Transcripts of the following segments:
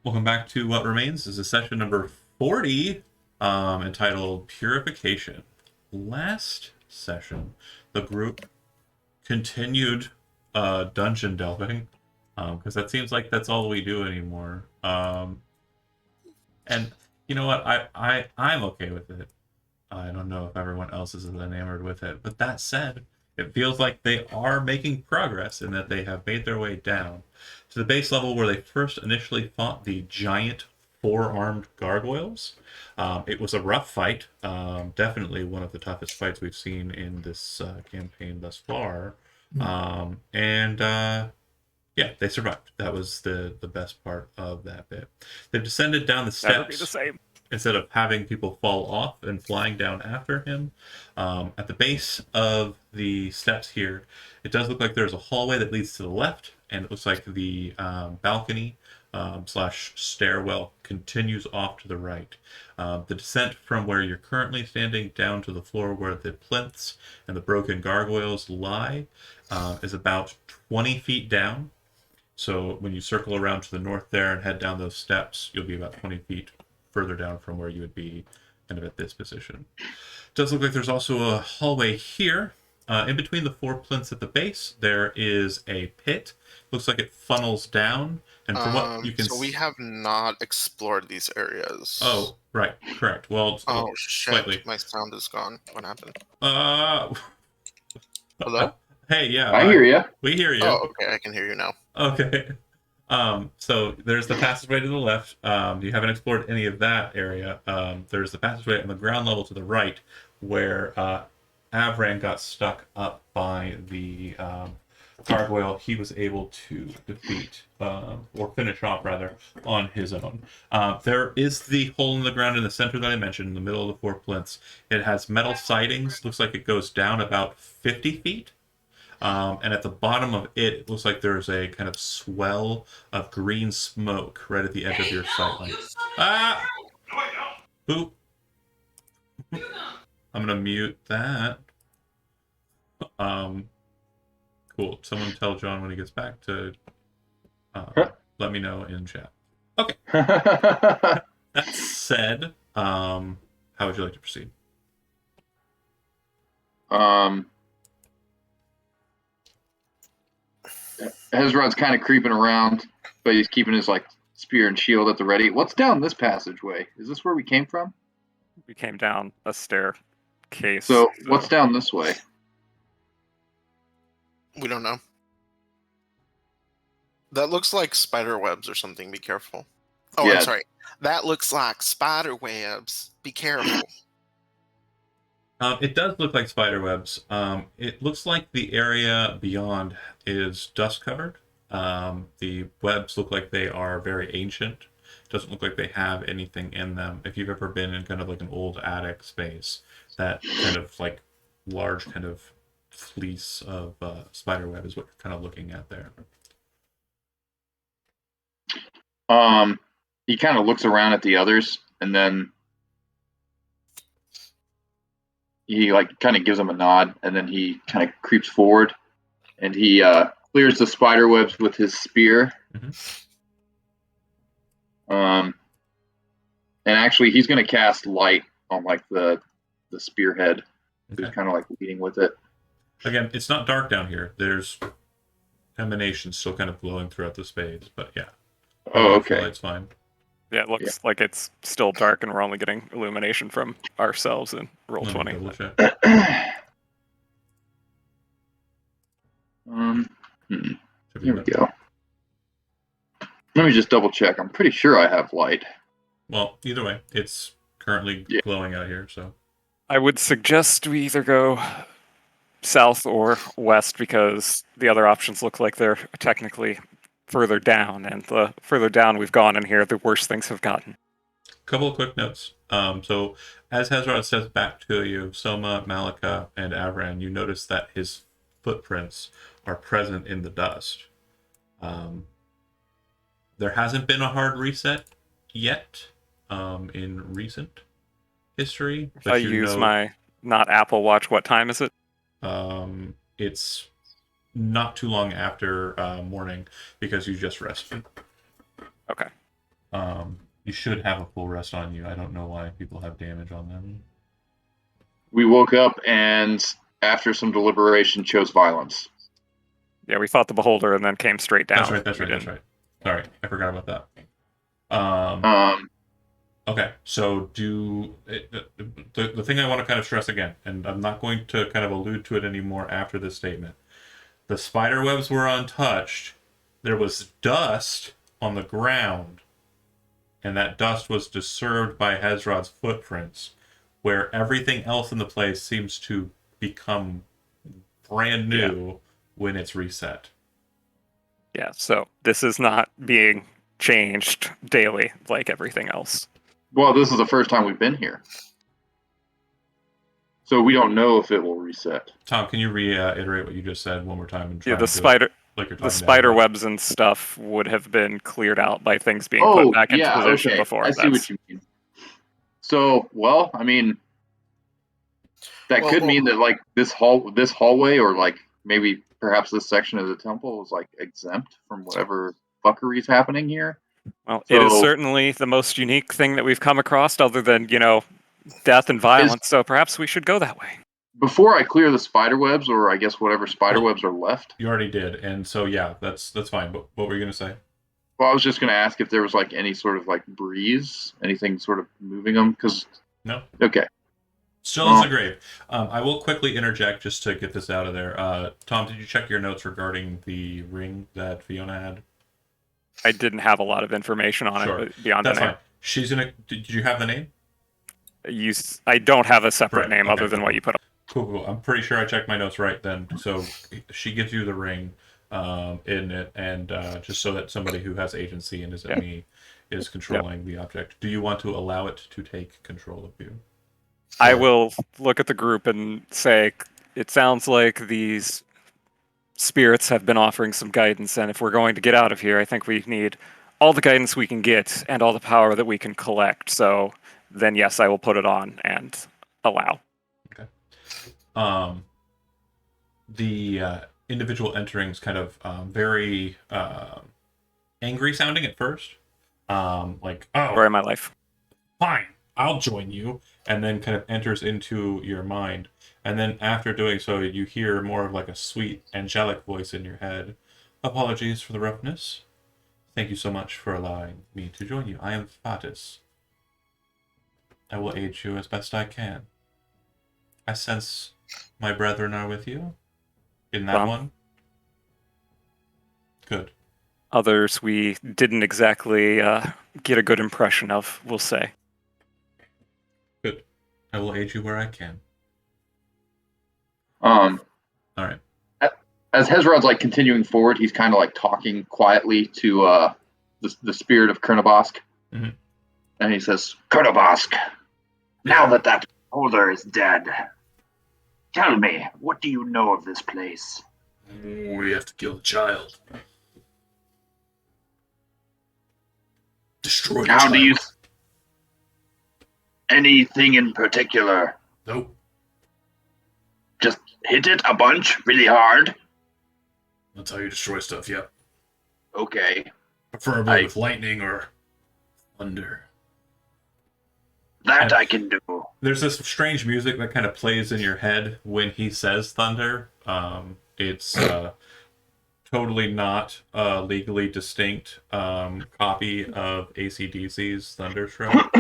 Welcome back to What Remains. This is session number 40, entitled Purification. Last session, the group continued dungeon delving, because that seems like that's all we do anymore. And you know what? I'm okay with it. I don't know if everyone else is as enamored with it. But that said, it feels like they are making progress in that they have made their way down to the base level where they first initially fought the giant four-armed gargoyles. It was a rough fight, definitely one of the toughest fights we've seen in this campaign thus far. And yeah, they survived. That was the best part of that bit. They've descended down the Never be the steps same. instead of having people fall off and flying down after him. At the base of the steps here, it does look like there's a hallway that leads to the left, and it looks like the balcony slash stairwell continues off to the right. The descent from where you're currently standing down to the floor where the plinths and the broken gargoyles lie is about 20 feet down. So when you circle around to the north there and head down those steps, you'll be about 20 feet further down from where you would be kind of at this position. It does look like there's also a hallway here. In between the four plinths at the base, there is a pit. Looks like it funnels down, and from what you can So we have not explored these areas. Oh, right, correct. Well, Oh shit! slightly. My sound is gone. What happened? Uh, Hello? Hey, yeah, I hear you. We hear you. Oh, okay. I can hear you now. Okay. So there's the passageway to the left. You haven't explored any of that area. There's the passageway on the ground level to the right, where Avran got stuck up by the gargoyle. He was able to defeat, or finish off rather, on his own. There is the hole in the ground in the center that I mentioned, in the middle of the four plinths. It has metal sidings. Looks like it goes down about 50 feet. And at the bottom of it, it looks like there's a kind of swell of green smoke right at the edge of your sight line. Ah! Boop. I'm gonna mute that. Cool. Someone tell John when he gets back to let me know in chat. Okay. That said, how would you like to proceed? Hezrod's kind of creeping around, but he's keeping his spear and shield at the ready. What's down this passageway? Is this where we came from? We came down a staircase. So what's down this way? We don't know. That looks like spider webs or something. Be careful. Oh, Yeah. I'm sorry. That looks like spider webs. Be careful. It does look like spider webs. It looks like the area beyond is dust covered. The webs look like they are very ancient. Doesn't look like they have anything in them. If you've ever been in kind of like an old attic space, that kind of like large kind of fleece of spider web is what you're kind of looking at there. He kind of looks around at the others, and then he kind of gives them a nod, and then he kind of creeps forward, and he clears the spider webs with his spear. And actually, he's going to cast light on the spearhead. Okay. He's kind of leading with it. Again, it's not dark down here. There's emanations still kind of glowing throughout the space, but yeah. Oh, okay. Light's fine. Yeah, it looks like it's still dark and we're only getting illumination from ourselves in roll Let me 20. double check. Here we go. Let me just double check. I'm pretty sure I have light. Well, either way, it's currently glowing out here, so. I would suggest we either go south or west, because the other options look like they're technically further down, and the further down we've gone in here, the worse things have gotten. Couple of quick notes. So as Hezrod says back to you, Soma, Malika, and Avran, you notice that his footprints are present in the dust. There hasn't been a hard reset yet in recent history. If I use my not Apple Watch, what time is it? It's not too long after morning, because you just rested. Okay. You should have a full rest on you. I don't know why people have damage on them. We woke up and, after some deliberation, chose violence. Yeah, we fought the beholder and then came straight down. That's right. Sorry, I forgot about that. Um, Okay, so the thing I want to kind of stress again, and I'm not going to kind of allude to it anymore after this statement. The spider webs were untouched. There was dust on the ground, and that dust was disturbed by Hezrod's footprints, where everything else in the place seems to become brand new when it's reset. Yeah, so this is not being changed daily like everything else. well, this is the first time we've been here. So we don't know if it will reset. Tom, can you reiterate what you just said one more time and try Yeah, the and do it spider like you're the talking spider down? webs and stuff would have been cleared out by things being put Oh, back into yeah, position okay. before. I see what you mean. So, well, I mean, that Well, could mean that like this hallway, or like maybe perhaps this section of the temple is like exempt from whatever fuckery is happening here. Well, it is So certainly the most unique thing that we've come across other than, death and is violence, so perhaps we should go that way. before I clear the spider webs, or I guess whatever spider Well, webs are left. You already did, and so yeah, that's fine. But what were you gonna say? Well, I was just going to ask if there was like any sort of like breeze, anything sort of moving them, because No, okay. still is a grave. I will quickly interject just to get this out of there. Tom, did you check your notes regarding the ring that Fiona had? I didn't have a lot of information on Sure, it beyond the that's name. fine. She's gonna. Did you have the name? I don't have a separate Right, name okay, other than cool. what you put on. Cool. I'm pretty sure I checked my notes right then. So she gives you the ring in it, and just so that somebody who has agency and isn't Yeah. me is controlling the object. Do you want to allow it to take control of you? I Or- will look at the group and say, it sounds like these spirits have been offering some guidance, and if we're going to get out of here, I think we need all the guidance we can get and all the power that we can collect. So then, yes, I will put it on and allow. Okay. The individual entering's kind of very angry sounding at first. Like, oh, Story of my life. fine, I'll join you, and then kind of enters into your mind. And then after doing so, you hear more of like a sweet, angelic voice in your head. Apologies for the roughness. Thank you so much for allowing me to join you. I am Fatis. I will aid you as best I can. I sense my brethren are with you in that Well, one. Good. others we didn't exactly get a good impression of, we'll say. Good. I will aid you where I can. Um, All right. as Hezrod's like continuing forward, he's kind of like talking quietly to the spirit of Kernabosk, Mhm. and he says, "Kernabosk, now that holder is dead, tell me, what do you know of this place?" We have to kill the child. Destroy the How child. do you? Anything in particular? Nope. Just hit it a bunch, really hard. That's how you destroy stuff, yep. Okay, Preferably with lightning or thunder. that I can do. There's this strange music that kind of plays in your head when he says thunder. It's totally not a legally distinct copy of AC/DC's Thunderstruck.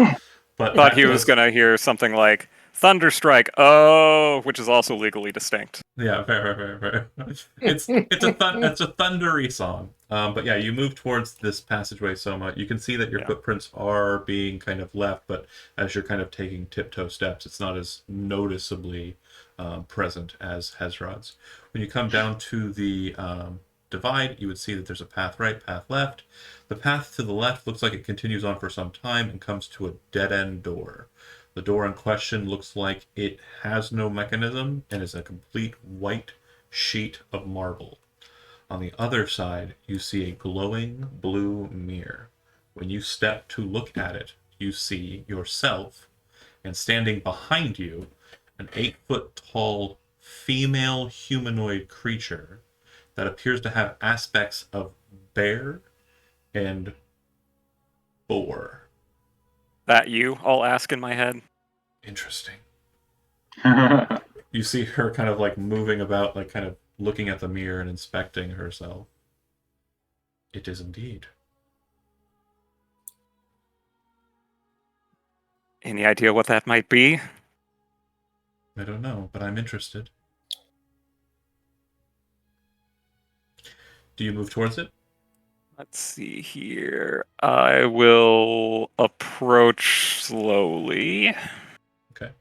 But Thought that he was does- going to hear something like Thunderstrike, oh, which is also legally distinct. Yeah, fair. It's a thundery song. But yeah, you move towards this passageway somewhat. You can see that your footprints are being kind of left, but as you're kind of taking tiptoe steps, it's not as noticeably present as Hezrod's. When you come down to the divide, you would see that there's a path right, path left. The path to the left looks like it continues on for some time and comes to a dead-end door. The door in question looks like it has no mechanism and is a complete white sheet of marble. On the other side, you see a glowing blue mirror. When you step to look at it, you see yourself, and standing behind you, an 8-foot tall female humanoid creature that appears to have aspects of bear and 4. That you? I'll ask in my head. Interesting. You see her kind of like moving about, like kind of looking at the mirror and inspecting herself. It is indeed. Any idea what that might be? I don't know, but I'm interested. Do you move towards it? Let's see here. I will approach slowly, Okay.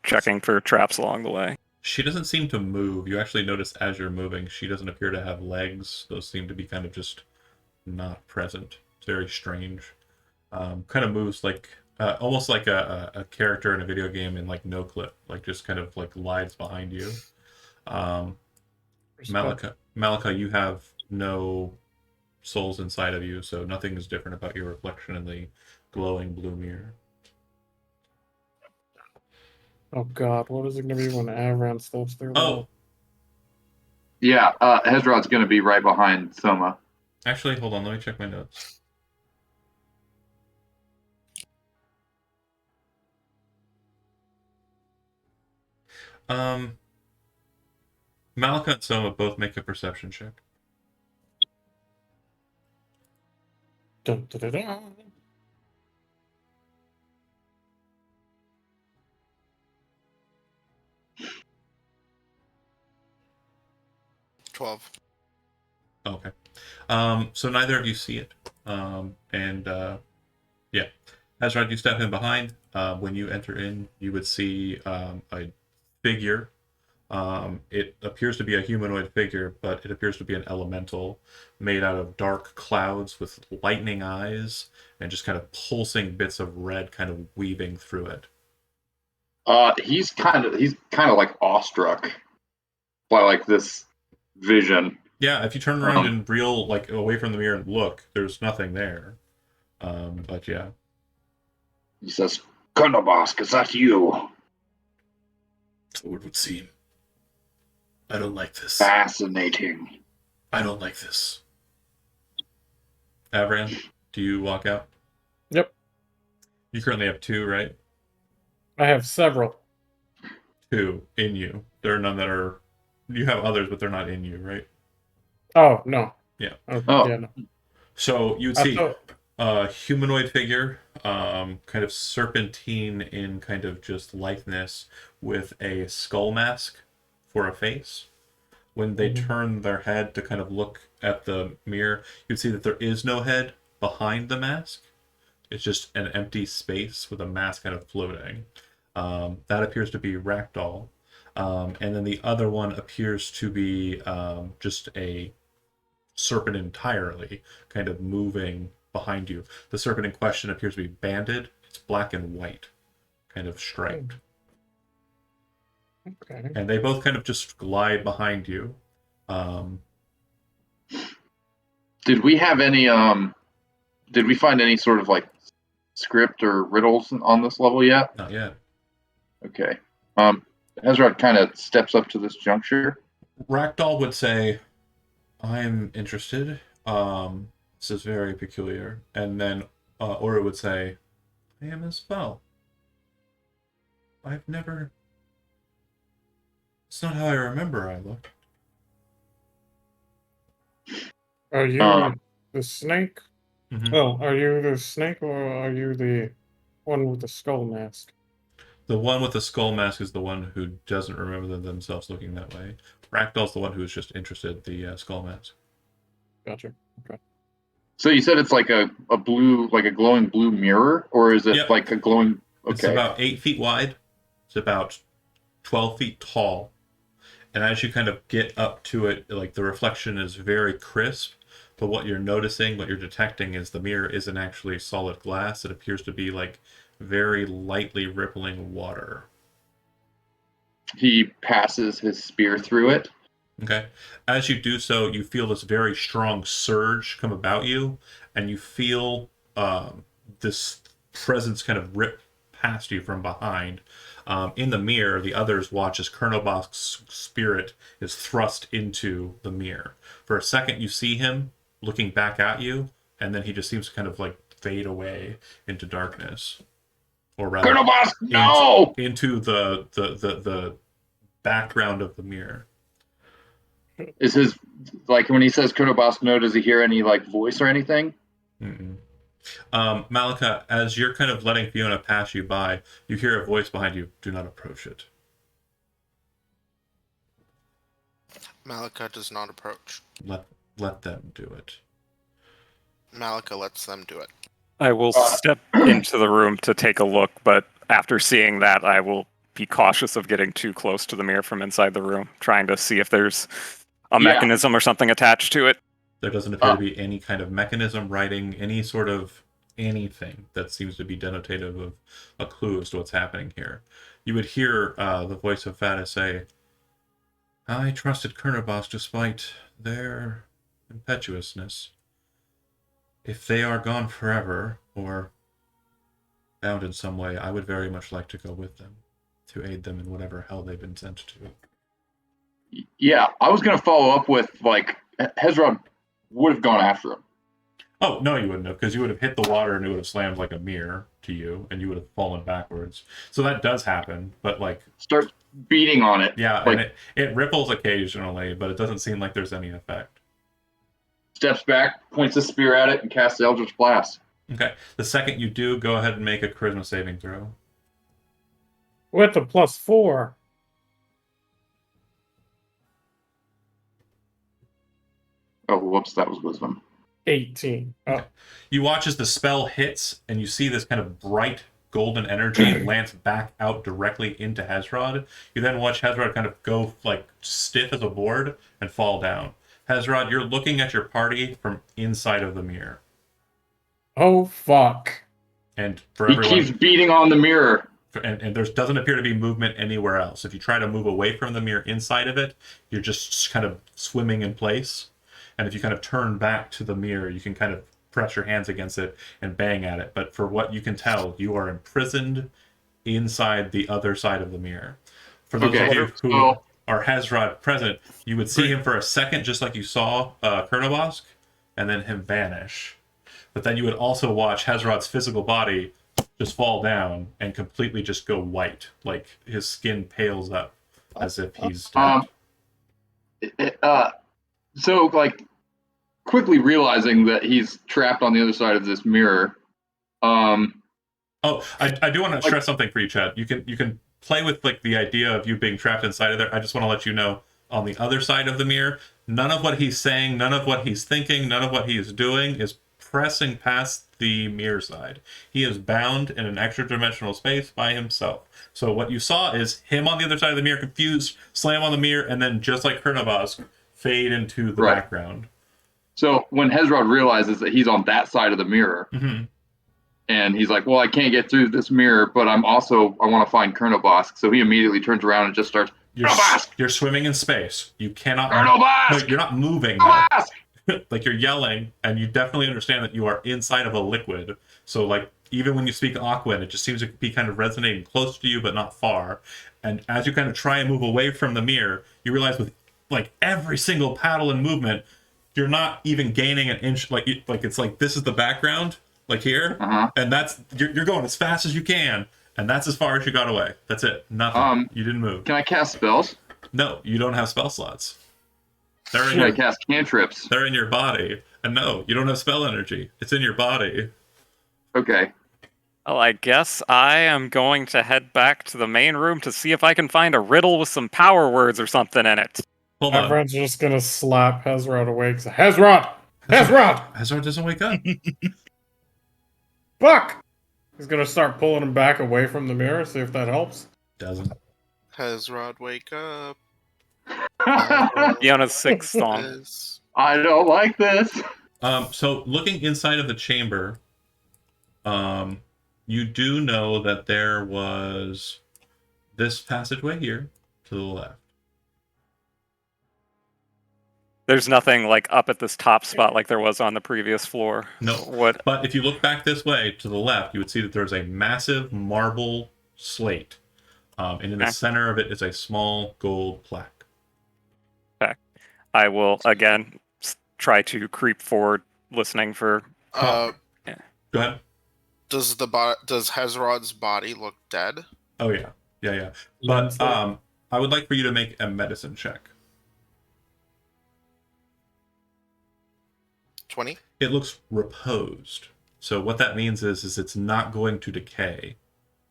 checking for traps along the way. She doesn't seem to move. You actually notice as you're moving, she doesn't appear to have legs. Those seem to be kind of just not present. It's very strange. Kind of moves like almost like a character in a video game in like no clip, like just kind of like glides behind you. Malika, you have no souls inside of you, so nothing is different about your reflection in the glowing blue mirror. Oh God, what is it gonna be when Avron steps through? Oh, Yeah, Hezrod's going to be right behind Soma. actually, hold on. Let me check my notes. Malika and Soma both make a perception check. Dun, dun, dun, dun. $12. Okay. So neither of you see it. Yeah. Hezrod, you step in behind. When you enter in, you would see a figure. It appears to be a humanoid figure, but it appears to be an elemental made out of dark clouds with lightning eyes and just kind of pulsing bits of red kind of weaving through it. He's kind of like awestruck by like this vision. Yeah, if you turn around and reel like away from the mirror and look, there's nothing there. But yeah. He says, "Konobask, is that you?" So it would seem. I don't like this. Fascinating. I don't like this. Avran, do you walk out? Yep, You currently have 2, right? I have several. 2 in you. There are none that are. You have others, but they're not in you, right? Oh no. Yeah. Oh. Yeah. No. So you would I see thought- a humanoid figure, kind of serpentine in kind of just litheness, with a skull mask for a face. When they turn their head to kind of look at the mirror, you'd see that there is no head behind the mask. It's just an empty space with a mask kind of floating. That appears to be Ragdoll. And then the other one appears to be just a serpent entirely, kind of moving behind you. The serpent in question appears to be banded. It's black and white, kind of striped. Okay. And they both kind of just glide behind you. Did we have any? Did we find any sort of like script or riddles on this level yet? Not yet. Okay. Hezrod kind of steps up to this juncture. Ragdoll would say, I'm interested. This is very peculiar. And then Aura would say, I am as well. I've never... It's not how I remember I look. Are you the snake? Mhm. Oh, are you the snake or are you the one with the skull mask? The one with the skull mask is the one who doesn't remember themselves looking that way. Ragdoll's the one who is just interested in the skull mask. Gotcha. Okay. So you said it's like a blue, like a glowing blue mirror, or is it Yep. like a glowing? It's Okay. about 8 feet wide. It's about 12 feet tall. And as you kind of get up to it, like the reflection is very crisp. But what you're noticing, what you're detecting is the mirror isn't actually solid glass. It appears to be like very lightly rippling water. He passes his spear through it. Okay. As you do so, you feel this very strong surge come about you, and you feel this presence kind of rip past you from behind. In the mirror, the others watch as Colonel Bach's spirit is thrust into the mirror. For a second, you see him looking back at you, and then he just seems to kind of like fade away into darkness, or rather, Colonel Boss, no! into the background of the mirror. Is his, like, when he says Colonel Boss, no, does he hear any, like, voice or anything? Mm-mm. Malika, as you're kind of letting Fiona pass you by, you hear a voice behind you. Do not approach it. Malika does not approach. Let them do it. Malika lets them do it. I will step into the room to take a look, but after seeing that, I will be cautious of getting too close to the mirror from inside the room, trying to see if there's a mechanism or something attached to it. There doesn't appear to be any kind of mechanism, writing, any sort of anything that seems to be denotative of a clue as to what's happening here. You would hear the voice of Fata say, I trusted Kernobos despite their impetuousness. If they are gone forever, or bound in some way, I would very much like to go with them, to aid them in whatever hell they've been sent to. Yeah, I was going to follow up with, like, Hezron would have gone after him. Oh, no, you wouldn't have, because you would have hit the water and it would have slammed like a mirror to you, and you would have fallen backwards. So that does happen, but like... Start beating on it. Yeah, like, and it ripples occasionally, but it doesn't seem like there's any effect. Steps back, points his spear at it, and casts Eldritch Blast. Okay. The second you do, go ahead and make a charisma saving throw. With a +4. Oh, whoops, that was wisdom. 18. Oh. You watch as the spell hits, and you see this kind of bright golden energy lance back out directly into Hezrod. You then watch Hezrod kind of go like stiff as a board and fall down. Hezrod, you're looking at your party from inside of the mirror. Oh, fuck. And for He everyone, keeps beating on the mirror. and there doesn't appear to be movement anywhere else. If you try to move away from the mirror inside of it, you're just kind of swimming in place. And if you kind of turn back to the mirror, you can kind of press your hands against it and bang at it. But for what you can tell, you are imprisoned inside the other side of the mirror. For those of you who are Hezrod present, you would see him for a second, just like you saw Kernobosk, and then him vanish. But then you would also watch Hezrod's physical body just fall down and completely just go white. Like his skin pales up as if he's dead. So, like, quickly realizing that he's trapped on the other side of this mirror. I do want to stress something for you, Chad. You can play with like the idea of you being trapped inside of there. I just want to let you know, on the other side of the mirror, none of what he's saying, none of what he's thinking, none of what he's doing is pressing past the mirror side. He is bound in an extra dimensional space by himself. So what you saw is him on the other side of the mirror, confused, slam on the mirror, and then just like Kernobosk, fade into the background. So when Hezrod realizes that he's on that side of the mirror, and he's like, well, I can't get through this mirror, but I want to find Kernobosk. So he immediately turns around and just starts, You're swimming in space. You cannot... Kernobosk! No, you're not moving. Like, you're yelling, and you definitely understand that you are inside of a liquid. So, like, even when you speak Aquan, it just seems to be kind of resonating close to you, but not far. And as you kind of try and move away from the mirror, you realize with, like, every single paddle and movement, you're not even gaining an inch. Like it's like this is the background, like here, and that's you're going as fast as you can, and that's as far as you got away. That's it. Nothing. You didn't move. Can I cast spells? No, you don't have spell slots. Can I cast cantrips? They're in your body, and no, you don't have spell energy. It's in your body. Okay. Well, I guess I am going to head back to the main room to see if I can find a riddle with some power words or something in it. Hold on. Everyone's just gonna slap Hezrod awake. Hezrod! Hezrod! Hezrod doesn't wake up. Fuck! He's gonna start pulling him back away from the mirror, see if that helps. Doesn't. Hezrod, wake up. Fiona's sixth song. I don't like this. So looking inside of the chamber, you do know that there was this passageway here to the left. There's nothing like up at this top spot like there was on the previous floor. No. What? But if you look back this way to the left, you would see that there's a massive marble slate. And in the center of it is a small gold plaque. Okay. I will, again, try to creep forward, listening for... Go ahead. Does Hezrod's body look dead? Oh yeah, yeah, yeah. Looks But like- I would like for you to make a medicine check. 20? It looks reposed. So what that means is it's not going to decay.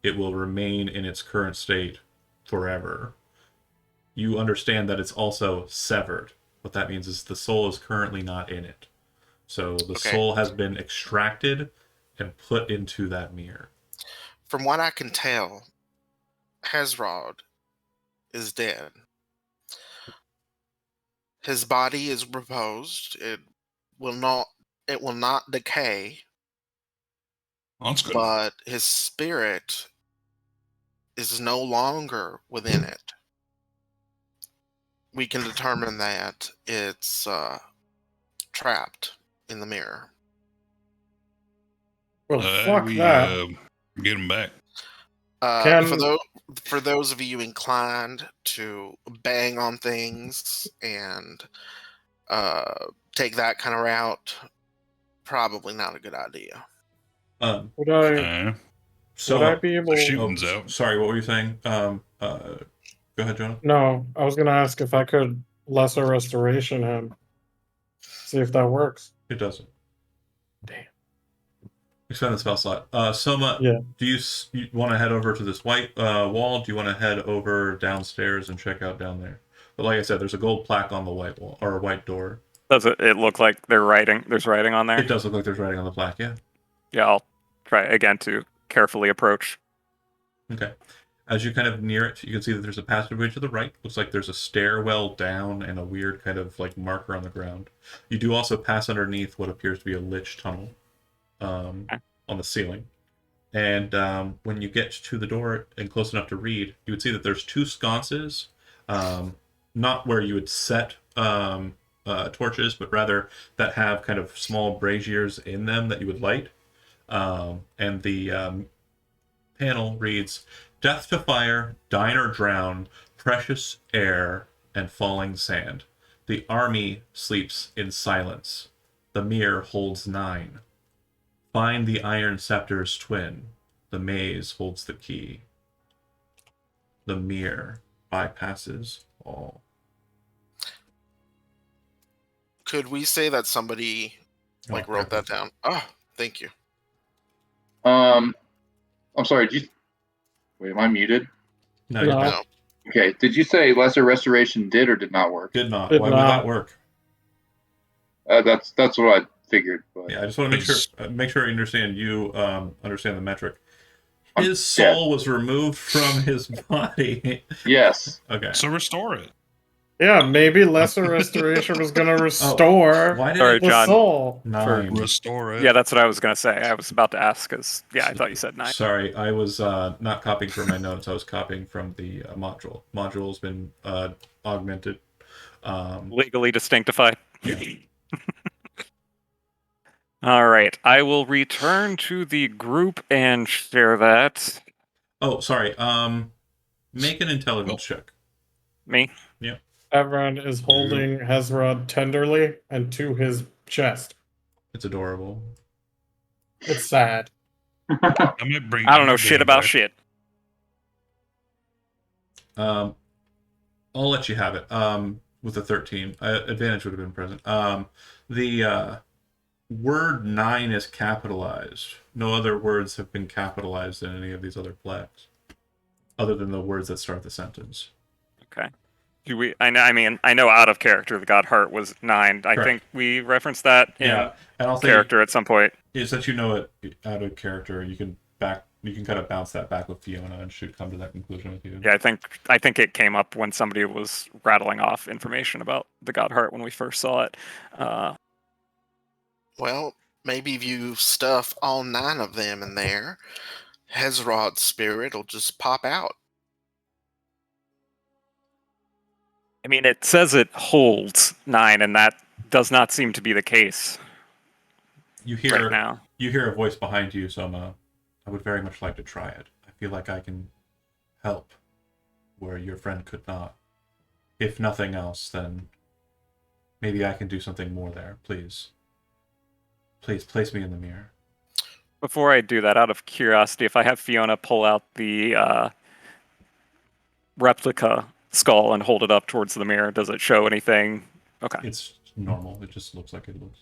It will remain in its current state forever. You understand that it's also severed. What that means is the soul is currently not in it. So the Okay. soul has been extracted and put into that mirror. From what I can tell, Hezrod is dead. His body is reposed. Will not it will not decay, That's good. but his spirit is no longer within it. We can determine that it's trapped in the mirror. Well, How fuck do we that. get him back? Can- For those of you inclined to bang on things and take that kind of route, probably not a good idea. Would I So would I be able? The shooting's oh, out. sorry, what were you saying? Go ahead, Jonah. No, I was gonna ask if I could lesser restoration him. See if that works. It doesn't. Damn. Expend the spell slot. Soma, Yeah. do you want to head over to this white wall? Do you want to head over downstairs and check out down there? But like I said, there's a gold plaque on the white wall or white door. Does it look like there's writing on there? It does look like there's writing on the plaque. Yeah. Yeah, I'll try again to carefully approach. Okay. As you kind of near it, you can see that there's a passageway to the right. Looks like there's a stairwell down and a weird kind of like marker on the ground. You do also pass underneath what appears to be a lich tunnel on the ceiling. And when you get to the door and close enough to read, you would see that there's two sconces, not where you would set torches, but rather that have kind of small braziers in them that you would light. And the panel reads, "Death to fire, dine or drown, precious air, and falling sand. The army sleeps in silence. The mirror holds 9. Find the iron scepter's twin. The maze holds the key. The mirror bypasses all." Could we say that somebody wrote crap. that down? Oh, thank you. I'm sorry. Wait, am I muted? No, No. you're not. No. Okay. Did you say lesser restoration did or did not work? Did not. Did Why would not. that work? That's what I figured. But Yeah, I just want to make sure I understand you understand the metric. His Yeah. soul was removed from his body. Yes. Okay. So restore it. Yeah, maybe lesser restoration was gonna restore Why did Sorry, it the John. soul. 9? Restore it. Yeah, that's what I was gonna say. I was about to ask because I thought you said 9. Sorry, I was not copying from my notes. I was copying from the module. Module's been augmented. Legally distinctified. Yeah. All right, I will return to the group and share that. Oh, sorry. Make an intelligence check. Me? Everyone is holding Hezrod tenderly and to his chest. It's adorable. It's sad. I might bring. I don't know might bring shit him about back. shit. I'll let you have it. With a 13, advantage would have been present. The word 9 is capitalized. No other words have been capitalized in any of these other plaques, other than the words that start the sentence. Okay. Do we? I know out of character, the God Heart was 9. I Correct. think we referenced that in Yeah, and I'll say character at some point. is that you know it out of character. You can kind of bounce that back with Fiona, and should come to that conclusion with you. Yeah, I think it came up when somebody was rattling off information about the God Heart when we first saw it. Well, maybe if you stuff all 9 of them in there, Hezrod's spirit will just pop out. I mean, it says it holds 9, and that does not seem to be the case You hear right now. you hear a voice behind you, Soma. I would very much like to try it. I feel like I can help where your friend could not. If nothing else, then maybe I can do something more there. Please. Please place me in the mirror. Before I do that, out of curiosity, if I have Fiona pull out the replica skull and hold it up towards the mirror, does it show anything? Okay. It's normal. It just looks like it looks.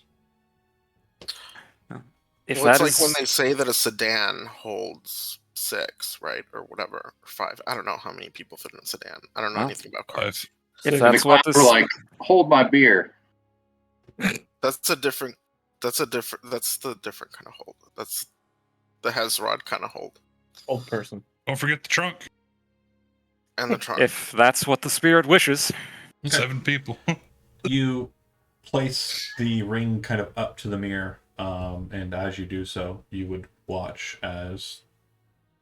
If Well, that it's like is when they say that a sedan holds 6, right, or whatever, or 5. I don't know how many people fit in a sedan. I don't know Well, anything about cars. if So that's the what clowns this were like, hold my beer. That's a different. That's a different. That's the different kind of hold. That's the Hezrod kind of hold, Old person. Don't forget the trunk. and the trunk. if that's what the spirit wishes. Okay. 7 people. You place the ring kind of up to the mirror, and as you do so, you would watch as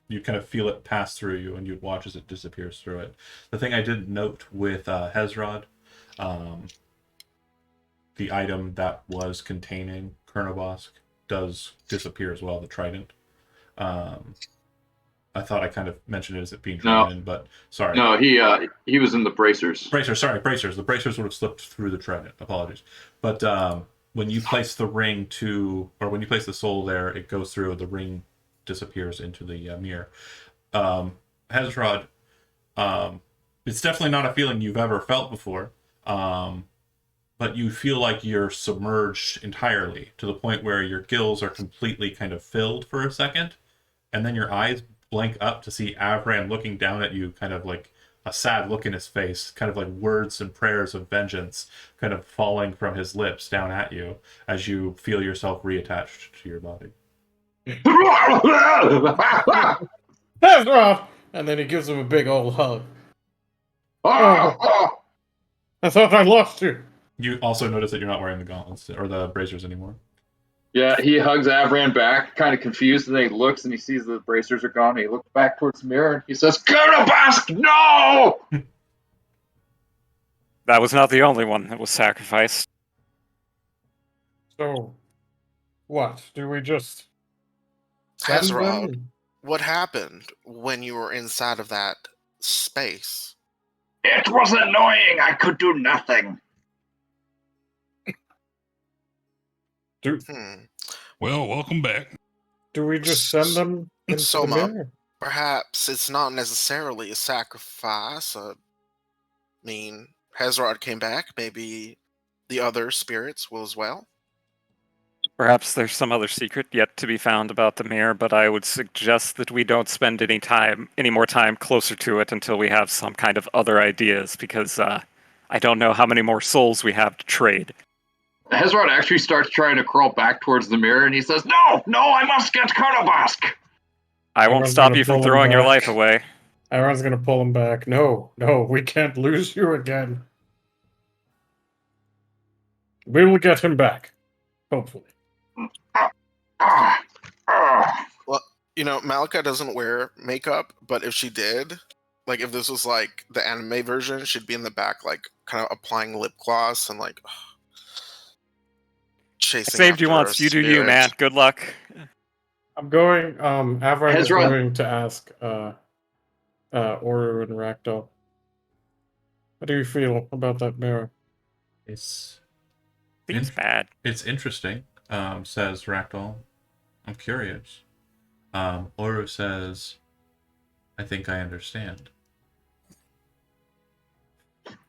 you kind of feel it pass through you, and you'd watch as it disappears through it. The thing I did note with Hezrod, the item that was containing Kernobosk does disappear as well, the trident. I thought I kind of mentioned it as it being drawn in, but sorry. No, he was in the bracers. Bracers. The bracers would have slipped through the trident. Apologies. But when you place the ring when you place the soul there, it goes through, the ring disappears into the mirror. Hezrod, it's definitely not a feeling you've ever felt before, but you feel like you're submerged entirely to the point where your gills are completely kind of filled for a second, and then your eyes blank up to see Avran looking down at you, kind of like a sad look in his face, kind of like words and prayers of vengeance kind of falling from his lips down at you as you feel yourself reattached to your body. That's right. And then he gives him a big old hug. I thought I lost you. You also notice that you're not wearing the gauntlets or the bracers anymore. Yeah, he hugs Avran back, kind of confused, and then he looks and he sees the bracers are gone. And he looks back towards the mirror and he says, Kernobosk, no! That was not the only one that was sacrificed. So, what? Do we just send Hezrod, them? what happened when you were inside of that space? It was annoying. I could do nothing. Well, welcome back. Do we just send them into So, the Mom, mirror? perhaps it's not necessarily a sacrifice. I mean, Hezrod came back. Maybe the other spirits will as well. Perhaps there's some other secret yet to be found about the mirror, but I would suggest that we don't spend any more time closer to it until we have some kind of other ideas, because I don't know how many more souls we have to trade. Hezrod actually starts trying to crawl back towards the mirror, and he says, no, I must get Kernobosk. I won't Everyone's stop gonna you from pull him throwing your back. life away. Everyone's gonna pull him back. No, we can't lose you again. We will get him back. Hopefully. Well, Malika doesn't wear makeup, but if she did, like if this was like the anime version, she'd be in the back, like kind of applying lip gloss and like chasing. I saved you after once. a You do you, spirit. man. Good luck. I'm going. Avran is Hezron. going to ask Oru and Ractal. How do you feel about that mirror? It's Seems bad. It's interesting, says Ractal. I'm curious. Oru says, I think I understand.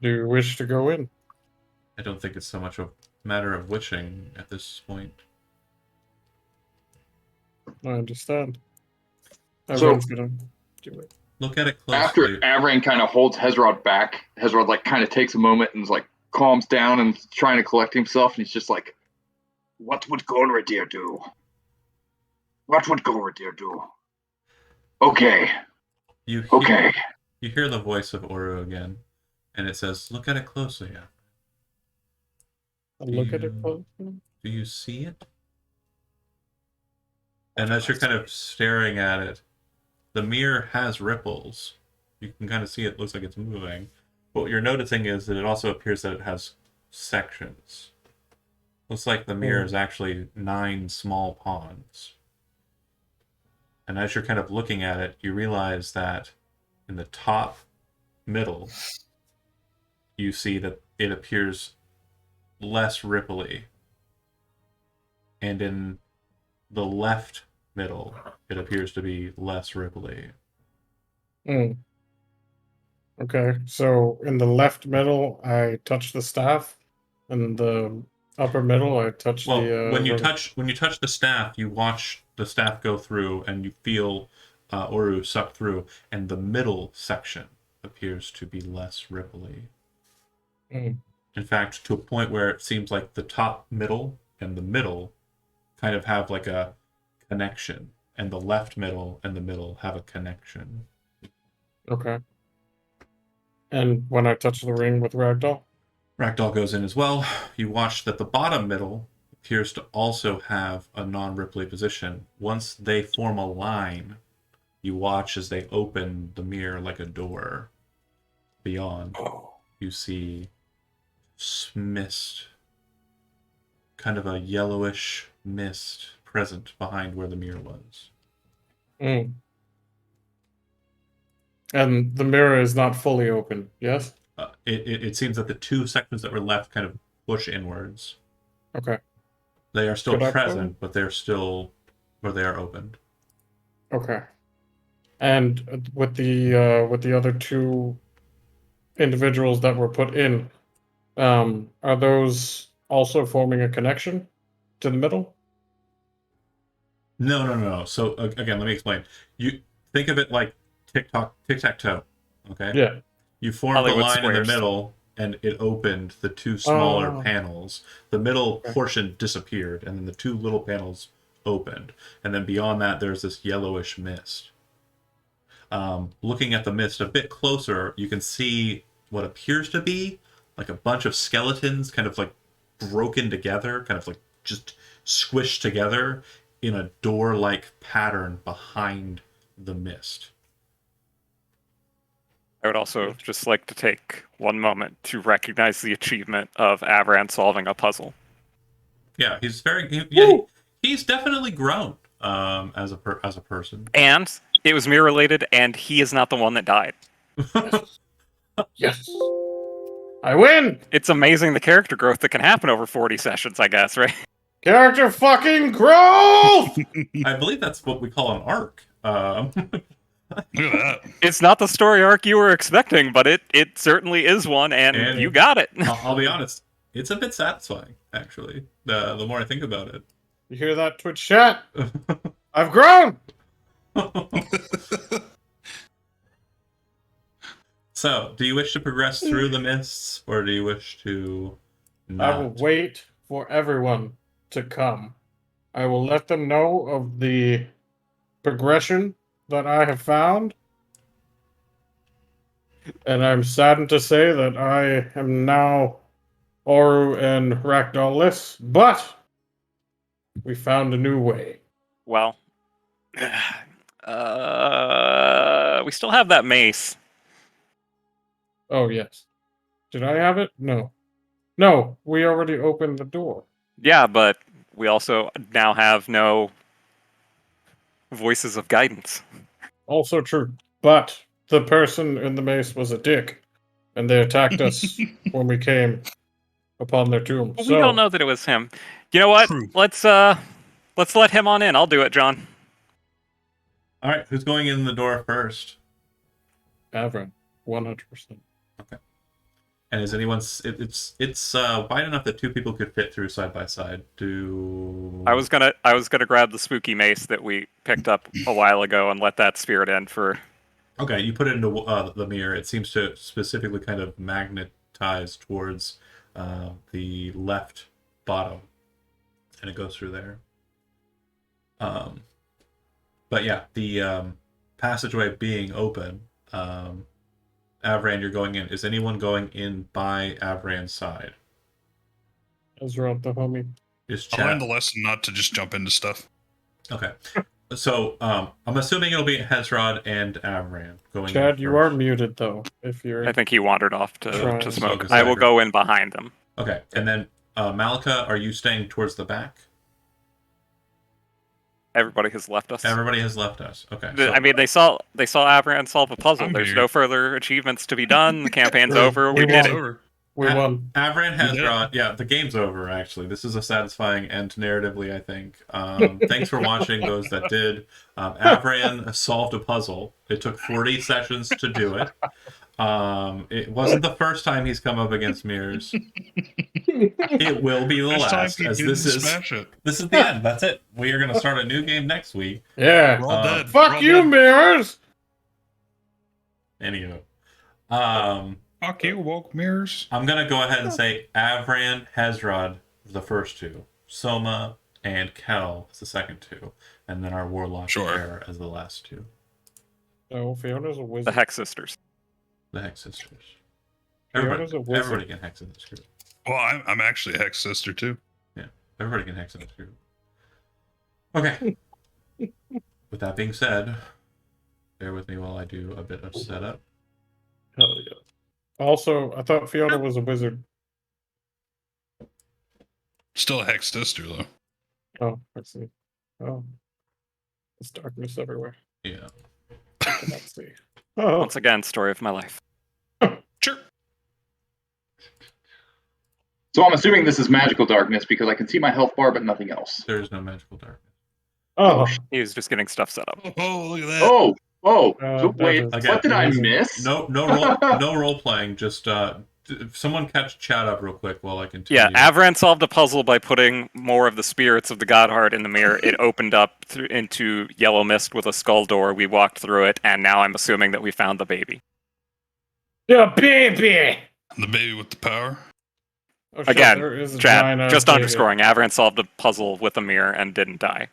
Do you wish to go in? I don't think it's so much a matter of wishing at this point. I understand. So- Everyone's gonna do it. Look at it After closely. Avran kind of holds Hezrod back, Hezrod like kind of takes a moment and like calms down and trying to collect himself, and he's just like, what would Golradir do? What would Golradir do? Okay. You hear the voice of Oru again, and it says, look at it closely. I'll look at it You- closely. Do you see it? And as you're kind of staring at it, the mirror has ripples. You can kind of see it looks like it's moving. But what you're noticing is that it also appears that it has sections. Looks like the mirror is actually 9 small ponds. And as you're kind of looking at it, you realize that in the top middle, you see that it appears less ripply. And in the left middle, it appears to be less ripply. Hmm. Okay, so in the left middle, I touch the staff, and the upper middle, I touch Well, the. when you touch the staff, you watch the staff go through, and you feel Oru suck through, and the middle section appears to be less ripply. Hmm. In fact, to a point where it seems like the top middle and the middle kind of have like a connection, and the left middle and the middle have a connection. Okay. And when I touch the ring with Ragdoll? Ragdoll goes in as well. You watch that the bottom middle appears to also have a non-ripply position. Once they form a line, you watch as they open the mirror like a door. Beyond, you see mist, kind of a yellowish mist present behind where the mirror was. Hmm. And the mirror is not fully open, yes? It seems that the two sections that were left kind of push inwards. Okay. They are still Could I present, but they're still where they are opened. Okay. And with the other two individuals that were put in, are those also forming a connection to the middle? No. So again, let me explain. You think of it like tic-tac-toe. Okay. Yeah. You formed the Hollywood line in the squares. middle, and it opened the two smaller Oh. panels. The middle Okay. portion disappeared, and then the two little panels opened. And then beyond that, there's this yellowish mist. Looking at the mist a bit closer, you can see what appears to be like a bunch of skeletons kind of like broken together, kind of like just squished together in a door-like pattern behind the mist. I would also just like to take one moment to recognize the achievement of Avran solving a puzzle. Yeah, he's he's definitely grown as a person. And it was mirror related, and he is not the one that died. Yes. I win! It's amazing the character growth that can happen over 40 sessions, I guess, right? Character fucking growth! I believe that's what we call an arc. Look at that. It's not the story arc you were expecting, but it certainly is one, and you got it. I'll be honest, it's a bit satisfying, actually. The more I think about it. You hear that, Twitch chat? I've grown! So, do you wish to progress through the mists, or do you wish to not? I will wait for everyone to come. I will let them know of the progression that I have found. And I'm saddened to say that I am now Oru and Ragdoll-less, but we found a new way. Well, we still have that mace. Oh, yes. Did I have it? No. No, we already opened the door. Yeah, but we also now have no voices of guidance. Also true. But the person in the mace was a dick, and they attacked us when we came upon their tomb. We don't know that it was him. You know what? True. Let's let him on in. I'll do it, John. All right, who's going in the door first? Avron, 100%. And is anyone? It's wide enough that two people could fit through side by side. I was gonna grab the spooky mace that we picked up a while ago and let that spirit in for. Okay, you put it into the mirror. It seems to specifically kind of magnetize towards the left bottom, and it goes through there. But yeah, the passageway being open. Avran, you're going in. Is anyone going in by Avran's side? Ezra, the homie. Is I Chad? learned the lesson not to just jump into stuff. Okay. So I'm assuming it'll be Hezrod and Avran going in Chad, you first. are muted, though, if you're... I think he wandered off to Trying. smoke. So I will go in behind him. Okay, and then Malika, are you staying towards the back? Everybody has left us. Everybody has left us. Okay. I mean, they saw Avran solve a puzzle. I'm There's here. no further achievements to be done. The campaign's Sure. over. We We did It's it. over. We won. Avran has We did. brought. Yeah, the game's over. Actually, this is a satisfying end narratively. I think. Thanks for watching. Those that did. Avran solved a puzzle. It took 40 sessions to do it. It wasn't the first time he's come up against mirrors. It will be the Next time last, you as didn't this is smash it. this is the end. That's it. We are going to start a new game next week. Yeah. We're all dead. We're Fuck all you, dead. mirrors. Anywho, Fuck you, woke mirrors. I'm gonna go ahead and say Avran, Hezrod, the first two, Soma, and Kel as the second two, and then our Warlock Sure. pair as the last two. Oh, Fiona's a The wizard. Hex Sisters. The Hex Sisters. Fiona's a wizard. Everybody can hex in this group. Well, I'm actually a Hex Sister too. Everybody can hex in this group. Okay. With that being said, bear with me while I do a bit of setup. Hell yeah. Also, I thought Fiona was a wizard. Still a Hex Sister though. Oh, I see. Oh. There's darkness everywhere. Yeah. I cannot see. Oh, Once again, story of my life. Sure. So I'm assuming this is magical darkness because I can see my health bar but nothing else. There is no magical darkness. oh. He was just getting stuff set up. Oh, look at that. Oh, so that wait, is Again, what did I amazing. miss? No role playing. Just if someone catch chat up real quick while I continue. Yeah, Avran solved a puzzle by putting more of the spirits of the Godheart in the mirror. It opened up into yellow mist with a skull door. We walked through it, and now I'm assuming that we found the baby. Yeah, baby. The baby with the power. Oh, shit, Again, there is a Chad, giant just baby. underscoring, Avran solved a puzzle with a mirror and didn't die.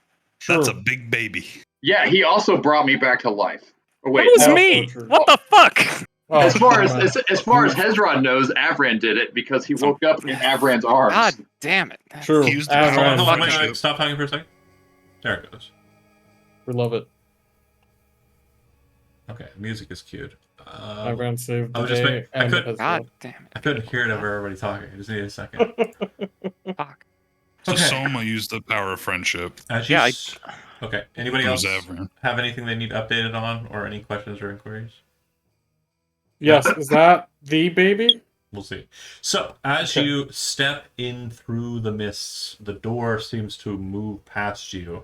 That's a True. big baby. Yeah, he also brought me back to life. Oh, wait, That was also me! true. What the fuck? Oh, as far never as mind. as far as Hezron knows, Avran did it because he woke up in Avran's arms. God damn it. That's- True. He used the Hold power on, Avran, hold on, Fuck wait, you. stop talking for a second. There it goes. we love it. Okay, music is cued. Avran saved I the was just day making- I and could- as God well. damn I couldn't hear it over everybody talking. I just needed a second. Fuck. So Okay. Soma used the power of friendship. As Yeah, Okay. Anybody It was else Avran. have anything they need updated on, or any questions or inquiries? Yes, is that the baby? We'll see. So, as Okay. you step in through the mists, the door seems to move past you,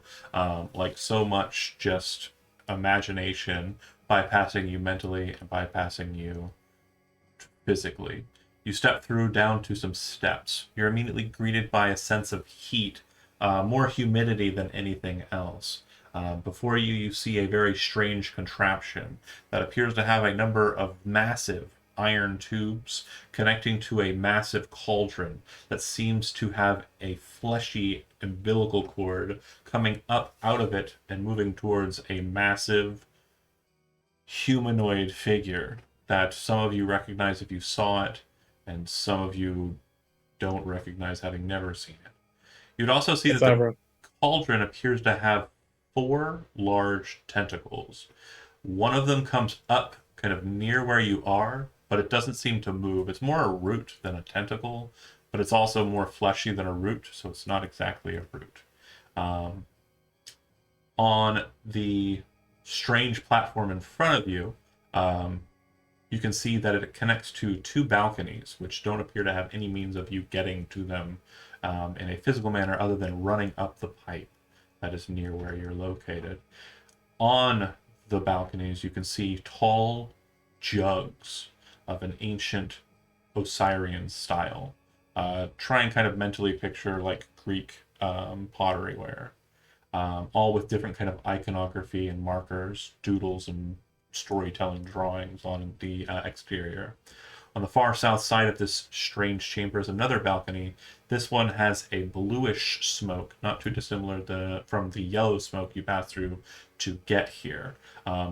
like so much just imagination bypassing you mentally and bypassing you physically. You step through down to some steps. You're immediately greeted by a sense of heat, more humidity than anything else. Before you, you see a very strange contraption that appears to have a number of massive iron tubes connecting to a massive cauldron that seems to have a fleshy umbilical cord coming up out of it and moving towards a massive humanoid figure that some of you recognize if you saw it, and some of you don't recognize having never seen it. You'd also see It's that the Avran. cauldron appears to have 4 large tentacles. One of them comes up kind of near where you are, but it doesn't seem to move. It's more a root than a tentacle, but it's also more fleshy than a root, so it's not exactly a root. On the strange platform in front of you, you can see that it connects to 2 balconies, which don't appear to have any means of you getting to them in a physical manner other than running up the pipe that is near where you're located. On the balconies, you can see tall jugs of an ancient Osirian style. Try and kind of mentally picture like Greek pottery ware. All with different kind of iconography and markers, doodles, and storytelling drawings on the exterior. On the far south side of this strange chamber is another balcony. This one has a bluish smoke, not too dissimilar from the yellow smoke you passed through to get here.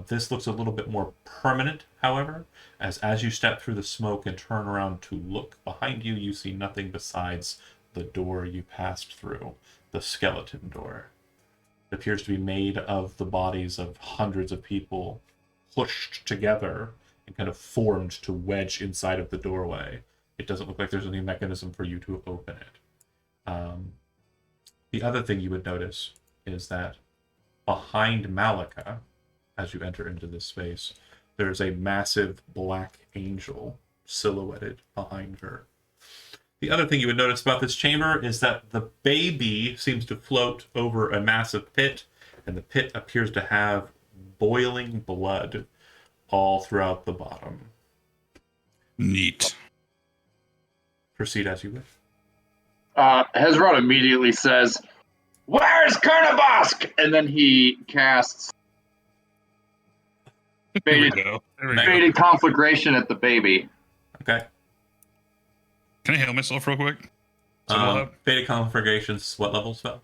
This looks a little bit more permanent, however, as you step through the smoke and turn around to look behind you, you see nothing besides the door you passed through, the skeleton door. It appears to be made of the bodies of hundreds of people pushed together and kind of formed to wedge inside of the doorway. It doesn't look like there's any mechanism for you to open it. The other thing you would notice is that behind Malika, as you enter into this space, there's a massive black angel silhouetted behind her. The other thing you would notice about this chamber is that the baby seems to float over a massive pit, and the pit appears to have boiling blood all throughout the bottom. Neat. Proceed as you wish. Hezron immediately says, "Where's Kernabosk?" And then he casts There we baited, go. There we Nice. go. baited conflagration at the baby. Okay. Can I heal myself real quick? Settle up. Beta Conflagration's what level spell?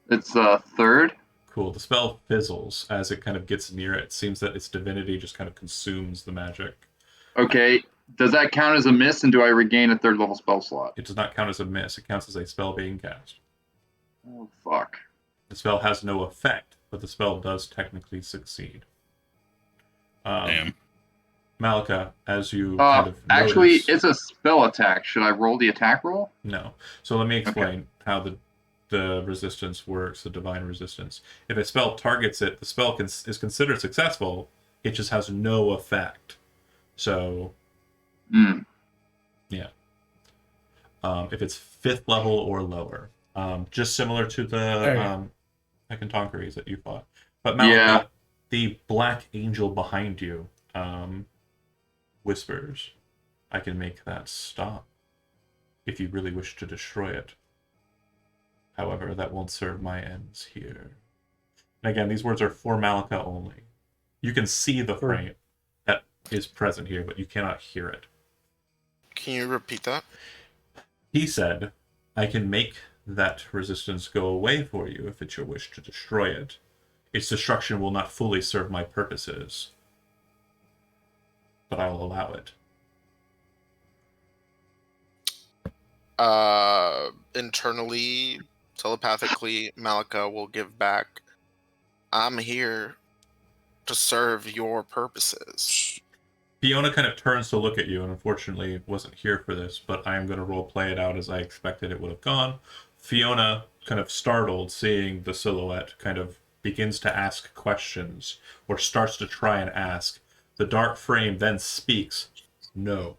It's third. Cool. The spell fizzles as it kind of gets near it. It seems that its divinity just kind of consumes the magic. Okay. Does that count as a miss, and do I regain a third level spell slot? It does not count as a miss. It counts as a spell being cast. Oh, fuck. The spell has no effect, but the spell does technically succeed. Damn. Malika, as you kind of Actually, notice, it's a spell attack. Should I roll the attack roll? no. So let me explain how the resistance works, the divine resistance. If a spell targets it, the spell is considered successful. It just has no effect. So, yeah. If it's 5th level or lower, just similar to the Hecatoncheires that you fought. But Malika, Yeah. the black angel behind you whispers, "I can make that stop if you really wish to destroy it. However, that won't serve my ends here." And again, these words are for Malika only. You can see the frame that is present here, but you cannot hear it. Can you repeat that? He said, "I can make that resistance go away for you if it's your wish to destroy it. Its destruction will not fully serve my purposes, but I will allow it." Internally, telepathically, Malika will give back, "I'm here to serve your purposes." Fiona kind of turns to look at you, and unfortunately wasn't here for this, but I am going to role play it out as I expected it would have gone. Fiona, kind of startled, seeing the silhouette, kind of begins to ask questions, or starts to try and ask. The dark frame then speaks, "No."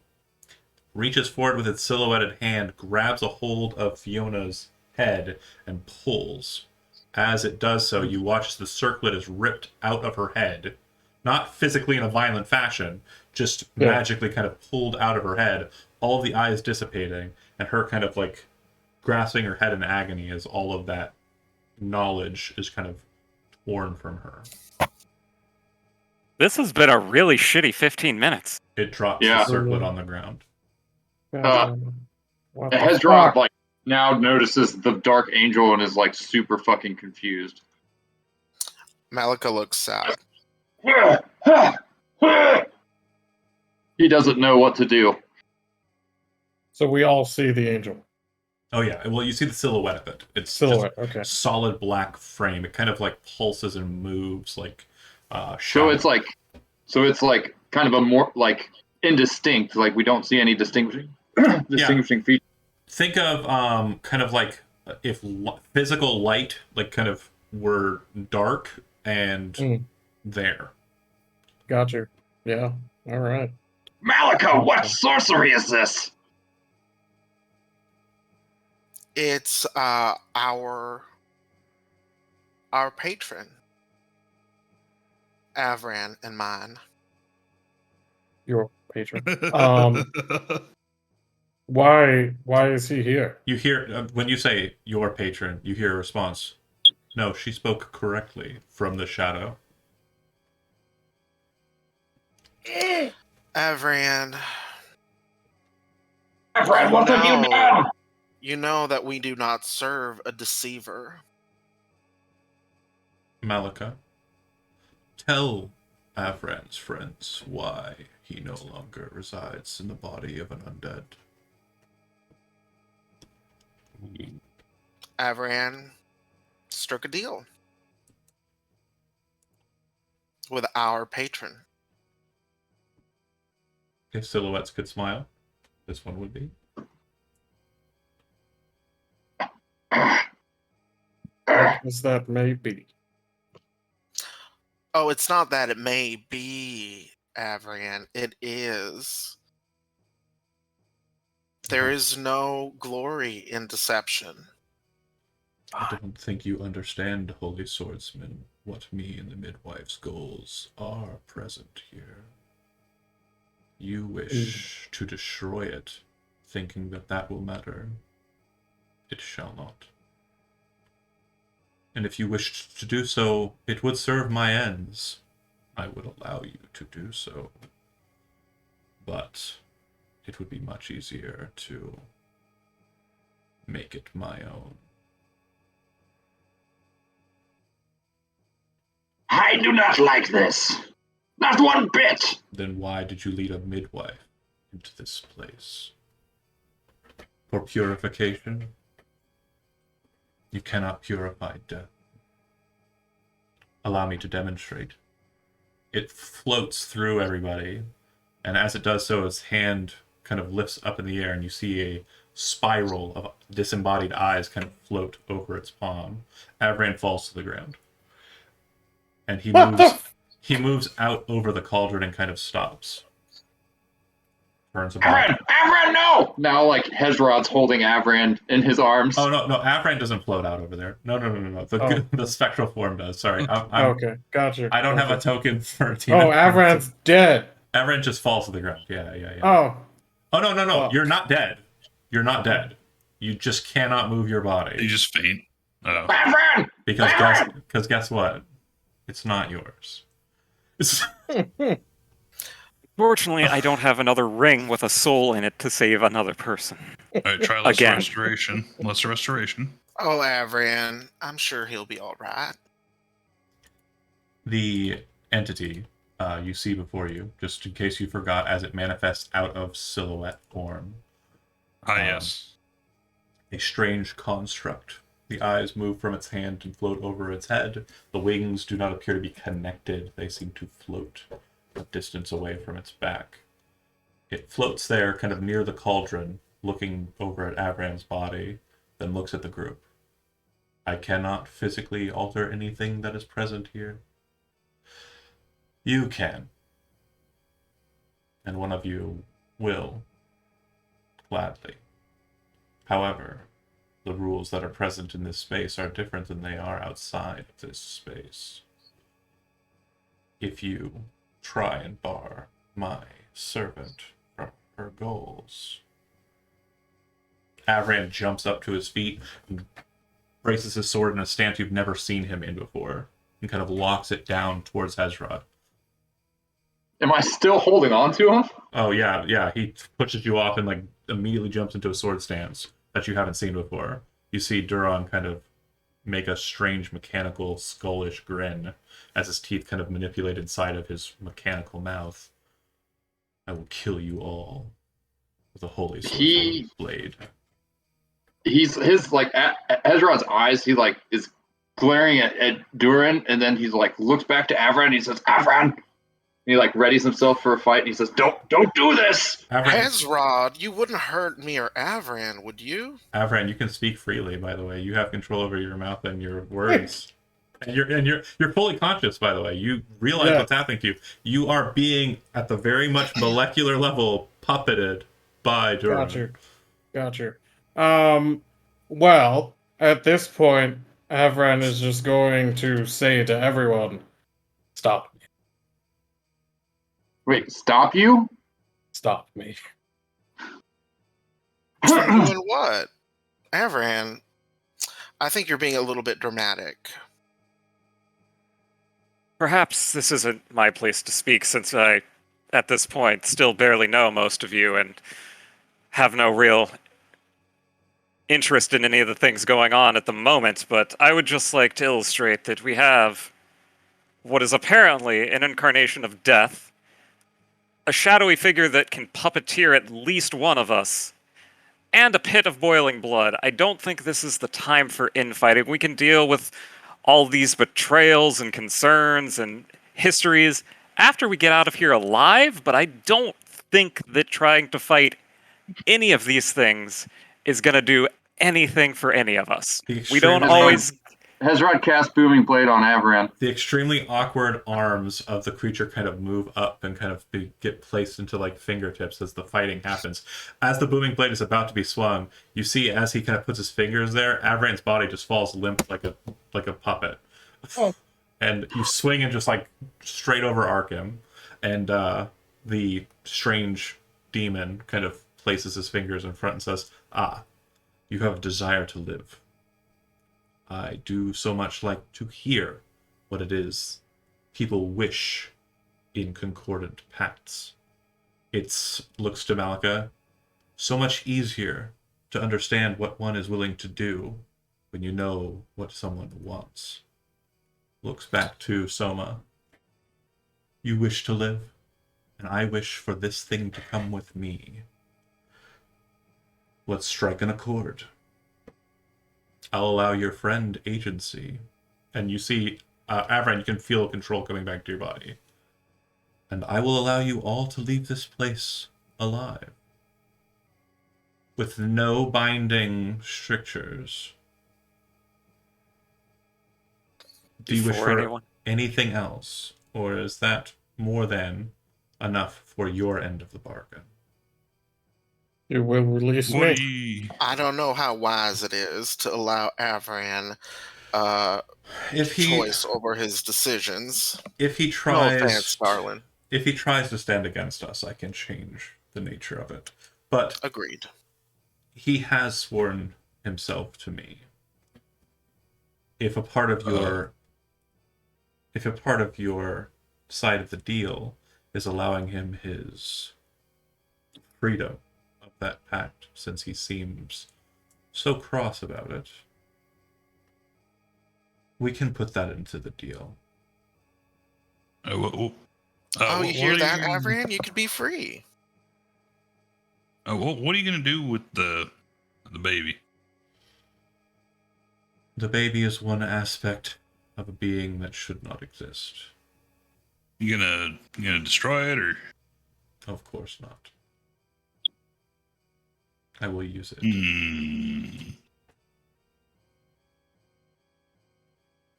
Reaches forward with its silhouetted hand, grabs a hold of Fiona's head, and pulls. As it does so, you watch the circlet is ripped out of her head. Not physically in a violent fashion, just magically kind of pulled out of her head, all of the eyes dissipating, and her kind of like grasping her head in agony as all of that knowledge is kind of torn from her. This has been a really shitty 15 minutes. It drops Yeah. the circlet on the ground. What the Hezron fuck? now notices the dark angel and is super fucking confused. Malika looks sad. He doesn't know what to do. So we all see the angel. Oh yeah, well you see the silhouette of it. It's Silhouette, just okay. solid black frame. It kind of like pulses and moves like So shadow. it's like kind of a more indistinct. Like we don't see any distinguishing features. Think of kind of like if physical light like kind of were dark and there. Got you. Yeah. All right. Malika, what sorcery is this? It's our patron, Avran, and mine. Your patron. Why is he here? You hear when you say your patron, you hear a response. "No, she spoke correctly," from the shadow. Avran, Avran, what have you done? you know that we do not serve a deceiver. Malika, tell Avran's friends why he no longer resides in the body of an undead. Avran struck a deal with our patron. If silhouettes could smile, this one would be. What is that may be? Oh, it's not that it may be, Avran. It is There is no glory in deception. I don't think you understand, Holy Swordsman, what me and the midwife's goals are present here. You wish to destroy it, thinking that that will matter. It shall not. And if you wished to do so, it would serve my ends. I would allow you to do so. But it would be much easier to make it my own. I do not like this. Not one bit. Then why did you lead a midwife into this place? For purification? You cannot purify death. Allow me to demonstrate. It floats through everybody, and as it does so, its hand kind of lifts up in the air, and you see a spiral of disembodied eyes kind of float over its palm. Avran falls to the ground. And he moves out over the cauldron and kind of stops. Turns about. Avran, no! Now, like, Hezrod's holding Avran in his arms. Oh, no, Avran doesn't float out over there. No. The spectral form does. Sorry. Okay, gotcha. I don't have a token for team. Oh, Avran's dead. Avran just falls to the ground. Yeah. Oh. Oh, no. Oh. You're not dead. You're not dead. You just cannot move your You body. just faint. Oh. Avran! Because guess what? It's not yours. Fortunately, I don't have another ring with a soul in it to save another person. All right, try less Again. restoration. Less restoration. Oh, Avran, I'm sure he'll be all right. The entity you see before you, just in case you forgot, as it manifests out of silhouette form. Yes. A strange construct. The eyes move from its hand and float over its head. The wings do not appear to be connected. They seem to float a distance away from its back. It floats there, kind of near the cauldron, looking over at Avran's body, then looks at the group. I cannot physically alter anything that is present here. You can. And one of you will, gladly. However, the rules that are present in this space are different than they are outside of this space. If you try and bar my servant from her goals. Avran jumps up to his feet and braces his sword in a stance you've never seen him in before, and kind of locks it down towards Hezrod. Am I still holding on to him? Oh yeah, he pushes you off and like immediately jumps into a sword stance that you haven't seen before. You see Duron kind of make a strange mechanical skullish grin as his teeth kind of manipulate inside of his mechanical mouth. I will kill you all with a holy sword blade. He's his like at Hezrod's eyes. He like is glaring at Duran, and then he's like looks back to Avran. And he says, "Avran." And he like readies himself for a fight. And he says, "Don't do this." Hezrod, you wouldn't hurt me or Avran, would you? Avran, you can speak freely. By the way, you have control over your mouth and your words. And you're fully conscious, by the way. You realize what's happening to you. You are being, at the very much molecular level, puppeted by Duran. Got you. Well, at this point, Avran is just going to say to everyone, "Stop me. Wait, stop you? Stop me." From doing what? Avran, I think you're being a little bit dramatic. Perhaps this isn't my place to speak, since I, at this point, still barely know most of you and have no real interest in any of the things going on at the moment, but I would just like to illustrate that we have what is apparently an incarnation of death, a shadowy figure that can puppeteer at least one of us, and a pit of boiling blood. I don't think this is the time for infighting. We can deal with all these betrayals and concerns and histories after we get out of here alive, but I don't think that trying to fight any of these things is going to do anything for any of us. We don't always... Hezrod casts Booming Blade on Avran. The extremely awkward arms of the creature kind of move up and kind of get placed into like fingertips as the fighting happens. As the booming blade is about to be swung, you see as he kind of puts his fingers there, Avran's body just falls limp like a puppet. Oh. And you swing and just like straight over arc him, and the strange demon kind of places his fingers in front and says, "Ah, you have a desire to live. I do so much like to hear what it is people wish in concordant pacts. It looks to Malika so much easier to understand what one is willing to do when you know what someone wants." Looks back to Soma. "You wish to live, and I wish for this thing to come with me. Let's strike an accord. I'll allow your friend agency." And you see, Avran, you can feel control coming back to your body. "And I will allow you all to leave this place alive. With no binding strictures. Do you wish Before for anyone. anything else? Or is that more than enough for your end of the bargain?" You will release What me. do you? I don't know how wise it is to allow Avran If he choice over his decisions. if he No tries offense, darling. if he tries to stand against us, I can change the nature of it. But Agreed. he has sworn himself to me. If a part of your side of the deal is allowing him his freedom of that pact, since he seems so cross about it, we can put that into the deal. Oh, you hear that, Avran? You could be free. What are you gonna do with the baby? The baby is one aspect of a being that should not exist. You gonna destroy it, or? Of course not. I will use it.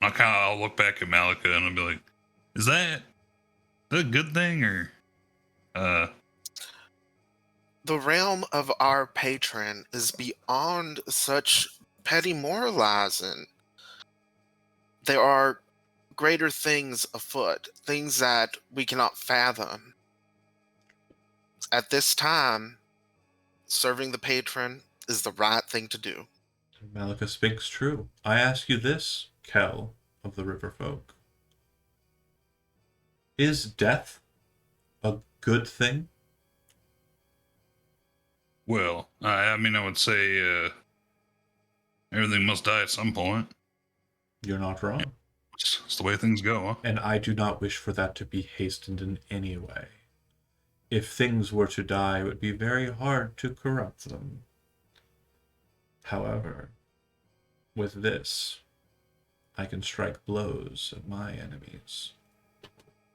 I'll look back at Malika and I'll be like, "Is that a good thing, or?" The realm of our patron is beyond such petty moralizing. There are greater things afoot, things that we cannot fathom. At this time, serving the patron is the right thing to do. Malika speaks true. I ask you this, Kel of the River Folk. Is death a good thing? Well, I mean, I would say everything must die at some point. You're not wrong. It's the way things go, huh? And I do not wish for that to be hastened in any way. If things were to die, it would be very hard to corrupt them. However, with this, I can strike blows at my enemies.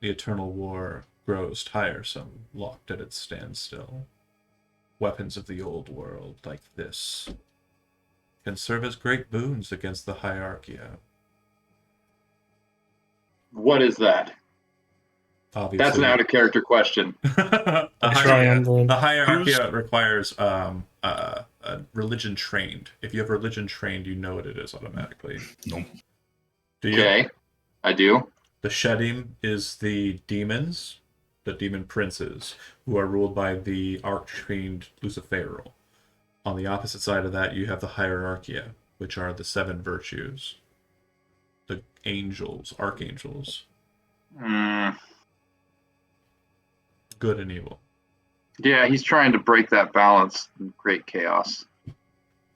The eternal war grows tiresome, locked at its standstill. Weapons of the old world, like this, can serve as great boons against the hierarchia. What is that? Obviously, That's an out of character question. the Triumvirate. hierarchia requires a religion trained. If you have religion trained, you know what it is automatically. Nope. Do you? Okay, I do. The Shedim is the demons, the demon princes, who are ruled by the arch-trained Luciferal. On the opposite side of that, you have the hierarchia, which are the seven virtues. The angels, archangels, good and evil. Yeah, he's trying to break that balance and create chaos.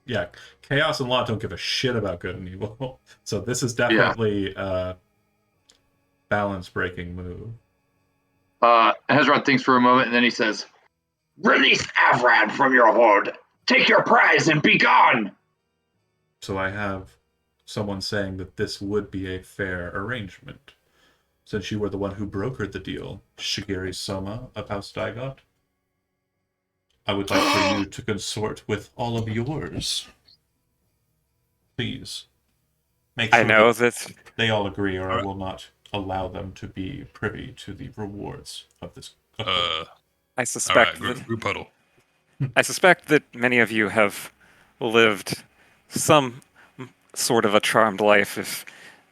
Yeah, chaos and law don't give a shit about good and evil. So this is definitely a balance-breaking move. Hezron thinks for a moment, and then he says, "Release Avran from your horde. Take your prize and be gone." So I have someone saying that this would be a fair arrangement. Since you were the one who brokered the deal, Shigeri Soma of House Daigot, I would like for you to consort with all of yours. Please. make I sure know that that they all agree, or I Alright. will not allow them to be privy to the rewards of this. Uh, I all suspect right, that group huddle. many of you have lived some sort of a charmed life if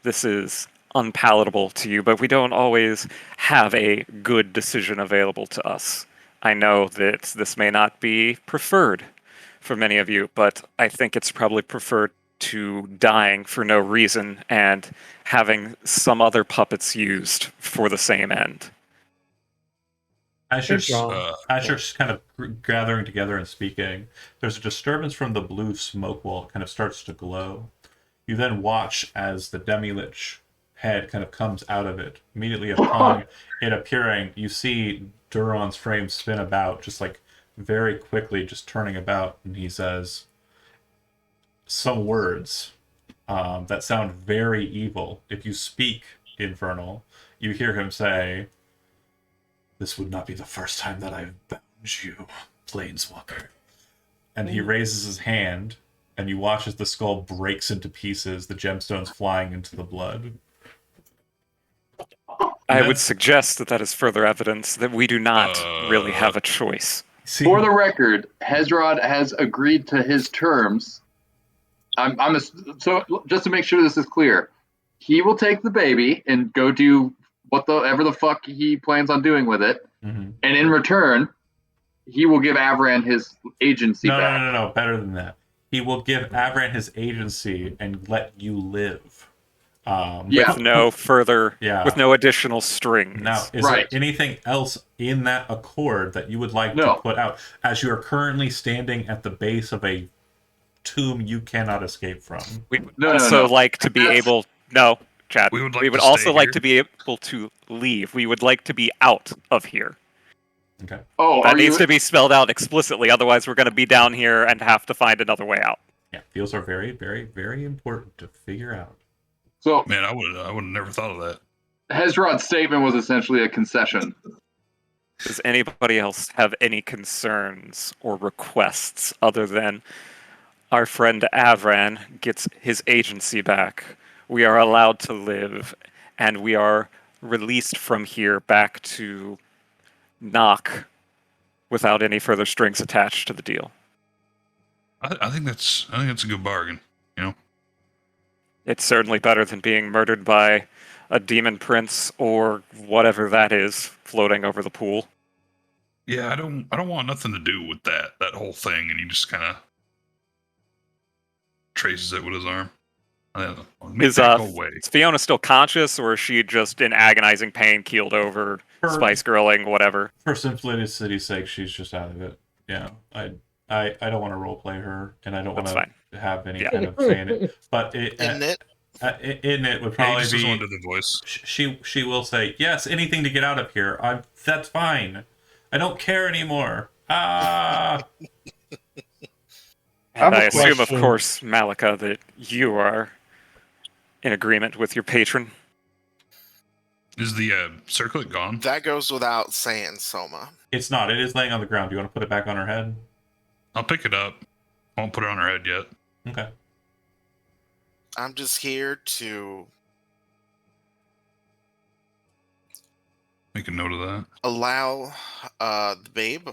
this is unpalatable to you, but we don't always have a good decision available to us. I know that this may not be preferred for many of you, but I think it's probably preferred to dying for no reason and having some other puppets used for the same end. As Hey, you're, John. as you're kind of gathering together and speaking, there's a disturbance from the blue smoke wall. It kind of starts to glow. You then watch as the demi-lich head kind of comes out of it. Immediately upon it appearing, you see Duron's frame spin about, just like very quickly, just turning about, and he says some words that sound very evil. If you speak Infernal, you hear him say, "This would not be the first time that I've bound you, Planeswalker." And he raises his hand, and you watch as the skull breaks into pieces, the gemstones flying into the blood. I Then- would suggest that that is further evidence that we do not really have Uh, a choice. See, For the record, Hezrod has agreed to his terms. So just to make sure this is clear, he will take the baby and go do whatever the fuck he plans on doing with it, Mhm. and in return, he will give Avran his agency No, back. no, better than that. He will give Avran his agency and let you live. Yeah. With no further, Yeah. with no additional strings. Now, is Right. there anything else in that accord that you would like No. to put out, as you are currently standing at the base of a tomb you cannot escape from? We would No, also like to be That's- able. No, Chad. We would like we would to also stay like here. to be able to leave. We would like to be out of here. Okay. Oh, That are needs you? to be spelled out explicitly. Otherwise, we're going to be down here and have to find another way out. Yeah, those are very, very, very important to figure out. So Man, I would have never thought of that. Hezrod's statement was essentially a concession. Does anybody else have any concerns or requests other than our friend Avran gets his agency back? We are allowed to live, and we are released from here back to Knock without any further strings attached to the deal. I think that's a good bargain. You know, It's certainly better than being murdered by a demon prince or whatever that is floating over the pool. yeah. I don't want nothing to do with that whole thing. And he just kind of traces it with his arm. Make Is that go away. is Fiona still conscious, or is she just in agonizing pain, keeled over, spice girling, whatever? For simplicity's sake, she's just out of it. Yeah, I don't want to roleplay her, and I don't want That's to fine. have any Yeah. kind of say in it. But Isn't it? in it would Yeah, he probably just doesn't want be to do the voice. she will say yes, anything to get out of here. That's fine. I don't care anymore. Ah. I have And a I assume, of question. course, Malika, that you are in agreement with your patron. Is the circlet gone? That goes without saying, Soma. It's not. It is laying on the ground. Do you want to put it back on her head? I'll pick it up. Won't put it on her head yet. Okay. I'm just here to Make a note of that. allow the babe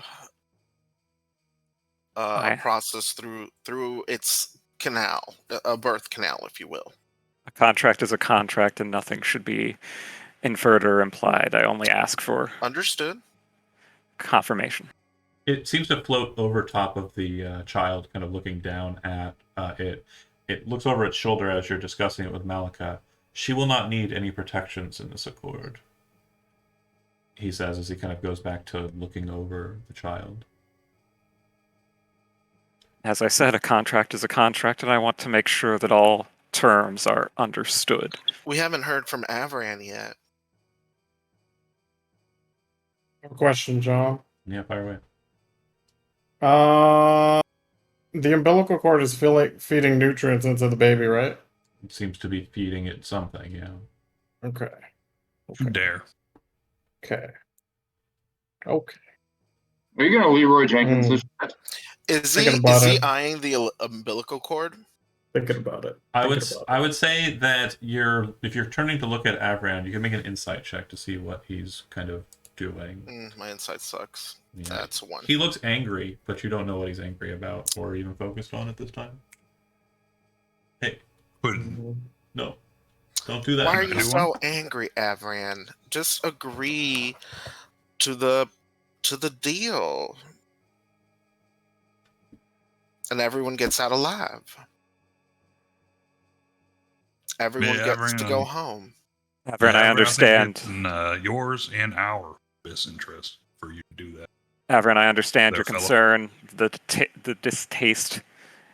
a Aye. process through its canal, a birth canal, if you will. A contract is a contract, and nothing should be inferred or implied. I only ask for Understood? confirmation. It seems to float over top of the child, kind of looking down at it. It looks over its shoulder as you're discussing it with Malika. She will not need any protections in this accord, he says as he kind of goes back to looking over the child. As I said, a contract is a contract, and I want to make sure that all terms are understood. We haven't heard from Avran yet. Question, John. Yeah, fire away. The umbilical cord is feeding nutrients into the baby, right? It seems to be feeding it something, yeah. Okay. Dare. Okay. Okay. Are you gonna Leroy Jenkins? Mm. This shit? Is Thinking he about is he it. eyeing the umbilical cord? Thinking about it. I Thinking would about I would say that if you're turning to look at Avran, you can make an insight check to see what he's kind of doing. My insight sucks. Yeah. That's one. He looks angry, but you don't know what he's angry about or even focused on at this time. Hey, But it. no, don't do that. Why are Can I you do so angry, Avran? Just agree to the deal, and everyone gets out alive. Everyone Yeah, gets to go Avran, home. Avran, I think understand. it's in yours and our best interest for you to do that. Avran, I understand There, your fella. concern, the distaste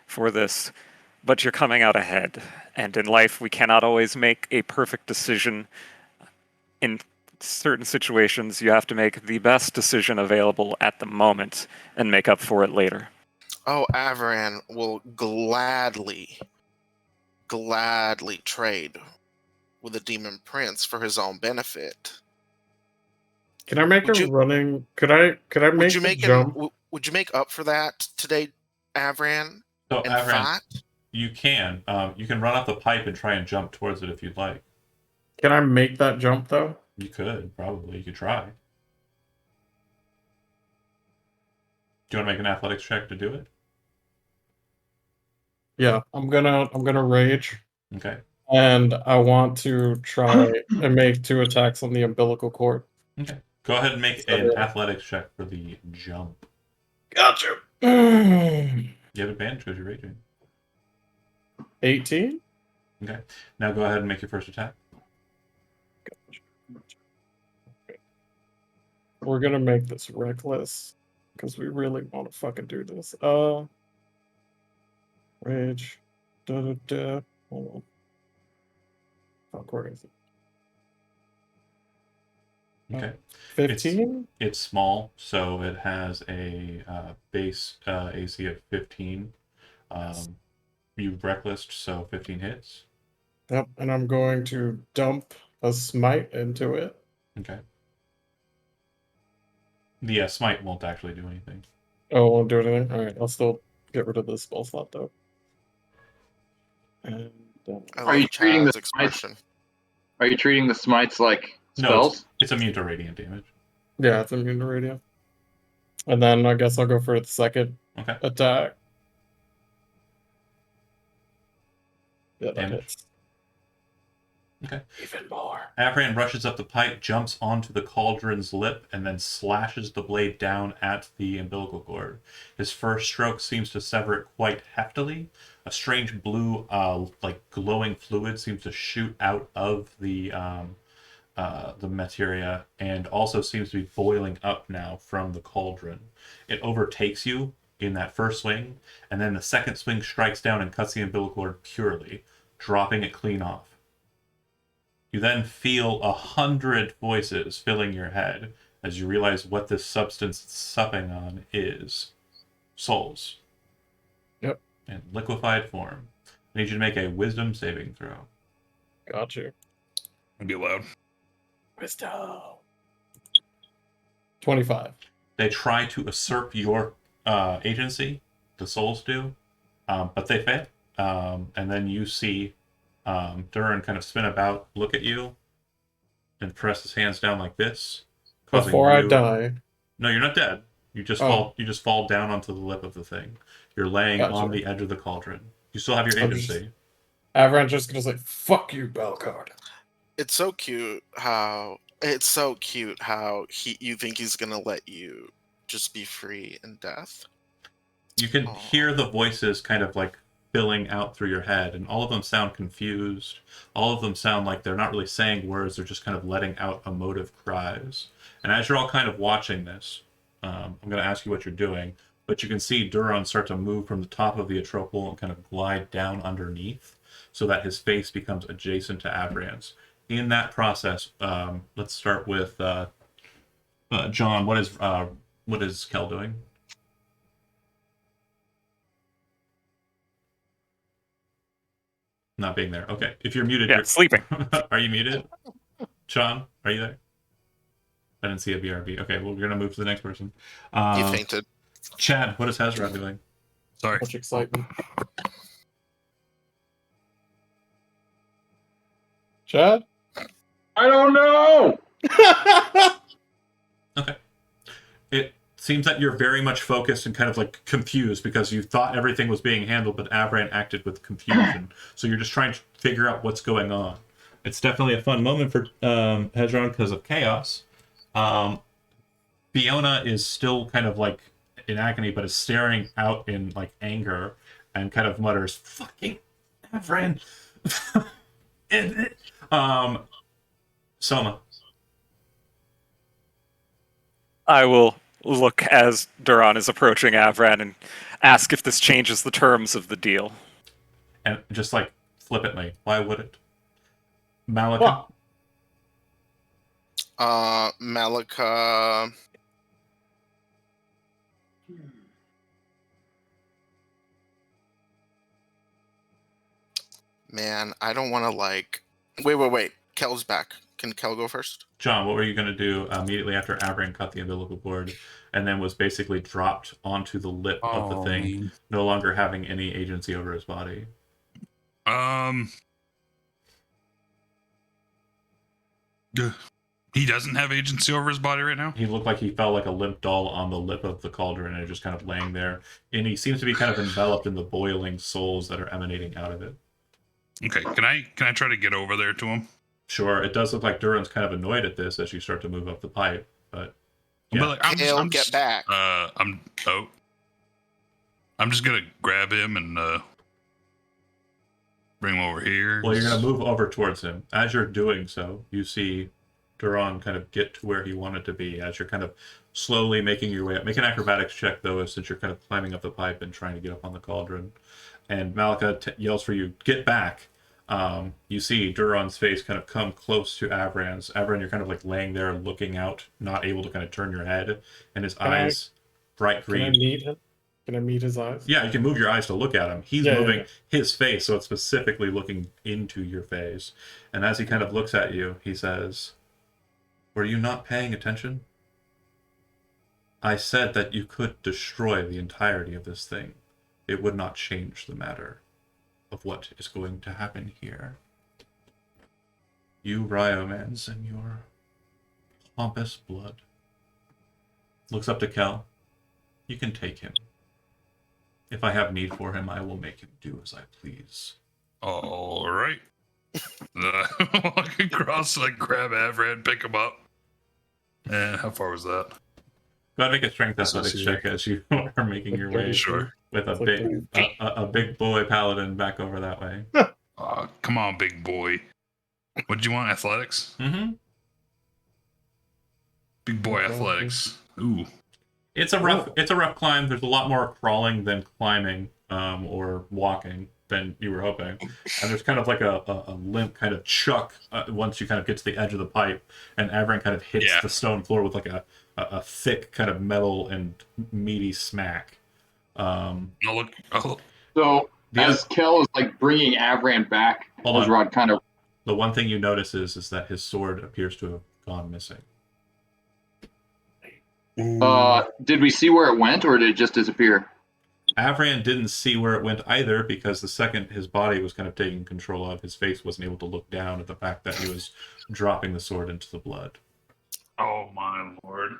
for this, but you're coming out ahead. And in life, we cannot always make a perfect decision. In certain situations, you have to make the best decision available at the moment and make up for it later. Oh, Avran will gladly trade with the Demon Prince for his own benefit. Can I make Would a you- running? Could I Would make you the make jump? would you make up for that today, Avran? So And Avran, fight? you can run up the pipe and try and jump towards it if you'd like. Can I make that jump though? You could probably. You could try. Do you want to make an athletics check to do it? Yeah, I'm gonna rage, Okay. and I want to try and make 2 attacks on the umbilical cord. Okay. Go ahead and make an athletics check for the jump. Gotcha. You have advantage because you're raging. 18. Okay. Now go ahead and make your first attack. We're gonna make this reckless because we really want to fucking do this. Rage. Da da da. Hold on. Fuck, where is it? Okay. 15. It's small, so it has a base AC of 15. You reckless, so 15 hits. Yep, and I'm going to dump a smite into it. Okay. The smite won't actually do anything. Oh, won't do anything. All right, I'll still get rid of this spell slot though. And I Are love you treating Chad's the expression. Are you treating the smites like No, spells? it's immune to radiant damage. yeah, it's immune to radio. And then I guess I'll go for the second Okay. attack. Yeah, that Damage. hits. Okay. Even more. Avran rushes up the pipe, jumps onto the cauldron's lip, and then slashes the blade down at the umbilical cord. His first stroke seems to sever it quite heftily. A strange blue, like glowing fluid seems to shoot out of the materia, and also seems to be boiling up now from the cauldron. It overtakes you in that first swing, and then the second swing strikes down and cuts the umbilical cord purely, dropping it clean off. You then feel 100 voices filling your head as you realize what this substance it's supping on is. Souls. Yep. In liquefied form. I need you to make a wisdom saving throw. Got you. It'd be loud. Wisdom. 25. They try to usurp your agency, the souls do, but they fail. And then you see Duran kind of spin about, look at you, and press his hands down like this. causing Before I you- die. No, you're not dead. You just Oh. fall. You just fall down onto the lip of the thing. You're laying Gotcha. on the edge of the cauldron. You still have your I'm just- agency. Avran's just gonna say, "Fuck you, Belcard." It's so cute how you think he's gonna let you just be free in death. You can Aw. hear the voices kind of like filling out through your head, and all of them sound confused. All of them sound like they're not really saying words, they're just kind of letting out emotive cries. And as you're all kind of watching this, I'm going to ask you what you're doing, but you can see Duran start to move from the top of the Atropal and kind of glide down underneath so that his face becomes adjacent to Avran's. In that process, let's start with John. What is Kel doing? Not being there. Okay. If you're muted, Yeah, you're... sleeping. Are you muted? Sean, are you there? I didn't see a BRB. Okay, well, we're going to move to the next person. He fainted. Chad, what is Hazrat doing? Sorry. Much excitement. Chad? I don't know. Okay. It seems that you're very much focused and kind of like confused because you thought everything was being handled, but Avran acted with confusion. So you're just trying to figure out what's going on. It's definitely a fun moment for Hezron because of chaos. Fiona is still kind of like in agony, but is staring out in like anger and kind of mutters, "Fucking Avran." Soma. I will look as Duran is approaching Avran and ask if this changes the terms of the deal. And just like flippantly, why would it? Malika. What? Malika. Man, I don't want to like. Wait. Kel's back. Can Kel go first? John, what were you going to do immediately after Avran cut the umbilical cord and then was basically dropped onto the lip of the thing, man. no longer having any agency over his body? He doesn't have agency over his body right now. He looked like he felt like a limp doll on the lip of the cauldron and just kind of laying there. And he seems to be kind of enveloped in the boiling souls that are emanating out of it. Okay, can I try to get over there to him? Sure, it does look like Duran's kind of annoyed at this as you start to move up the pipe, but But yeah. like, Kale, get back. I'm just gonna grab him and bring him over here. Well, you're going to move over towards him. As you're doing so, you see Duran kind of get to where he wanted to be as you're kind of slowly making your way up. Make an acrobatics check, though, since you're kind of climbing up the pipe and trying to get up on the cauldron. And Malika yells for you, "Get back!" You see Duran's face kind of come close to Avran's. Avran, you're kind of like laying there looking out, not able to kind of turn your head, and his eyes bright Can I green. meet him? Can I meet his eyes? Yeah, you can move your eyes to look at him. He's Yeah, moving yeah. his face, so it's specifically looking into your face. And as he kind of looks at you, he says, "Were you not paying attention? I said that you could destroy the entirety of this thing. It would not change the matter of what is going to happen here. You Ryomans and your pompous blood." Looks up to Kel. "You can take him. If I have need for him, I will make him do as I please." All right. Walk across, like grab Avran, pick him up. And how far was that? Go ahead and make a strength This athletics is check as you are making your way Sure. with a It's like big a big boy paladin back over that way. Come on, big boy. What did you want? Athletics? Mm-hmm. Big boy athletics. Ooh. It's a rough climb. There's a lot more crawling than climbing or walking than you were hoping. And there's kind of like a limp kind of chuck once you kind of get to the edge of the pipe, and Avran kind of hits Yeah. the stone floor with like a thick kind of metal and meaty smack. I'll look. So The as Kel is like bringing Avran back, Hold on. Hezrod kind of The one thing you notice is that his sword appears to have gone missing. did we see where it went or did it just disappear? Avran didn't see where it went either because the second his body was kind of taken control of, his face wasn't able to look down at the fact that he was dropping the sword into the blood. Oh my lord.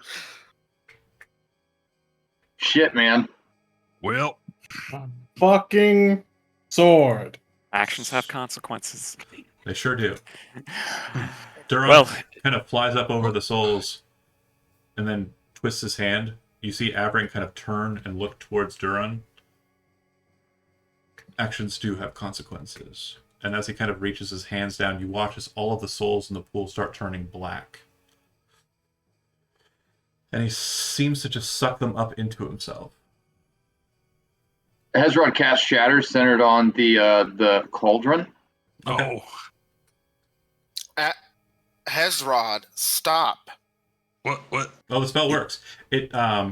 Shit, man. Well, Fucking sword. Actions have consequences. They sure do. Duran Well, kind of flies up over the souls and then twists his hand. You see Avran kind of turn and look towards Duran. Actions do have consequences. And as he kind of reaches his hands down, you watch as all of the souls in the pool start turning black. And he seems to just suck them up into himself. Hezrod cast Shatter centered on the cauldron. Okay. Hezrod, stop. What? Oh, the spell works. It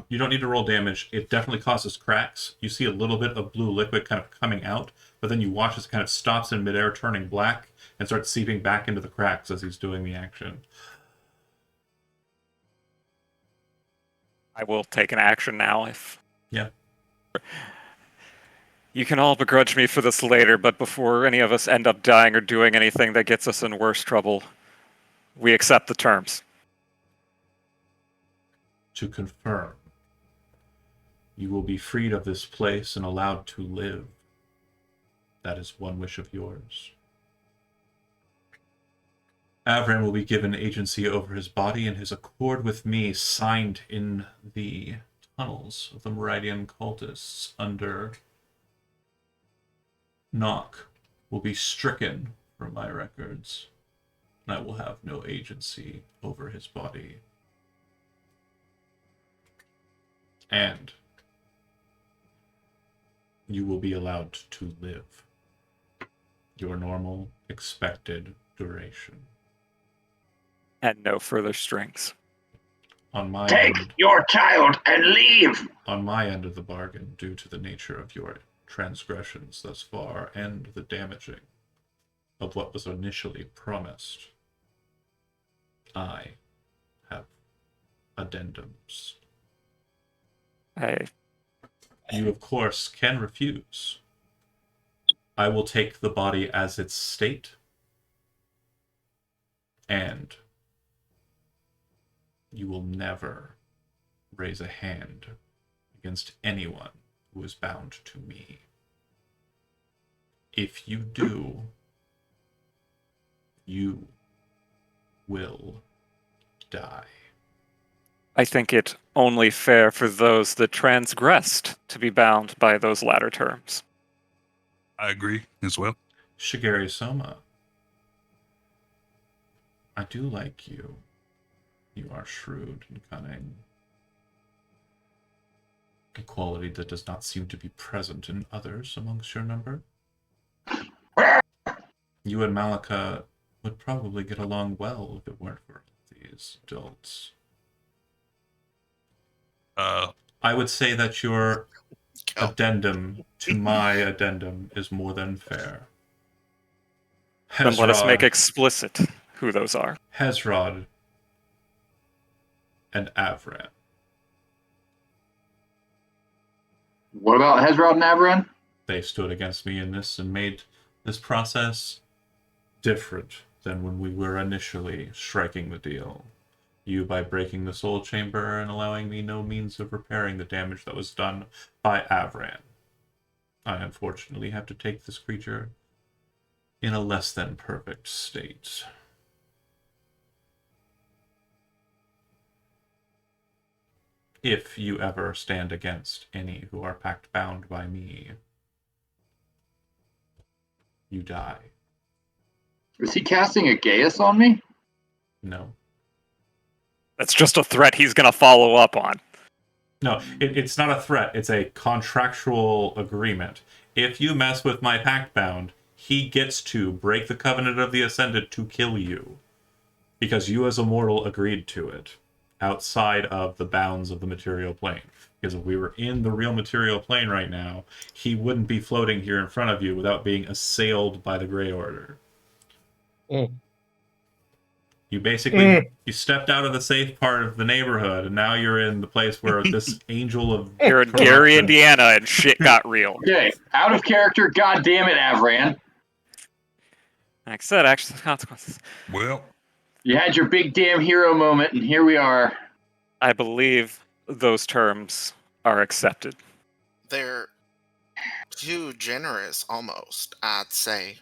you don't need to roll damage. It definitely causes cracks. You see a little bit of blue liquid kind of coming out, but then you watch as it kind of stops in midair, turning black, and starts seeping back into the cracks as he's doing the action. I will take an action now if. Yeah. You can all begrudge me for this later, but before any of us end up dying or doing anything that gets us in worse trouble, we accept the terms. To confirm, you will be freed of this place and allowed to live. That is one wish of yours. Avran will be given agency over his body, and his accord with me signed in the tunnels of the Meridian cultists under Knock will be stricken from my records, and I will have no agency over his body. And you will be allowed to live your normal expected duration. And no further strings. On my Take end, your child and leave. on my end of the bargain, due to the nature of your transgressions thus far and the damaging of what was initially promised, I have addendums. You, of course, can refuse. I will take the body as its state, and you will never raise a hand against anyone who is bound to me. If you do, you will die. I think it only fair for those that transgressed to be bound by those latter terms. I agree as well. Shigeri Soma, I do like you. You are shrewd and cunning. A quality that does not seem to be present in others amongst your number. You and Malika would probably get along well if it weren't for these adults. I would say that your addendum to my addendum is more than fair. Then let us make Hezrod, explicit who those are. Hezrod and Avran. What about Hezrod and Avran? They stood against me in this and made this process different than when we were initially striking the deal. You by breaking the soul chamber and allowing me no means of repairing the damage that was done by Avran. I unfortunately have to take this creature in a less than perfect state. If you ever stand against any who are pact bound by me, you die. Is he casting a Gaius on me? No. That's just a threat he's going to follow up on. No, it's not a threat. It's a contractual agreement. If you mess with my pact bound, he gets to break the covenant of the Ascended to kill you. Because you as a mortal agreed to it. Outside of the bounds of the material plane. Because if we were in the real material plane right now, he wouldn't be floating here in front of you without being assailed by the Grey Order. Mm. You basically you stepped out of the safe part of the neighborhood, and now you're in the place where this angel of You're in Gary, corruption- Indiana, and shit got real. Okay, out of character. God damn it, Avran. Like I said, actions have consequences. Well, You had your big damn hero moment, and here we are. I believe those terms are accepted. They're too generous, almost, I'd say.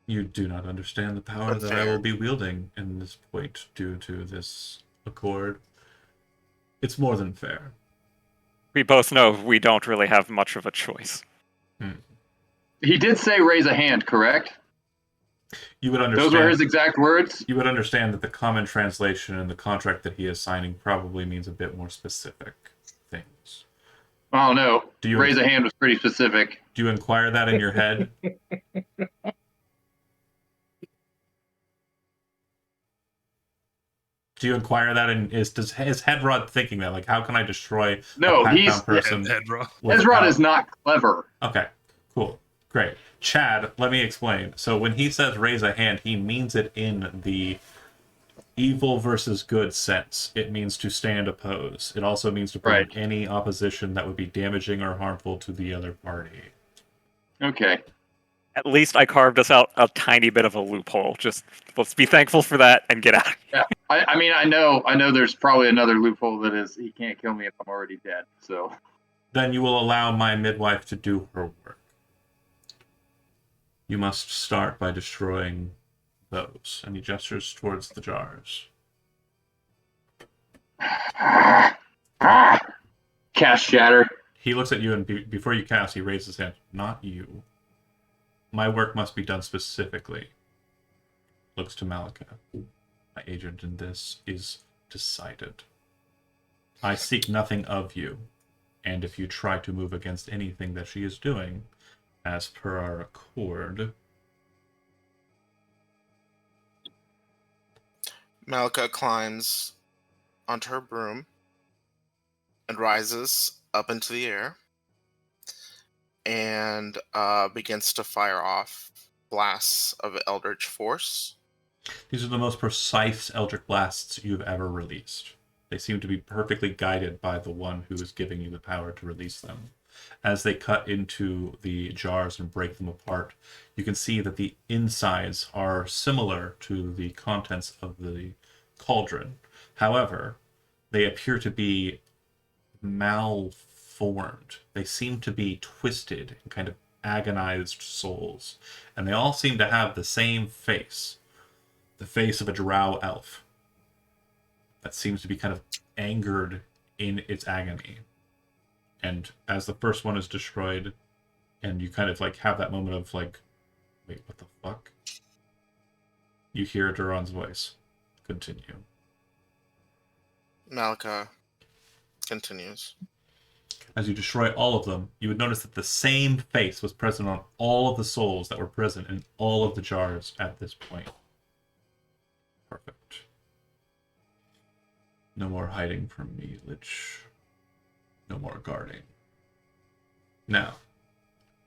You do not understand the power that I Unfair. will be wielding in this point due to this accord. It's more than fair. We both know we don't really have much of a choice. He did say raise a hand, correct? You would Those understand. were his exact words? You would understand that the common translation and the contract that he is signing probably means a bit more specific things. Oh, no. Do you Raise a hand was pretty specific. Do you inquire that in your head? Do you inquire that in is Hedrod thinking that? Like, how can I destroy No, a he's- pact-bound person? Hedra. Hezrod is not clever. Okay, cool. Great. Chad, let me explain. So when he says raise a hand, he means it in the evil versus good sense. It means to stand oppose. It also means to bring Right. any opposition that would be damaging or harmful to the other party. Okay. At least I carved us out a tiny bit of a loophole. Just let's be thankful for that and get out. Yeah. I mean, I know there's probably another loophole that is he can't kill me if I'm already dead. So Then you will allow my midwife to do her work. You must start by destroying those. And he gestures towards the jars. cast shatter. He looks at you, and before you cast, he raises his hand. Not you. My work must be done specifically. Looks to Malika. My agent in this is decided. I seek nothing of you, and if you try to move against anything that she is doing, as per our accord... Malika climbs onto her broom and rises up into the air and begins to fire off blasts of eldritch force. These are the most precise Eldritch Blasts you've ever released. They seem to be perfectly guided by the one who is giving you the power to release them. As they cut into the jars and break them apart, you can see that the insides are similar to the contents of the cauldron. However, they appear to be malformed. They seem to be twisted and kind of agonized souls. And they all seem to have the same face. The face of a drow elf that seems to be kind of angered in its agony. And as the first one is destroyed, and you kind of like have that moment of like, wait, what the fuck? You hear Duran's voice. Continue. Malika continues. As you destroy all of them, you would notice that the same face was present on all of the souls that were present in all of the jars at this point. Perfect. No more hiding from me, Lich. No more guarding. Now,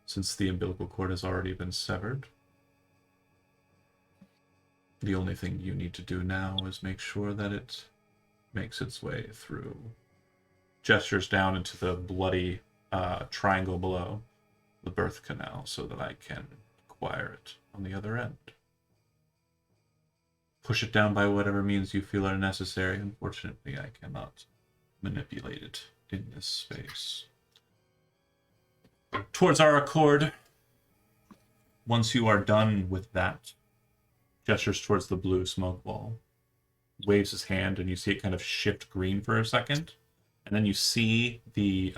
since the umbilical cord has already been severed, the only thing you need to do now is make sure that it makes its way through. Gestures down into the bloody triangle below the birth canal so that I can acquire it on the other end. Push it down by whatever means you feel are necessary. Unfortunately, I cannot manipulate it in this space. Towards our accord, once you are done with that, gestures towards the blue smoke ball, waves his hand, and you see it kind of shift green for a second. And then you see the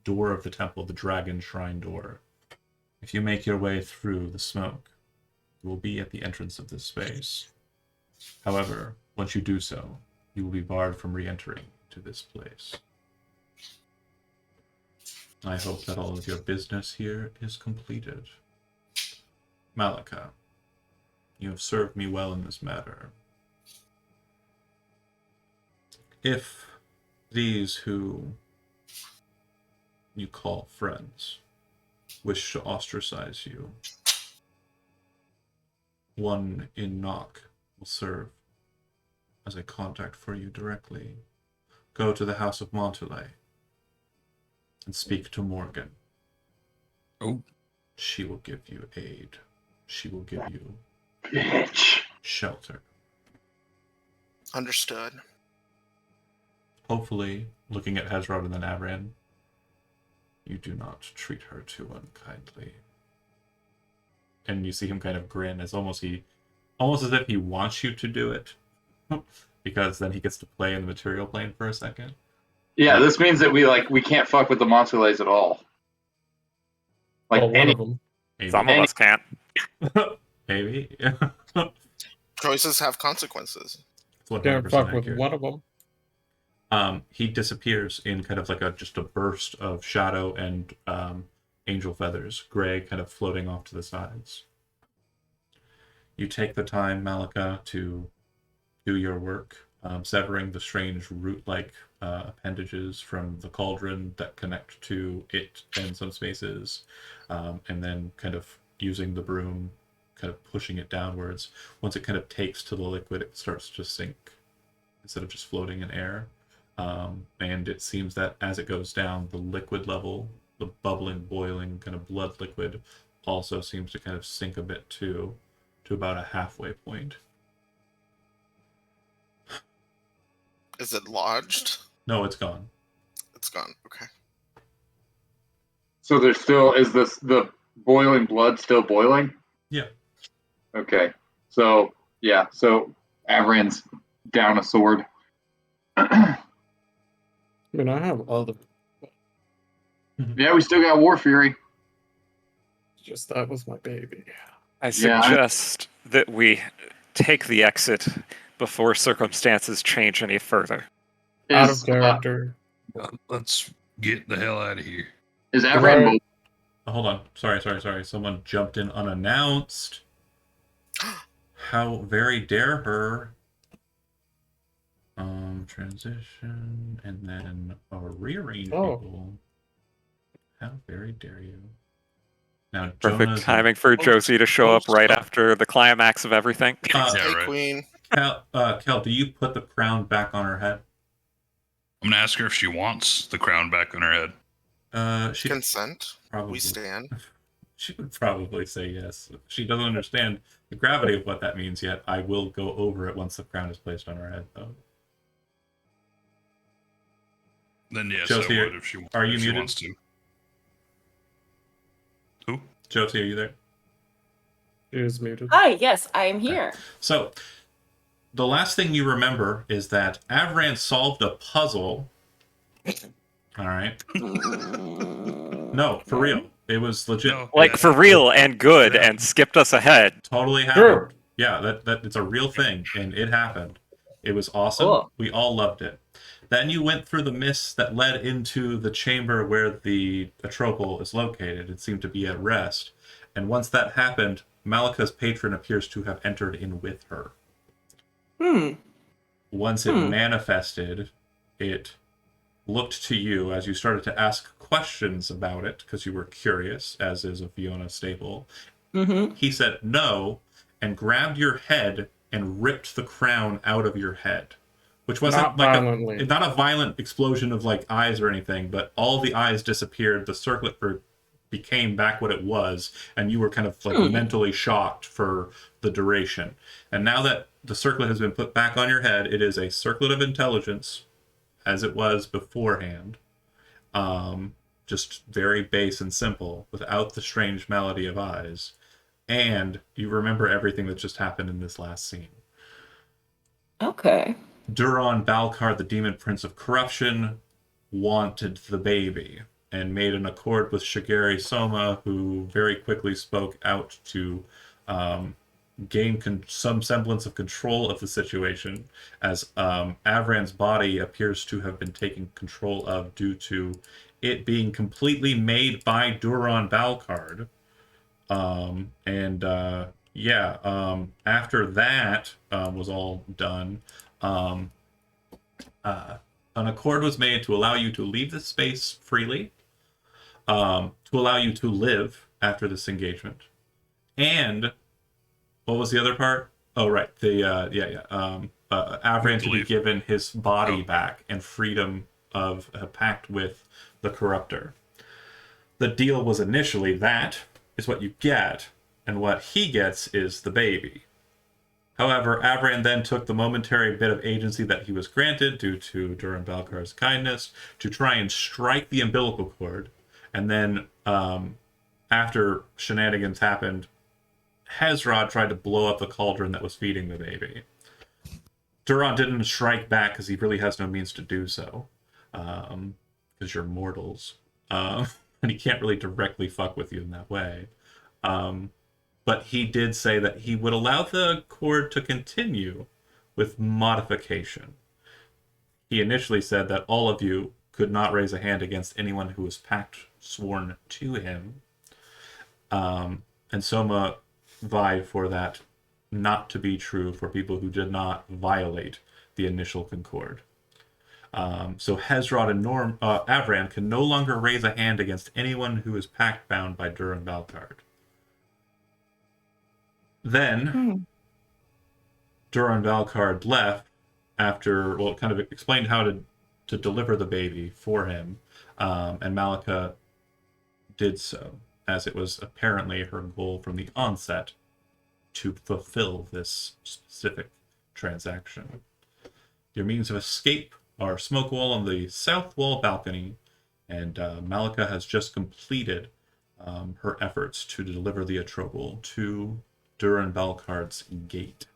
door of the temple, the dragon shrine door. If you make your way through the smoke, you will be at the entrance of this space. However, once you do so, you will be barred from re-entering to this place. I hope that all of your business here is completed. Malika, you have served me well in this matter. If these who you call friends wish to ostracize you, one in Nock will serve as a contact for you directly. Go to the House of Montelay and speak to Morgan. Oh. She will give you aid. She will give you Bitch. shelter. Understood. Hopefully, looking at Hezrod and then Avran, you do not treat her too unkindly. And you see him kind of grin as almost as if he wants you to do it. Because then he gets to play in the material plane for a second. Yeah, this means that we can't fuck with the Monstulays at all. Like Well, one any of them. Maybe. Some of us can't. Maybe. Choices have consequences. It's 100% Can't fuck with accurate. one of them. He disappears in kind of like just a burst of shadow and angel feathers, gray kind of floating off to the sides. You take the time, Malika, to do your work, severing the strange root-like appendages from the cauldron that connect to it in some spaces, and then kind of using the broom, kind of pushing it downwards. Once it kind of takes to the liquid, it starts to sink instead of just floating in air. And it seems that as it goes down, the liquid level, the bubbling, boiling kind of blood liquid, also seems to kind of sink a bit too, to about a halfway point. Is it lodged? No, it's gone. It's gone. Okay. So there's still the boiling blood still boiling? Yeah. Okay. So yeah. So Avran's down a sword. I mean, I have other. Yeah, we still got War Fury. Just that was my baby. I Yeah, suggest that we take the exit before circumstances change any further. Out Is of character. Let's get the hell out of here. is Right. Avran mobile? Hold on. Sorry. Someone jumped in unannounced. How very dare her. Transition and then rearrange Oh. people. How very dare you. Now, Perfect Jonah's timing for Josie to show up right after the climax of everything. Yeah, Hey, right. Queen. Kel, do you put the crown back on her head? I'm gonna ask her if she wants the crown back on her head. She Consent. probably We stand. She would probably say yes. She doesn't understand the gravity of what that means yet. I will go over it once the crown is placed on her head, though. Then yes, Josie, I would if she, are you if she muted? wants to. Who? Josie, are you there? She is muted. Hi, yes, I am here. So, the last thing you remember is that Avran solved a puzzle. All right. No, for real. It was legit. No, Like yeah. for real and good, Yeah. and skipped us ahead. Totally happened. Sure. Yeah, that it's a real thing, and it happened. It was awesome. Cool. We all loved it. Then you went through the mists that led into the chamber where the Atropal is located. It seemed to be at rest. And once that happened, Malika's patron appears to have entered in with her. Once it manifested, it looked to you as you started to ask questions about it, because you were curious, as is a Fiona staple. Mm-hmm. He said no, and grabbed your head and ripped the crown out of your head. Which wasn't Not like violently. not a violent explosion of like eyes or anything, but all the eyes disappeared. The circlet became back what it was, and you were kind of like mentally shocked for the duration. And now that the circlet has been put back on your head, it is a circlet of intelligence, as it was beforehand. Just very base and simple, without the strange malady of eyes. And you remember everything that just happened in this last scene. Okay. Duron Balkar, the demon prince of corruption, wanted the baby and made an accord with Shigeri Soma, who very quickly spoke out to gain some semblance of control of the situation, as Avran's body appears to have been taken control of due to it being completely made by Duron Balkard. After that was all done, an accord was made to allow you to leave the space freely, to allow you to live after this engagement, and what was the other part? Oh, right, Avran to be Leave. given his body back and freedom of a pact with the corruptor. The deal was initially that is what you get, and what he gets is the baby. However, Avran then took the momentary bit of agency that he was granted due to Duran Balkar's kindness to try and strike the umbilical cord. And then, after shenanigans happened, Hezrod tried to blow up the cauldron that was feeding the baby. Duran didn't strike back because he really has no means to do so, because you're mortals. And he can't really directly fuck with you in that way. But he did say that he would allow the cord to continue with modification. He initially said that all of you could not raise a hand against anyone who was pact sworn to him. And Soma vied for that not to be true for people who did not violate the initial concord. So Hezrod and Avran can no longer raise a hand against anyone who is pact bound by Duran Balkard. Then Hmm. Duran Valkard left after, well, kind of explained how to deliver the baby for him, and Malika did so, as it was apparently her goal from the onset to fulfill this specific transaction. Your means of escape are smoke wall on the south wall balcony, and Malika has just completed her efforts to deliver the Atrobal to Duran Valkard's gate.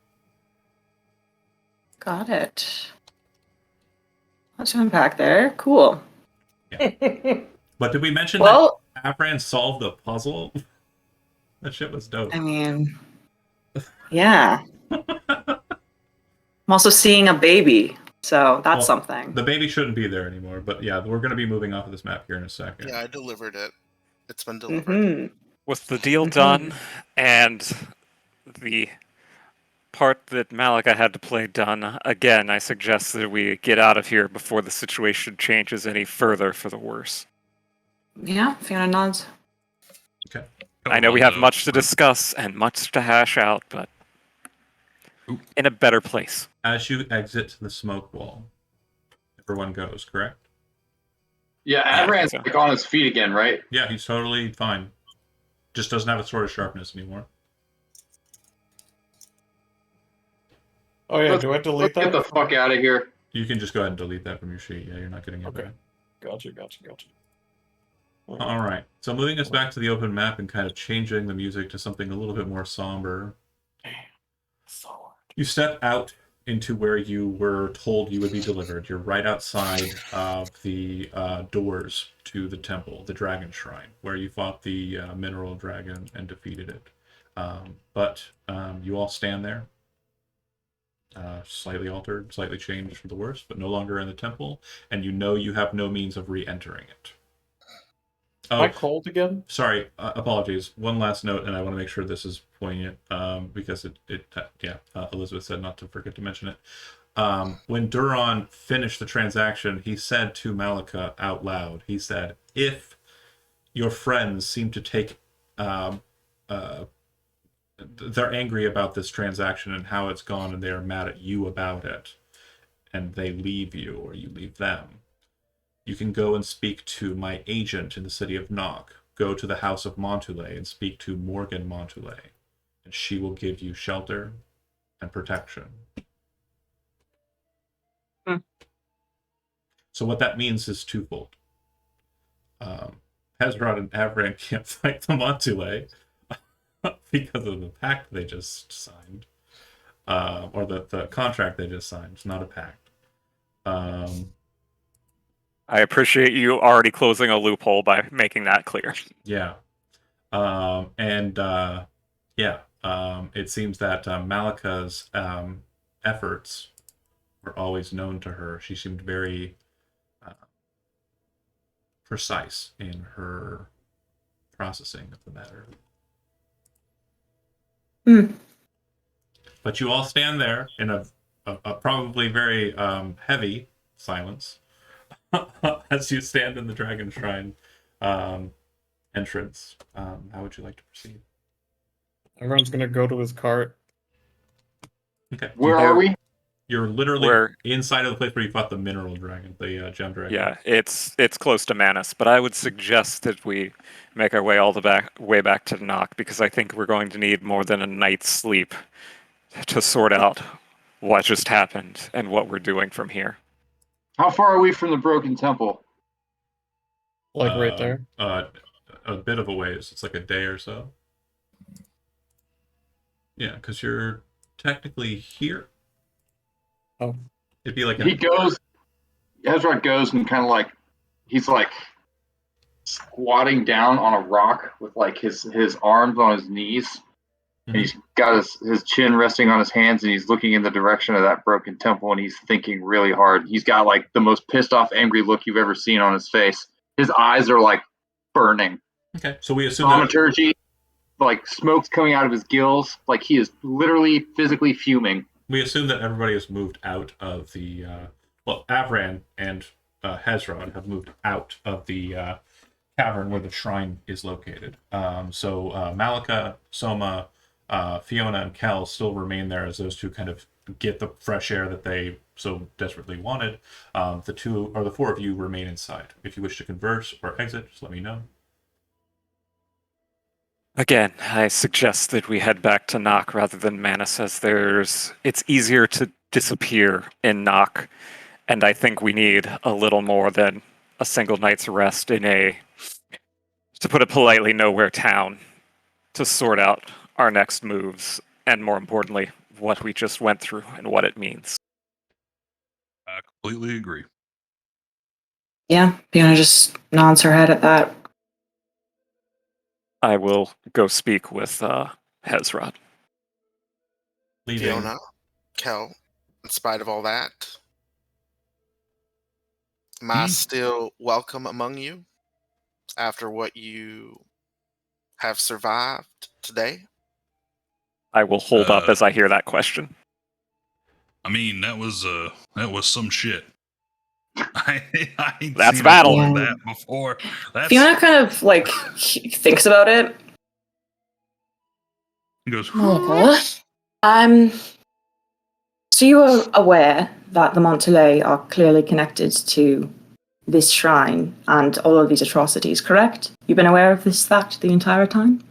Got it. Let's unpack there. Cool. But did we mention Well, that Afran solved the puzzle? That shit was dope. I mean, yeah. I'm also seeing a baby, so that's Well, something. The baby shouldn't be there anymore, but yeah, we're going to be moving off of this map here in a second. Yeah, I delivered it. It's been delivered. Mm-hmm. With the deal Mhm. done and the part that Malika had to play done, again, I suggest that we get out of here before the situation changes any further for the worse. Yeah, Fiona nods. Okay. I know we have much to discuss and much to hash out, but in a better place. As you exit the smoke wall, everyone goes, correct? Yeah, I think Avran's so. like on his feet again, right? Yeah, he's totally fine. Just doesn't have a sword of sharpness anymore. Oh yeah, Let's- do I delete Let's get that? the fuck out of here. You can just go ahead and delete that from your sheet. Yeah, you're not getting it Okay. back. Gotcha. All right. So moving us back to the open map and kind of changing the music to something a little bit more somber. Sword. You step out into where you were told you would be delivered. You're right outside of the doors to the temple, the dragon shrine, where you fought the mineral dragon and defeated it. But you all stand there, slightly altered, slightly changed for the worse, but no longer in the temple, and you know you have no means of re-entering it. Am I cold again? Sorry, apologies. One last note, and I want to make sure this is poignant because Elizabeth said not to forget to mention it. When Duran finished the transaction, he said to Malika out loud, he said, if your friends seem to take, they're angry about this transaction and how it's gone, and they are mad at you about it, and they leave you or you leave them, you can go and speak to my agent in the city of Nock. Go to the house of Montoulet and speak to Morgan Montoulet, and she will give you shelter and protection. Hmm. So what that means is twofold. Hezron and Avran can't fight the Montoulet because of the pact they just signed, or the contract they just signed. It's not a pact. I appreciate you already closing a loophole by making that clear. Yeah. It seems that Malika's efforts were always known to her. She seemed very precise in her processing of the matter. Hmm. But you all stand there in a probably very heavy silence as you stand in the Dragon Shrine entrance. How would you like to proceed? Everyone's gonna go to his cart. Okay. Where are we? You're literally Where- inside of the place where you fought the mineral dragon, the gem dragon. Yeah, it's close to Manus, but I would suggest that we make our way all the way back to Nock, because I think we're going to need more than a night's sleep to sort out what just happened and what we're doing from here. How far are we from the broken temple? Like right there. A bit of a ways. It's like a day or so. Yeah, because you're technically here. Oh. It'd be like He goes. Ezra goes and kind of like he's like squatting down on a rock with like his arms on his knees, and he's got his chin resting on his hands, and he's looking in the direction of that broken temple, and he's thinking really hard. He's got like the most pissed off, angry look you've ever seen on his face. His eyes are like burning. Okay, so we assume that Thaumaturgy, like smoke's coming out of his gills. Like he is literally physically fuming. everybody has moved out of the Avran and Hezron have moved out of the cavern where the shrine is located. So Malika, Soma, Fiona and Cal still remain there as those two kind of get the fresh air that they so desperately wanted. The four of you remain inside. If you wish to converse or exit, just let me know. Again, I suggest that we head back to Nock rather than Manus, as it's easier to disappear in Nock, and I think we need a little more than a single night's rest in a, to put it politely, nowhere town to sort out our next moves, and more importantly, what we just went through and what it means. I completely agree. Yeah, Fiona just nods her head at that. I will go speak with Hezrod. Leaving. Fiona, Kel, in spite of all that, am I still welcome among you after what you have survived today? I will hold up as I hear that question. I mean, that was some shit. I ain't That's seen battle. a that before. That's Fiona kind of like thinks about it. he goes. Monica, so you are aware that the Montalais are clearly connected to this shrine and all of these atrocities, correct? You've been aware of this fact the entire time?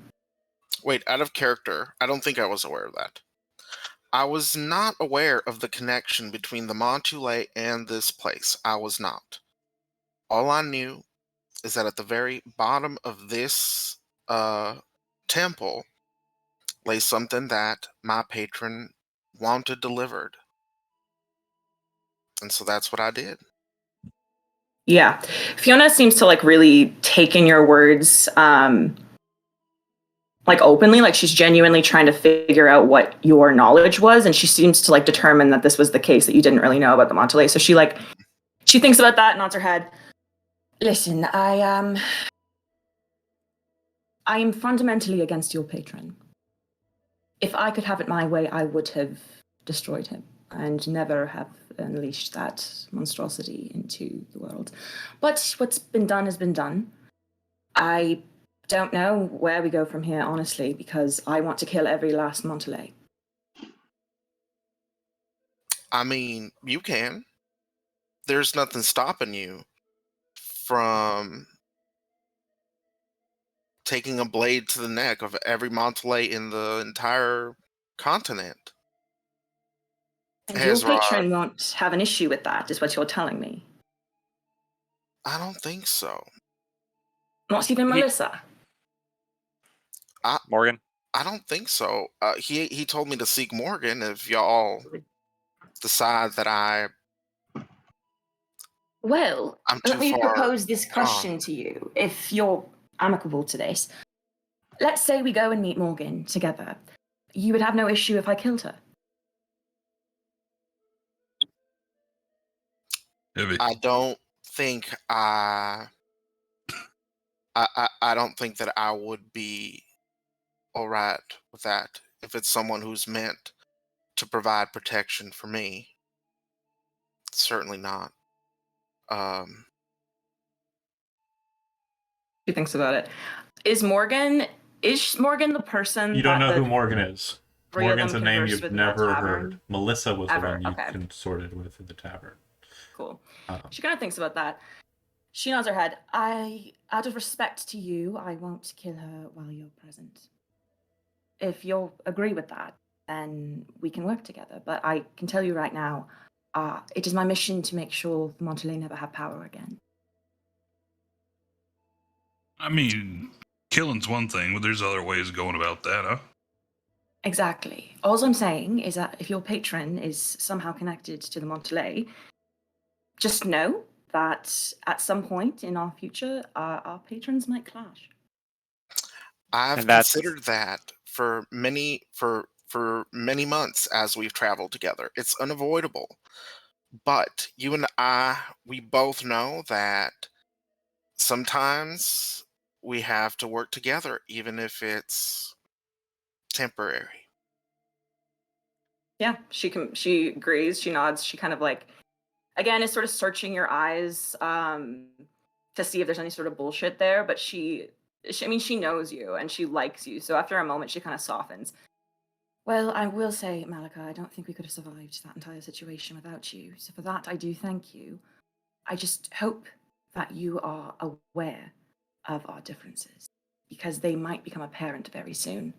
Wait, out of character, I don't think I was aware of that. I was not aware of the connection between the Montulay and this place. I was not. All I knew is that at the very bottom of this temple lay something that my patron wanted delivered. And so that's what I did. Yeah. Fiona seems to like really take in your words like openly, like she's genuinely trying to figure out what your knowledge was, and she seems to like determine that this was the case, that you didn't really know about the Montalais. So she thinks about that, nods her head. Listen, I am fundamentally against your patron. If I could have it my way, I would have destroyed him and never have unleashed that monstrosity into the world. But what's been done has been done. I don't know where we go from here, honestly, because I want to kill every last Montalais. I mean, you can. There's nothing stopping you from taking a blade to the neck of every Montalais in the entire continent. And your Hezrod, patron won't have an issue with that, is what you're telling me. I don't think so. Not even Melissa. Morgan? I don't think so. He told me to seek Morgan if y'all decide that Well, I'm let too me far propose this question gone. to you, if you're amicable to this. Let's say we go and meet Morgan together. You would have no issue if I killed her. Heavy. I don't think I don't think that I would be all right with that if it's someone who's meant to provide protection for me. Certainly not. She thinks about it. Is Morgan the person You don't that know the who Morgan is. three of Morgan's them a name conversed you've with in that never tavern? heard. Melissa was Ever, the one you okay. consorted with in the tavern. Cool. Um, She kind of thinks about that. She nods her head. Out of respect to you, I won't kill her while you're present. If you'll agree with that, then we can work together. But I can tell you right now, it is my mission to make sure the Montalais never have power again. I mean, killing's one thing, but there's other ways of going about that, huh? Exactly. All I'm saying is that if your patron is somehow connected to the Montalais, just know that at some point in our future, our patrons might clash. I've And that's considered that for many months as we've traveled together. It's unavoidable. But you and I, we both know that sometimes we have to work together, even if it's temporary. Yeah, she agrees, she nods, she kind of like, again, is sort of searching your eyes to see if there's any sort of bullshit there, but she knows you and she likes you. So after a moment, she kind of softens. Well, I will say, Malika, I don't think we could have survived that entire situation without you. So for that, I do thank you. I just hope that you are aware of our differences, because they might become apparent very soon.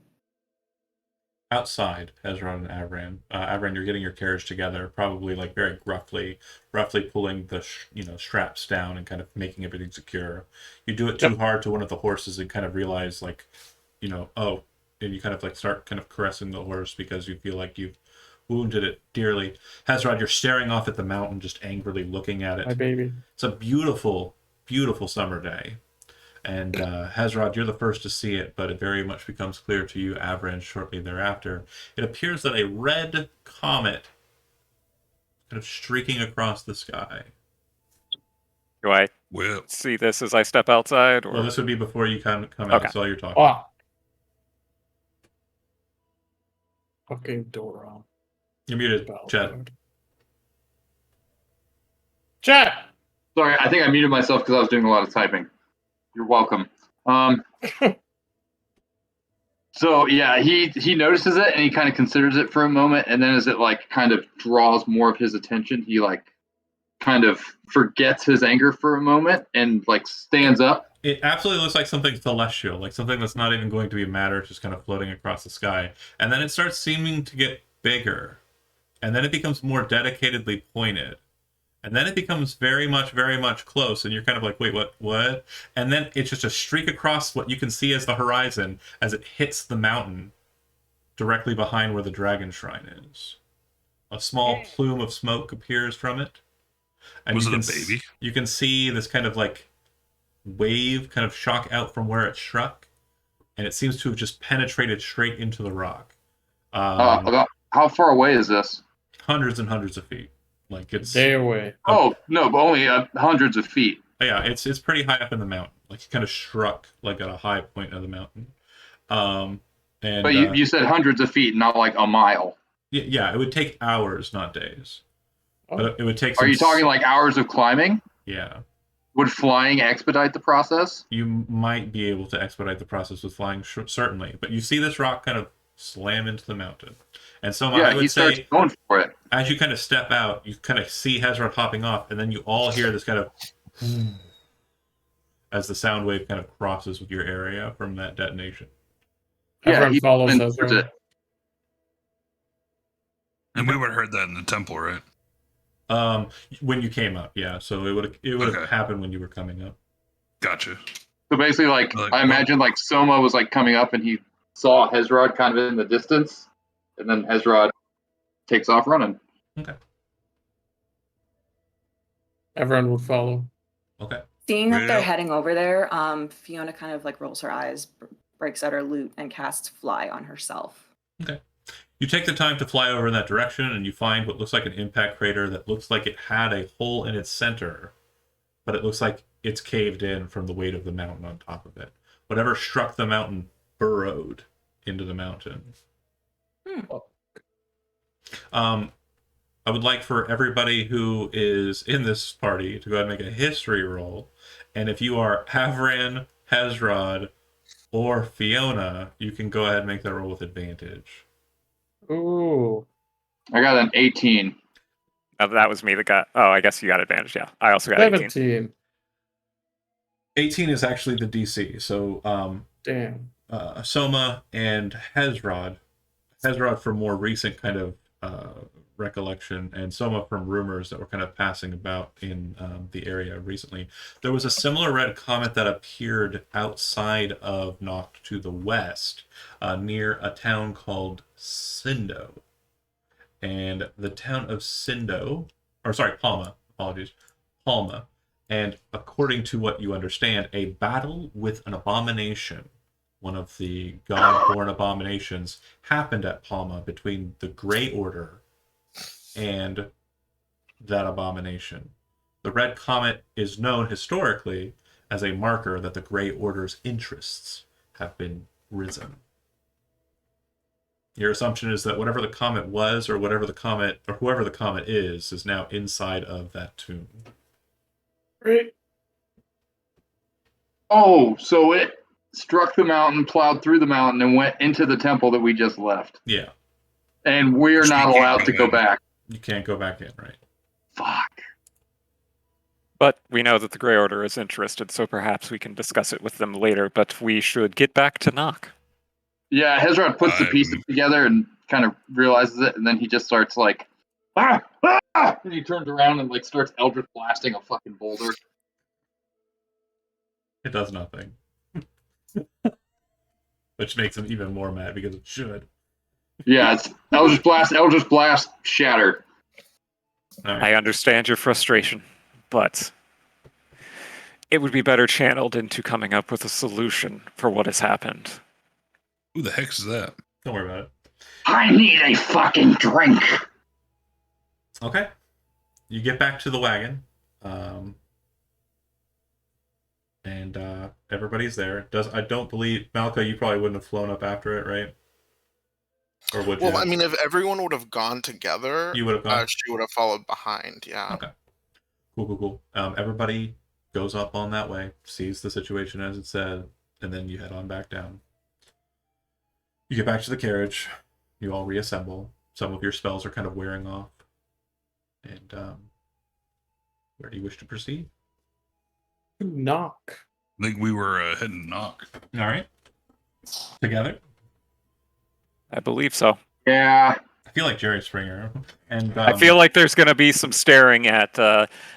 Outside, Hezron and Avran. Avran, you're getting your carriage together, probably like very roughly pulling the straps down and kind of making everything secure. You do it too Yep. hard to one of the horses and kind of realize like, oh, and you kind of like start kind of caressing the horse because you feel like you've wounded it dearly. Hezron, you're staring off at the mountain, just angrily looking at My it. baby. It's a beautiful, beautiful summer day. And Hezrod, you're the first to see it, but it very much becomes clear to you, Avran, shortly thereafter. It appears that a red comet kind of streaking across the sky. Do I Well, see this as I step outside, or Well, this would be before you come out, Okay. so you're talking. Ah. Fucking Dora. You're muted, Chad. Chat. Sorry, I think I muted myself because I was doing a lot of typing. You're welcome. So yeah, he notices it and he kind of considers it for a moment, and then as it like kind of draws more of his attention, he like kind of forgets his anger for a moment and like stands up. It absolutely looks like something celestial, like something that's not even going to be matter, just kind of floating across the sky. And then it starts seeming to get bigger. And then it becomes more dedicatedly pointed. And then it becomes very much close, and you're kind of like, wait, what? And then it's just a streak across what you can see as the horizon as it hits the mountain directly behind where the dragon shrine is. A small plume of smoke appears from it. And Was you it can a baby? You can see this kind of like wave kind of shock out from where it struck, and it seems to have just penetrated straight into the rock. About how far away is this? Hundreds and hundreds of feet. Like it's Day away. Oh no, but only hundreds of feet. yeah, it's pretty high up in the mountain. Like it kind of struck like at a high point of the mountain. And But you said hundreds of feet, not like a mile. yeah, it would take hours, not days. Oh. But it would take. Are you talking like hours of climbing? Yeah, Would flying expedite the process? you might be able to expedite the process with flying, certainly. But you see this rock kind of slam into the mountain, and so Yeah, I he would starts say, going for it. as you kind of step out, you kind of see Hezron hopping off, and then you all hear this kind of as the sound wave kind of crosses with your area from that detonation. Yeah, Everyone he follows went Ezra. towards it. and we would have heard that in the temple, right? When you came up, yeah. So it would have Okay. happened when you were coming up. Gotcha. So basically, like Like, I imagine, like Soma was like coming up, and he saw Hezrod kind of in the distance, and then Hezrod takes off running. Okay. Everyone would follow. Okay. Seeing that they're Yeah. heading over there, Fiona kind of like rolls her eyes, breaks out her lute, and casts Fly on herself. You take the time to fly over in that direction, and you find what looks like an impact crater that looks like it had a hole in its center, but it looks like it's caved in from the weight of the mountain on top of it. Whatever struck the mountain burrowed into the mountain. I would like for everybody who is in this party to go ahead and make a history roll. And if you are Havran, Hezrod, or Fiona, you can go ahead and make that roll with advantage. Ooh. I got an 18. that was me that got? Oh, I guess you got advantage. Yeah, I also got 18. 17. 18 is actually the DC. So Damn. Soma and Hezrod from more recent kind of recollection, and Soma from rumors that were kind of passing about in the area recently. There was a similar red comet that appeared outside of Noct to the west, near a town called Sindo. And the town of Palma, apologies, Palma. And according to what you understand, a battle with an abomination, one of the god-born abominations, happened at Palma between the Grey Order and that abomination. The red comet is known historically as a marker that the Grey Order's interests have been risen. Your assumption is that whatever the comet was, or whoever the comet is now inside of that tomb. Great. Oh, so it struck the mountain, plowed through the mountain, and went into the temple that we just left. Yeah. And we're Which we not can't allowed go to go in. back. You can't go back in, right? Fuck. But we know that the Grey Order is interested, so perhaps we can discuss it with them later. But we should get back to Nock. Yeah, Hezron puts the I'm- pieces together and kind of realizes it, and then he just starts like, ah, ah! And he turns around and like starts Eldritch blasting a fucking boulder. It does nothing. Which makes him even more mad because it should. Yeah, it's Eldritch blast, shatter. All right. I understand your frustration, but it would be better channeled into coming up with a solution for what has happened. Who the heck is that? Don't worry about it. I need a fucking drink. Okay. You get back to the wagon. And everybody's there. I don't believe Malka, you probably wouldn't have flown up after it, right? Or would you? Well, I mean, if everyone would have gone together, You would have gone? she would have followed behind. Yeah. Okay. Cool. Everybody goes up on that way, sees the situation as it said, and then you head on back down. You get back to the carriage. You all reassemble. Some of your spells are kind of wearing off. And where do you wish to proceed? Knock. I think we were heading to Nock. All right. Together? I believe so. Yeah. I feel like Jerry Springer. And I feel like there's going to be some staring at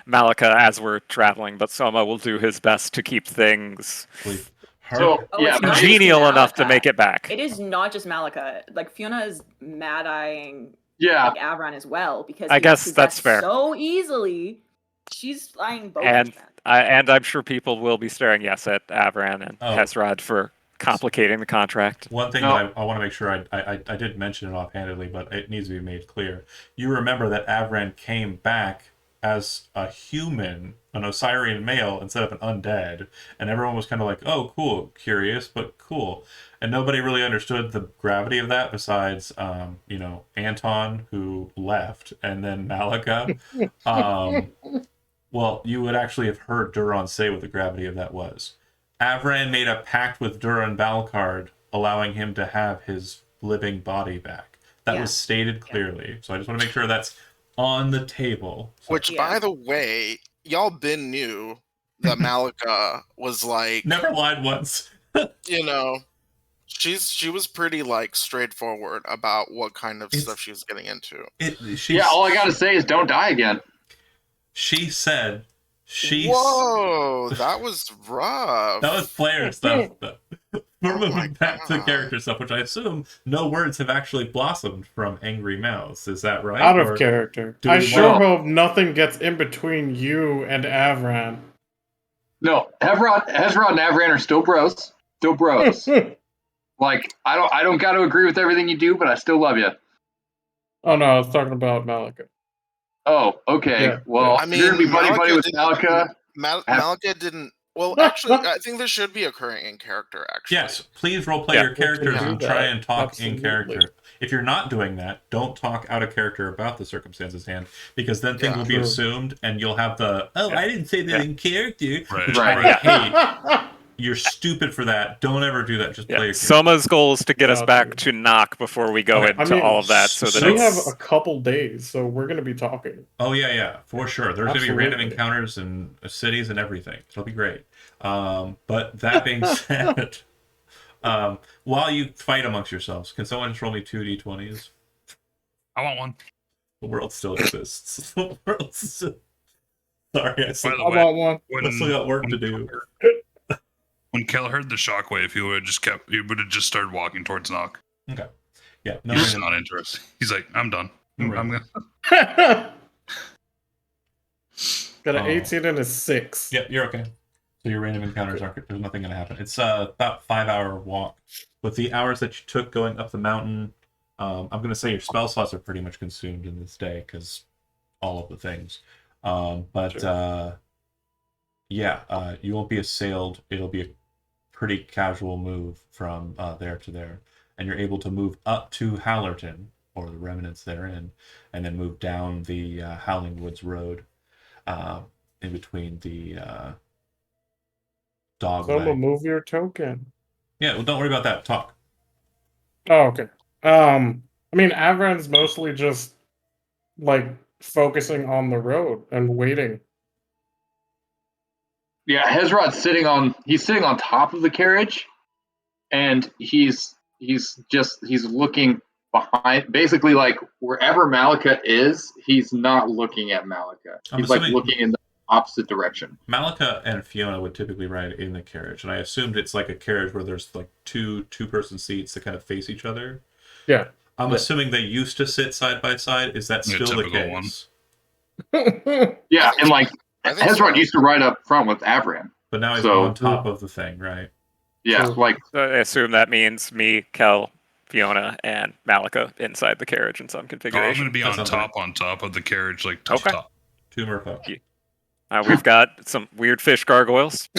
Malika as we're traveling, but Soma will do his best to keep things So Oh, yeah, it's not just genial enough to Malika. make it back. It is not just Malika. Like Fiona is mad eyeing yeah. like Avran as well because I he guess was that's possessed fair. so easily. She's eyeing both And of them. and I'm sure people will be staring, yes, at Avran and Oh. Hezrod for complicating the contract. one thing No. that I want to make sure I did mention it offhandedly, but it needs to be made clear. You remember that Avran came back as a human, an Osirian male, instead of an undead, and everyone was kind of like, "Oh, cool, curious, but cool," and nobody really understood the gravity of that besides, Anton, who left, and then Malika. Well, you would actually have heard Duran say what the gravity of that was. Avran made a pact with Duran Balcard, allowing him to have his living body back. That Yeah. was stated clearly. So I just want to make sure that's on the table. So- Which, Yeah. by the way, y'all been knew that Malika was like, never lied once. she was pretty like straightforward about what kind of It's- stuff she was getting into. Yeah, all I gotta say is don't die again. She said Whoa, that was rough. that was player stuff. But we're Oh my moving back to God. character stuff, which I assume no words have actually blossomed from Angry Mouse. Is that right? Out Or- of character. do I we sure want- hope nothing gets in between you and Avran. No, Hezron and Avran are still bros. Still bros. Like I don't got to agree with everything you do, but I still love you. Oh no, I was talking about Malika. Oh, okay. Yeah. Well, I mean, you're gonna be buddy Malika with didn't- Malika. Malika didn't. Well, actually, I think this should be occurring in character. Actually, Yes, please roleplay Yeah. your characters do and try that. and talk Absolutely. in character. If you're not doing that, don't talk out of character about the circumstances at hand, because then things Yeah. will be True. assumed, and you'll have the I didn't say that Yeah. in character. Right. Which Right. I hate. You're stupid for that. Don't ever do that. Just play Yeah. your character. Soma's goal is to get us Gotcha. back to Nock before we go Okay. into all of that, so that we it's have a couple days, so we're gonna be talking. Oh yeah, for sure. There's gonna be random Absolutely. encounters and cities and everything. It'll be great. But that being said, while you fight amongst yourselves, can someone just roll me 2d20s? I want one. The world still exists. The world still... Sorry, I By still, the I way, want one. I still got work to do. When Kel heard the shockwave, he would have just started walking towards Nock. Okay. Yeah. No. He's random- not interested. He's like, I'm done. Right. I'm gonna. Got an Oh. 18 and a 6. Yeah, you're okay. So your random encounters aren't. There's nothing gonna happen. It's about 5-hour walk. With the hours that you took going up the mountain, I'm gonna say your spell slots are pretty much consumed in this day because all of the things. You won't be assailed. It'll be a pretty casual move from there to there, and you're able to move up to Hallerton or the remnants therein, and then move down the Howling Woods Road in between the dog Soma, leg. move your token. Yeah, well, don't worry about that. Talk. Oh, okay. I mean, Avran's mostly just like focusing on the road and waiting. Yeah, Hezrod's sitting on top of the carriage, and he's looking behind, basically like wherever Malika is, he's not looking at Malika. I'm He's like assuming looking in the opposite direction. Malika and Fiona would typically ride in the carriage, and I assumed it's like a carriage where there's like two-person seats that kind of face each other. Yeah. I'm Yeah. assuming they used to sit side by side. Is that Yeah, still the typical one. case? Yeah, and like I think Hezrod so. used to ride up front with Avran. But now he's So- on top of the thing, right? Yeah, True. like So I assume that means me, Kel, Fiona, and Malika inside the carriage in some Oh, I'm configuration. going to be That on sounds top of the carriage, like Okay. top. Two merfolk. We've got some weird fish gargoyles.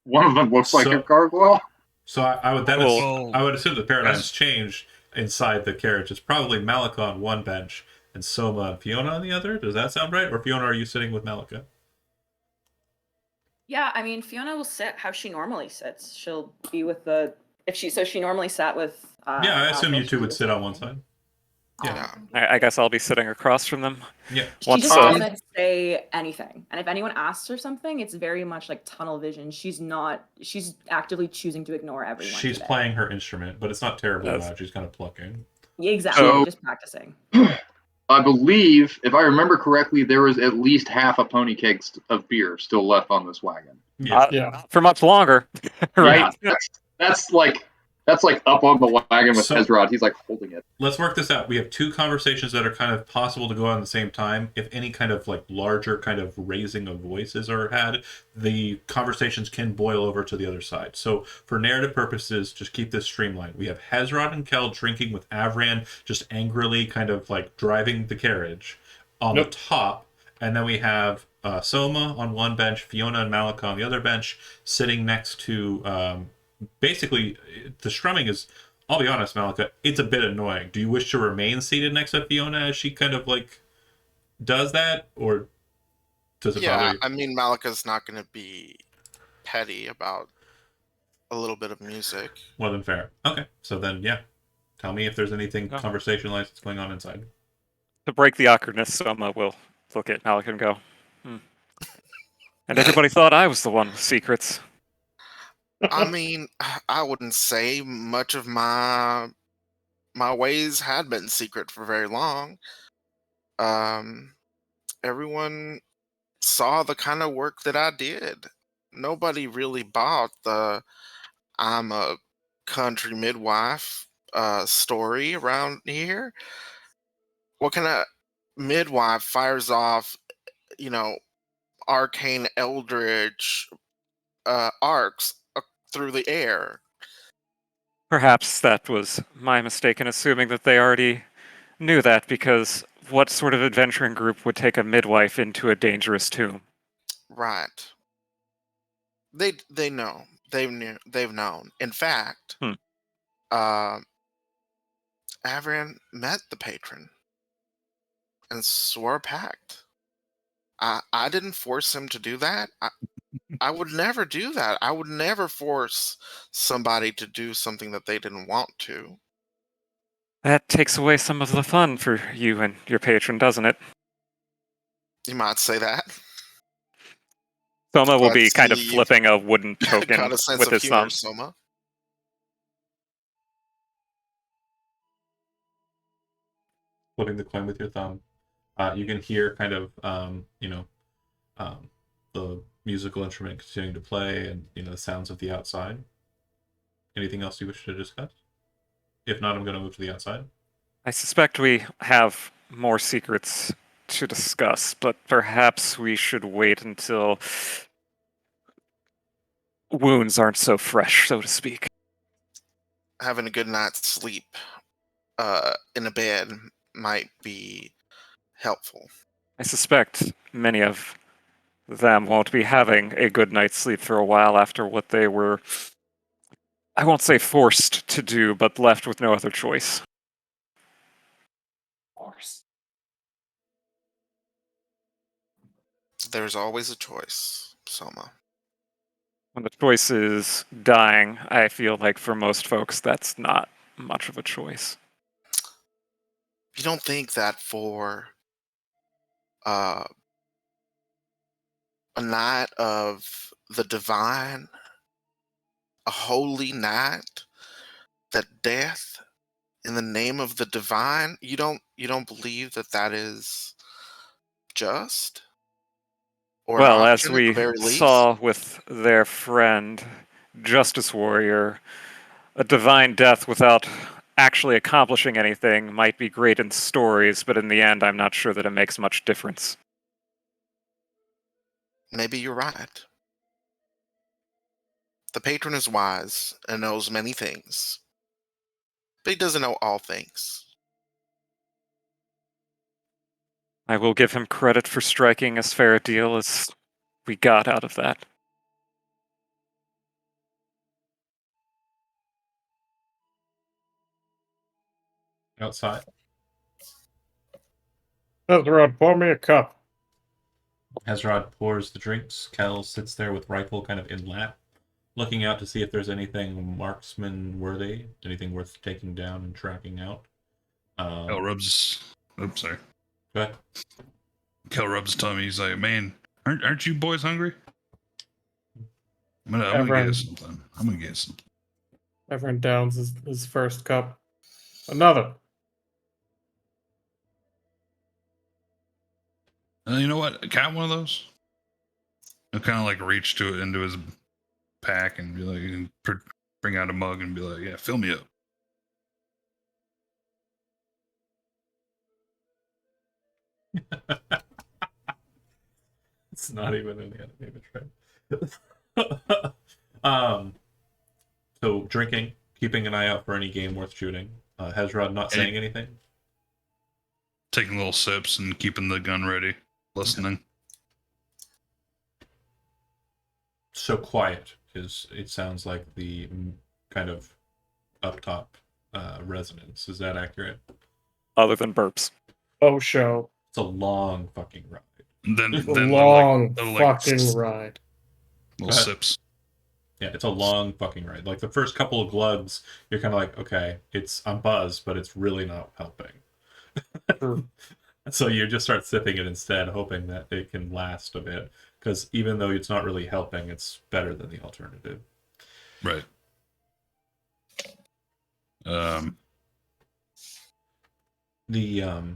one of them looks like So- a gargoyle. So I would then Well, I would assume the paradigm's yes. changed inside the carriage. It's probably Malika on one bench and Soma and Fiona on the other. Does that sound right? Or Fiona, are you sitting with Malika? Yeah, I mean, Fiona will sit how she normally sits. She'll be with the she normally sat with. Yeah, I assume you Alpha, two she would was sit on one sitting. side. Yeah. I guess I'll be sitting across from them. Yeah. She Once, just uh, doesn't say anything, and if anyone asks her something, it's very much like tunnel vision. She's actively choosing to ignore everyone. She's today. playing her instrument, but it's not terribly Yes. loud. She's kind of plucking. Yeah, exactly, So- just practicing. I believe, if I remember correctly, there was at least half a pony keg of beer still left on this wagon. Yeah. Yeah. Not for much longer, right? Yeah, that's like up on the wagon with So- Hezrod. He's like holding it. Let's work this out. We have two conversations that are kind of possible to go on at the same time. If any kind of like larger kind of raising of voices are had, the conversations can boil over to the other side. So for narrative purposes, just keep this streamlined. We have Hezrod and Kel drinking with Avran, just angrily kind of like driving the carriage on Yep. the top. And then we have Soma on one bench, Fiona and Malika on the other bench, sitting next to basically the strumming is, I'll be honest, Malika, it's a bit annoying. Do you wish to remain seated next to Fiona as she kind of like does that, or does it Yeah, bother you? I mean, Malika's not going to be petty about a little bit of music. Well, then fair. Okay, so then yeah, tell me if there's anything No. conversation-wise that's going on inside. To break the awkwardness, Soma will look at Malika and go, And everybody thought I was the one with secrets. I mean, I wouldn't say much of my ways had been secret for very long. Everyone saw the kind of work that I did. Nobody really bought the I'm a country midwife story around here. What kind of midwife fires off, arcane eldritch arcs through the air? Perhaps that was my mistake in assuming that they already knew that, because what sort of adventuring group would take a midwife into a dangerous tomb? Right. They know. They've known. In fact, Hmm. Avran met the patron and swore a pact. I didn't force him to do that. I would never do that. I would never force somebody to do something that they didn't want to. That takes away some of the fun for you and your patron, doesn't it? You might say that. Soma will be Let's kind of see. flipping a wooden token Got a sense with of his humor, thumb. Soma. Flipping the coin with your thumb. You can hear kind of the musical instrument continuing to play, and the sounds of the outside. Anything else you wish to discuss? If not, I'm going to move to the outside. I suspect we have more secrets to discuss, but perhaps we should wait until wounds aren't so fresh, so to speak. Having a good night's sleep in a bed might be helpful. I suspect many of them won't be having a good night's sleep for a while after what they were, I won't say forced to do, but left with no other choice. There's always a choice, Soma. When the choice is dying, I feel like for most folks that's not much of a choice. You don't think that for uh, a night of the divine, a holy night, that death in the name of the divine, you don't believe that that is just or an Well, as option at the we very least? saw with their friend, Justice Warrior, a divine death without actually accomplishing anything might be great in stories, but in the end, I'm not sure that it makes much difference. Maybe you're right. The patron is wise and knows many things, but he doesn't know all things. I will give him credit for striking as fair a deal as we got out of that. Outside, Ezra, pour me a cup. Hezrod pours the drinks. Kel sits there with rifle kind of in lap, looking out to see if there's anything marksman worthy, anything worth taking down and tracking out. Kel rubs. Oops, sorry. Go ahead. Kel rubs tummy. He's like, "Man, aren't you boys hungry? I'm gonna get Everyone, something. I'm gonna get something." everyone downs his first cup. Another. You know what? Can I have one of those? I'll kind of like reach to it into his pack and be like, bring out a mug and be like, "Yeah, fill me up." It's not even in the anime betrayal. um, so drinking, keeping an eye out for any game worth shooting. Hezrod not saying anything. Taking little sips and keeping the gun ready, listening. So quiet because it sounds like the kind of up top residence. Is that accurate? Other than burps. Oh, show. It's a long fucking ride. Then It's a then long little fucking ride. little sips. Yeah, it's a long fucking ride. Like the first couple of glugs, you're kind of like, okay, I'm buzzed, but it's really not helping. True. So you just start sipping it instead, hoping that it can last a bit. Because even though it's not really helping, it's better than the alternative. Right. The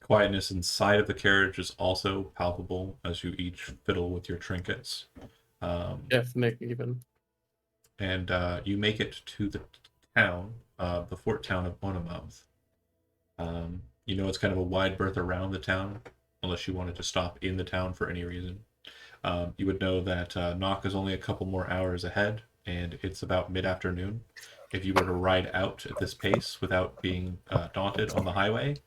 quietness inside of the carriage is also palpable as you each fiddle with your trinkets. Ethnic, even. And you make it to the town, the fort town of Onamouth. You know, it's kind of a wide berth around the town, unless you wanted to stop in the town for any reason. You would know that Nock is only a couple more hours ahead, and it's about mid-afternoon. If you were to ride out at this pace without being daunted on the highway,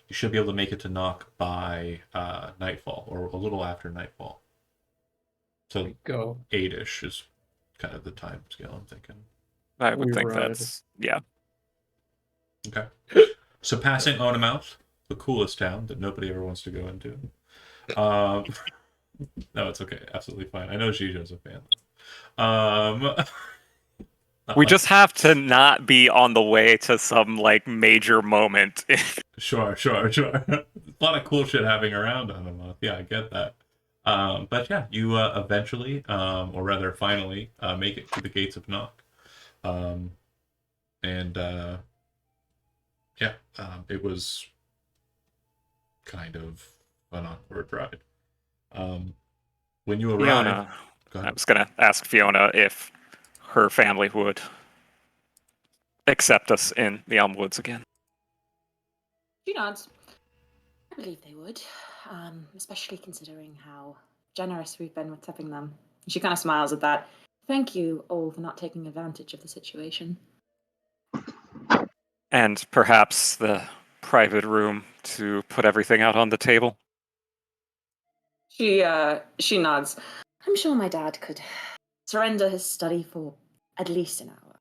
you should be able to make it to Nock by nightfall, or a little after nightfall. So Go. 8-ish is kind of the time scale I'm thinking. I would We think ride. that's, yeah. Okay. So passing Onamouth, the coolest town that nobody ever wants to go into. No, it's okay. Absolutely fine. I know Gijo's a fan. We just have to not be on the way to some like major moment. Sure. A lot of cool shit happening around Onamouth. Yeah, I get that. But yeah, you eventually, or rather finally, make it to the gates of Nock. It was kind of an awkward ride. When you arrive, Fiona, I was gonna ask Fiona if her family would accept us in the Elmwoods again. She nods. I believe they would, especially considering how generous we've been with tipping them. She kind of smiles at that. Thank you all for not taking advantage of the situation. And perhaps the private room to put everything out on the table. She nods. I'm sure my dad could surrender his study for at least an hour.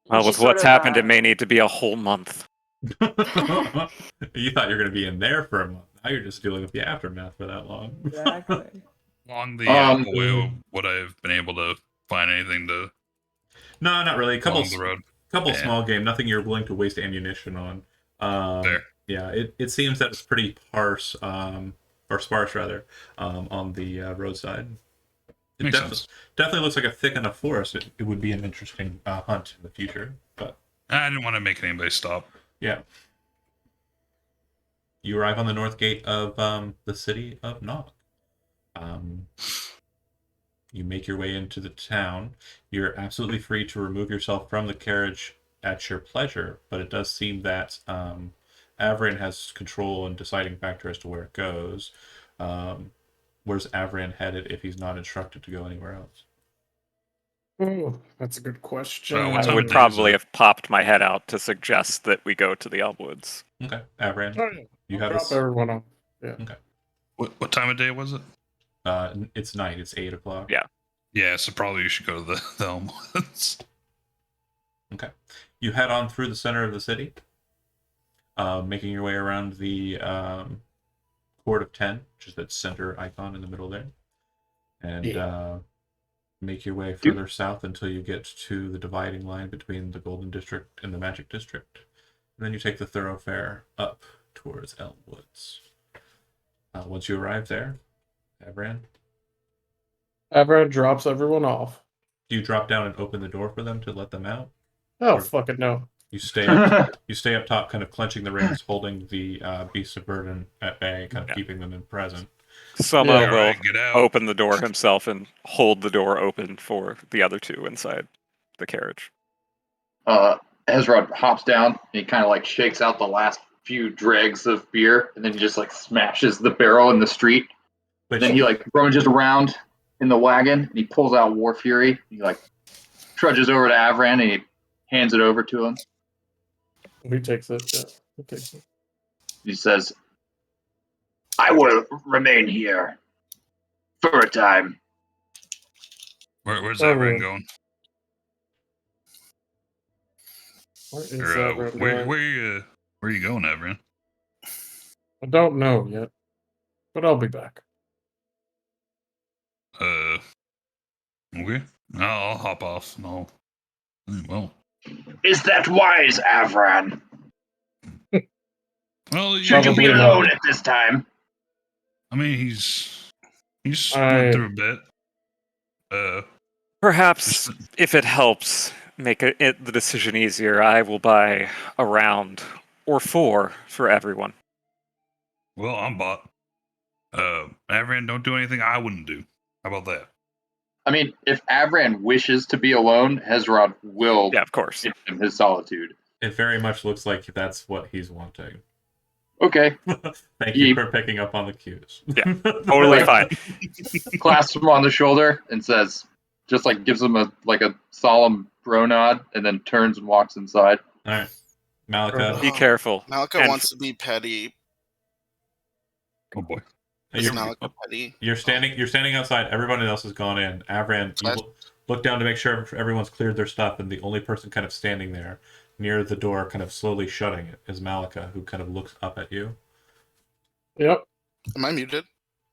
Well, She with sort what's of, happened, it may need to be a whole month. You thought you were going to be in there for a month. Now you're just dealing with the aftermath for that long. Exactly. Along the Um, way, would I have been able to find anything to? No, not really. A couple along the road. couple Yeah. small game, nothing you're willing to waste ammunition on. Fair. Yeah, it seems that it's pretty or sparse rather, on the roadside. It Makes definitely sense. definitely looks like a thick enough forest. It would be an interesting hunt in the future. But I didn't want to make anybody stop. yeah, you arrive on the north gate of the city of Nog. Um, you make your way into the town. You're absolutely free to remove yourself from the carriage at your pleasure, but it does seem that Avran has control and deciding factor as to where it goes. Where's Avran headed if he's not instructed to go anywhere else? Oh, that's a good question. What I time would of day is probably it? have popped my head out to suggest that we go to the Elmwoods. Okay, Avran, Oh, yeah. you I'll have drop this. everyone off. What time of day was it? It's night. It's 8 o'clock. Yeah. Yeah, so probably you should go to the Elmwoods. Okay, you head on through the center of the city, making your way around the Court of 10, which is that center icon in the middle there, and make your way further south until you get to the dividing line between the Golden District and the Magic District. And then you take the thoroughfare up towards Elmwoods. Once you arrive there, Avran, Avra drops everyone off. do you drop down and open the door for them to let them out? Oh, Or- fuck it, no. You stay up, you stay up top, kind of clenching the reins, holding the beasts of burden at bay, kind of Yeah. keeping them in present. Soma Yeah. will Alright, get out. open the door himself and hold the door open for the other two inside the carriage. Hezrod hops down and he kind of like shakes out the last few dregs of beer and then he just like smashes the barrel in the street. But Then he like rummages around in the wagon and he pulls out War Fury. He like trudges over to Avran and he hands it over to him. He takes it. Yeah, he takes it. He says, "I will remain here for a time." Where's Oh, that ring really? going? Where is Or, Avra going? where are you going, Avran? I don't know yet, but I'll be back. Okay. I'll hop off. No. Well, Is that wise, Avran? well, Should you be Probably not. alone at this time? I mean, he's I- went through a bit. Perhaps, Just- if it helps make the decision easier, I will buy a round or 4 for everyone. Well, I'm bought. Avran, don't do anything I wouldn't do. How about that? I mean, if Avran wishes to be alone, Hezrod will Yeah, of course. give him his solitude. it very much looks like that's what he's wanting. Okay. Thank you Ye- for picking up on the cues. Yeah, Totally fine. Clasps him on the shoulder and says, just like gives him a solemn bro nod, and then turns and walks inside. All right, Malika, Be careful. Malika And wants to be petty. Oh boy. Is you're, Malika petty? you're standing outside. Everybody else has gone in. Avran, you That's- look down to make sure everyone's cleared their stuff, and the only person kind of standing there near the door, kind of slowly shutting it, is Malika, who kind of looks up at you. Yep. Am I muted?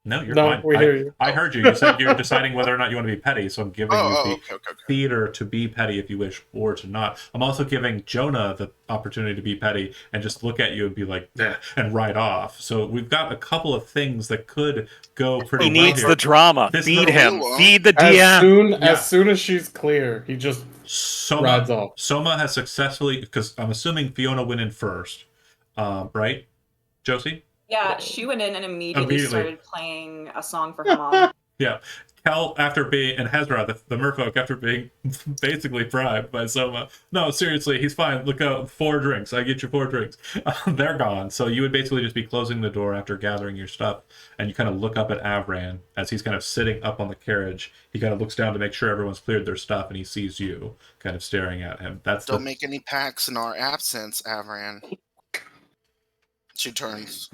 No, you're No, fine. we hear you. I heard you. You said you're deciding whether or not you want to be petty, so I'm giving you the Okay. theater to be petty if you wish, or to not. I'm also giving Jonah the opportunity to be petty and just look at you and be like, "Eh," and ride off. So we've got a couple of things that could go pretty He well needs here. the drama. This Feed little- him. Feed the DM. As soon as she's clear, he just rides off. Soma has successfully, because I'm assuming Fiona went in first, right, Josie? Yeah, she went in and immediately Immediately. started playing a song for her mom. Yeah. Kel, after being, and Hezra, the merfolk, after being basically bribed by Soma. No, seriously, he's fine. Look out, 4 drinks. I get you 4 drinks. They're gone. So you would basically just be closing the door after gathering your stuff, and you kind of look up at Avran as he's kind of sitting up on the carriage. He kind of looks down to make sure everyone's cleared their stuff, and he sees you kind of staring at him. That's Don't make any pacts in our absence, Avran. She turns.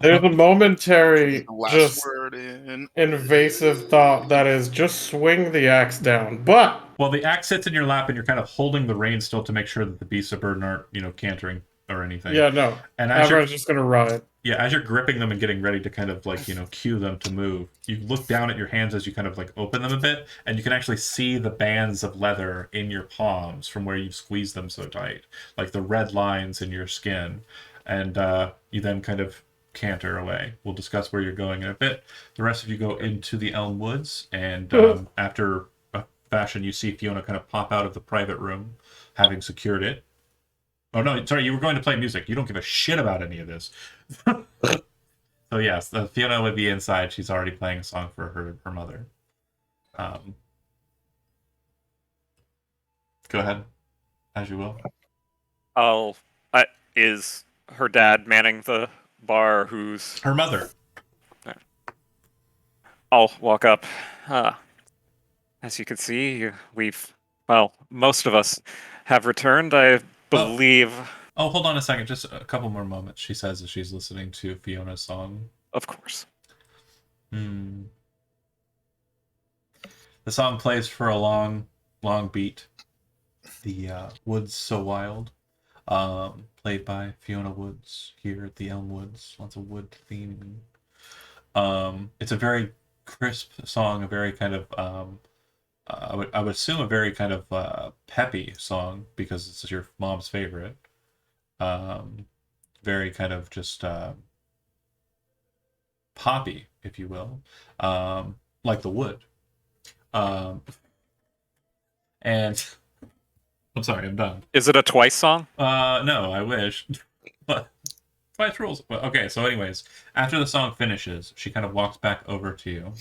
There's a momentary, The last just word in. invasive thought that is just swing the axe down. But Well, the axe sits in your lap, and you're kind of holding the reins still to make sure that the beasts of burden aren't, cantering or anything. yeah, no. And as you're, Avron's just gonna ride. Yeah, as you're gripping them and getting ready to kind of like, cue them to move, you look down at your hands as you kind of like open them a bit, and you can actually see the bands of leather in your palms from where you've squeezed them so tight, like the red lines in your skin. And you then kind of canter away. We'll discuss where you're going in a bit. The rest of you go into the Elm Woods, and after a fashion, you see Fiona kind of pop out of the private room, having secured it. Oh no, sorry, you were going to play music. You don't give a shit about any of this. So yes, Fiona would be inside. She's already playing a song for her mother. Go ahead, as you will. Is her dad manning the bar? Who's? Her mother. I'll walk up. As you can see, most of us have returned. I believe. Oh, hold on a second. Just a couple more moments, she says as she's listening to Fiona's song. Of course. The song plays for a long, long beat. The Woods So Wild, played by Fiona Woods here at the Elm Woods. Lots of wood theming. It's a very crisp song, a very kind of I would assume a very kind of peppy song because it's your mom's favorite. Very kind of just poppy, if you will, like the wood. And I'm sorry, I'm done. Is it a Twice song? No, I wish. But Twice rules. Well, okay, so anyways, after the song finishes, she kind of walks back over to you,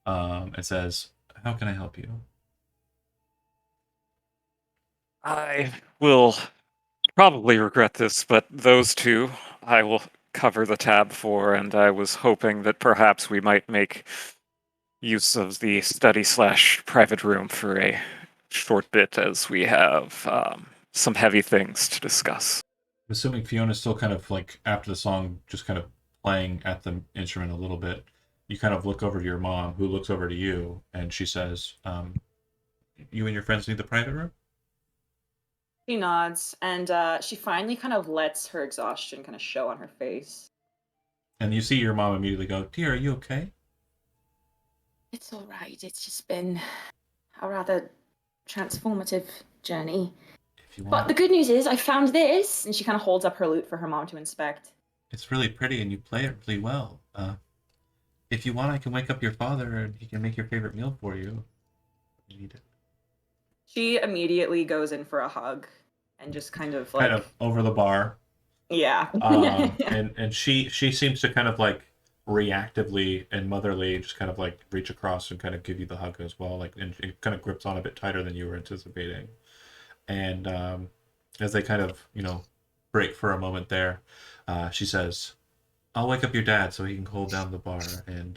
and says, "How can I help you?" I will probably regret this, but those two I will cover the tab for, and I was hoping that perhaps we might make use of the study/private room for a short bit as we have some heavy things to discuss. I'm assuming Fiona's still kind of like after the song, just kind of playing at the instrument a little bit. You kind of look over to your mom, who looks over to you, and she says, "You and your friends need the private room?" She nods, and she finally kind of lets her exhaustion kind of show on her face. And you see your mom immediately go, "Dear, are you okay?" It's all right. It's just been a rather transformative journey. If you But want. the good news is I found this, and she kind of holds up her lute for her mom to inspect. It's really pretty and you play it really well. If you want, I can wake up your father and he can make your favorite meal for you. You need it. She immediately goes in for a hug and just kind of like, Kind of over the bar. yeah. And she seems to kind of like reactively and motherly just kind of like reach across and kind of give you the hug as well. Like, and it kind of grips on a bit tighter than you were anticipating. And as they kind of, break for a moment there, she says, "I'll wake up your dad so he can hold down the bar and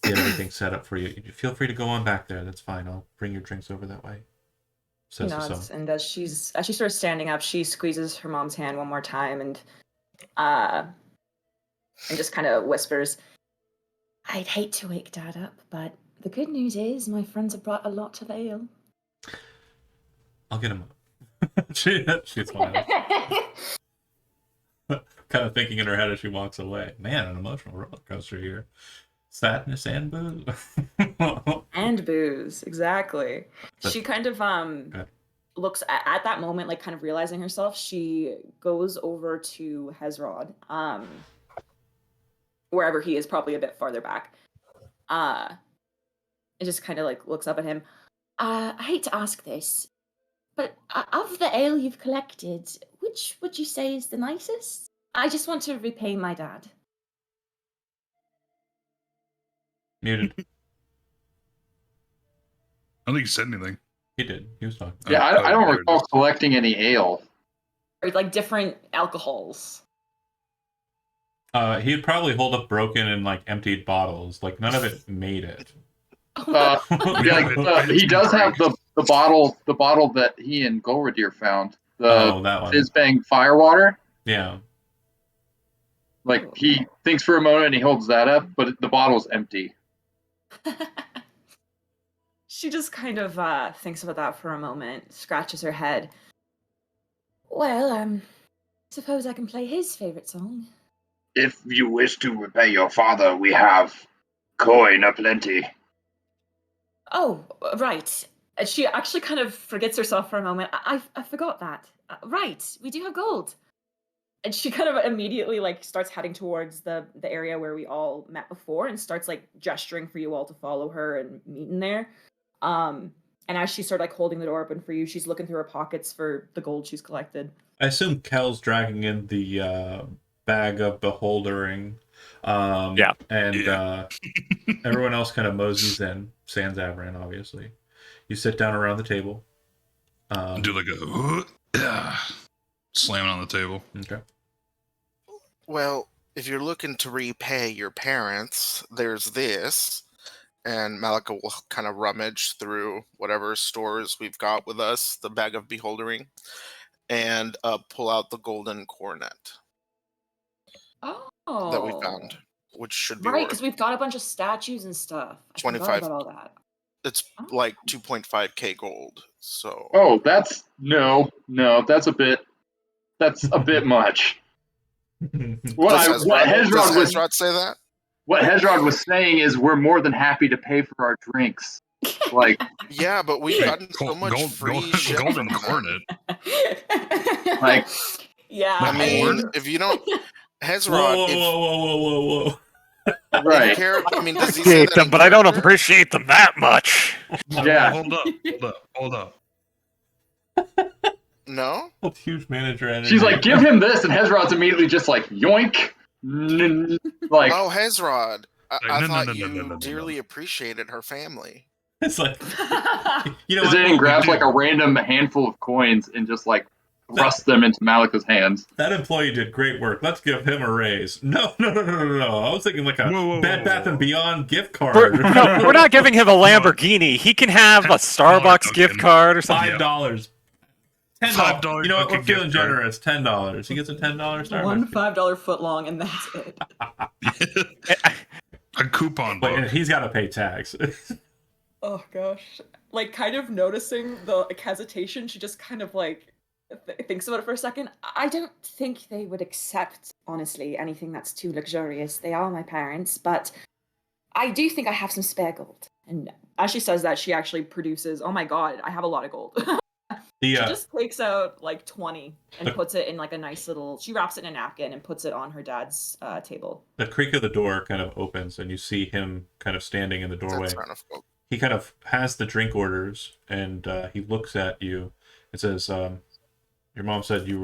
get everything set up for you. Feel free to go on back there. That's fine. I'll bring your drinks over that way." She Says nods, so. and as she starts standing up, she squeezes her mom's hand one more time and just kind of whispers, "I'd hate to wake Dad up, but the good news is my friends have brought a lot of ale." I'll get him up. she smiles. Kind of thinking in her head as she walks away. Man, an emotional roller coaster here. Sadness and booze. And booze, exactly. But- She kind of looks at that moment, like kind of realizing herself. She goes over to Hezrod, wherever he is, probably a bit farther back. And just kind of like looks up at him. I hate to ask this, but of the ale you've collected, which would you say is the nicest? I just want to repay my dad. Muted. I don't think he said anything. He did. He was talking. Yeah, I don't there it recall is. collecting any ale. Or like different alcohols. He'd probably hold up broken and like emptied bottles. Like none of it made it. Yeah, he does have the bottle that he and Golradir found. The that one. Fizzbang Firewater. Yeah. Like he thinks for a moment and he holds that up, but the bottle's empty. She just kind of thinks about that for a moment, scratches her head. Well, suppose I can play his favorite song. If you wish to repay your father, we have coin aplenty. Oh, right. She actually kind of forgets herself for a moment. I forgot that. Right, we do have gold. And she kind of immediately like starts heading towards the area where we all met before and starts like gesturing for you all to follow her and meet in there. And as she's sort of like holding the door open for you, she's looking through her pockets for the gold she's collected. I assume Kel's dragging in the bag of beholdering. Yeah. And everyone else kind of moseys in, sans Avran, obviously. You sit down around the table. Do like a slamming on the table. Okay. Well, if you're looking to repay your parents, there's this. And Malika will kind of rummage through whatever stores we've got with us, the bag of beholdering, and pull out the golden coronet Oh, that we found, which should be right, worth because we've got a bunch of statues and stuff. I forgot 25. about all that. It's Oh. like 2.5k gold. So Oh, that's no. That's a bit much. does What Hezrod say that? Hezrod was saying is we're more than happy to pay for our drinks. Like, Yeah, but we've gotten so much free shit golden from them. cornet. Like, Yeah, I mean, Lord? if you don't, Whoa, Hezrod, whoa, if whoa, whoa, whoa, whoa, whoa. right. I mean, does he say Appreciate that them, in but I don't character? appreciate them that much. Yeah. Hold up. No. That's huge manager energy. She's like, give him this, and Hezrod's immediately just like, yoink. Like, Oh, Hezrod, I No, thought no, you no. dearly appreciated her family. It's like, you know what? Zane grabs do. like a random handful of coins and just like thrusts them into Malika's hands. That employee did great work. Let's give him a raise. No. I was thinking like a Whoa, Bed Bath and Beyond gift We're, card. no, we're not giving him a Lamborghini. He can have a Starbucks gift token. card or something. $5. $10. $5 You know what? We're token feeling gift card. generous. $10. He gets a $10 Starbucks. One $5 foot long, and that's it. A coupon But book. he's got to pay tax. Oh gosh, like kind of noticing the like, hesitation, she just kind of like thinks about it for a second. I don't think they would accept, honestly, anything that's too luxurious. They are my parents, but I do think I have some spare gold. And as she says that, she actually produces. Oh my god, I have a lot of gold. She just takes out like 20 and puts it in like a nice little. She wraps it in a napkin and puts it on her dad's table. The creak of the door kind of opens, and you see him kind of standing in the doorway. That's kind of cool. He kind of has the drink orders, and he looks at you and says, "Your mom said you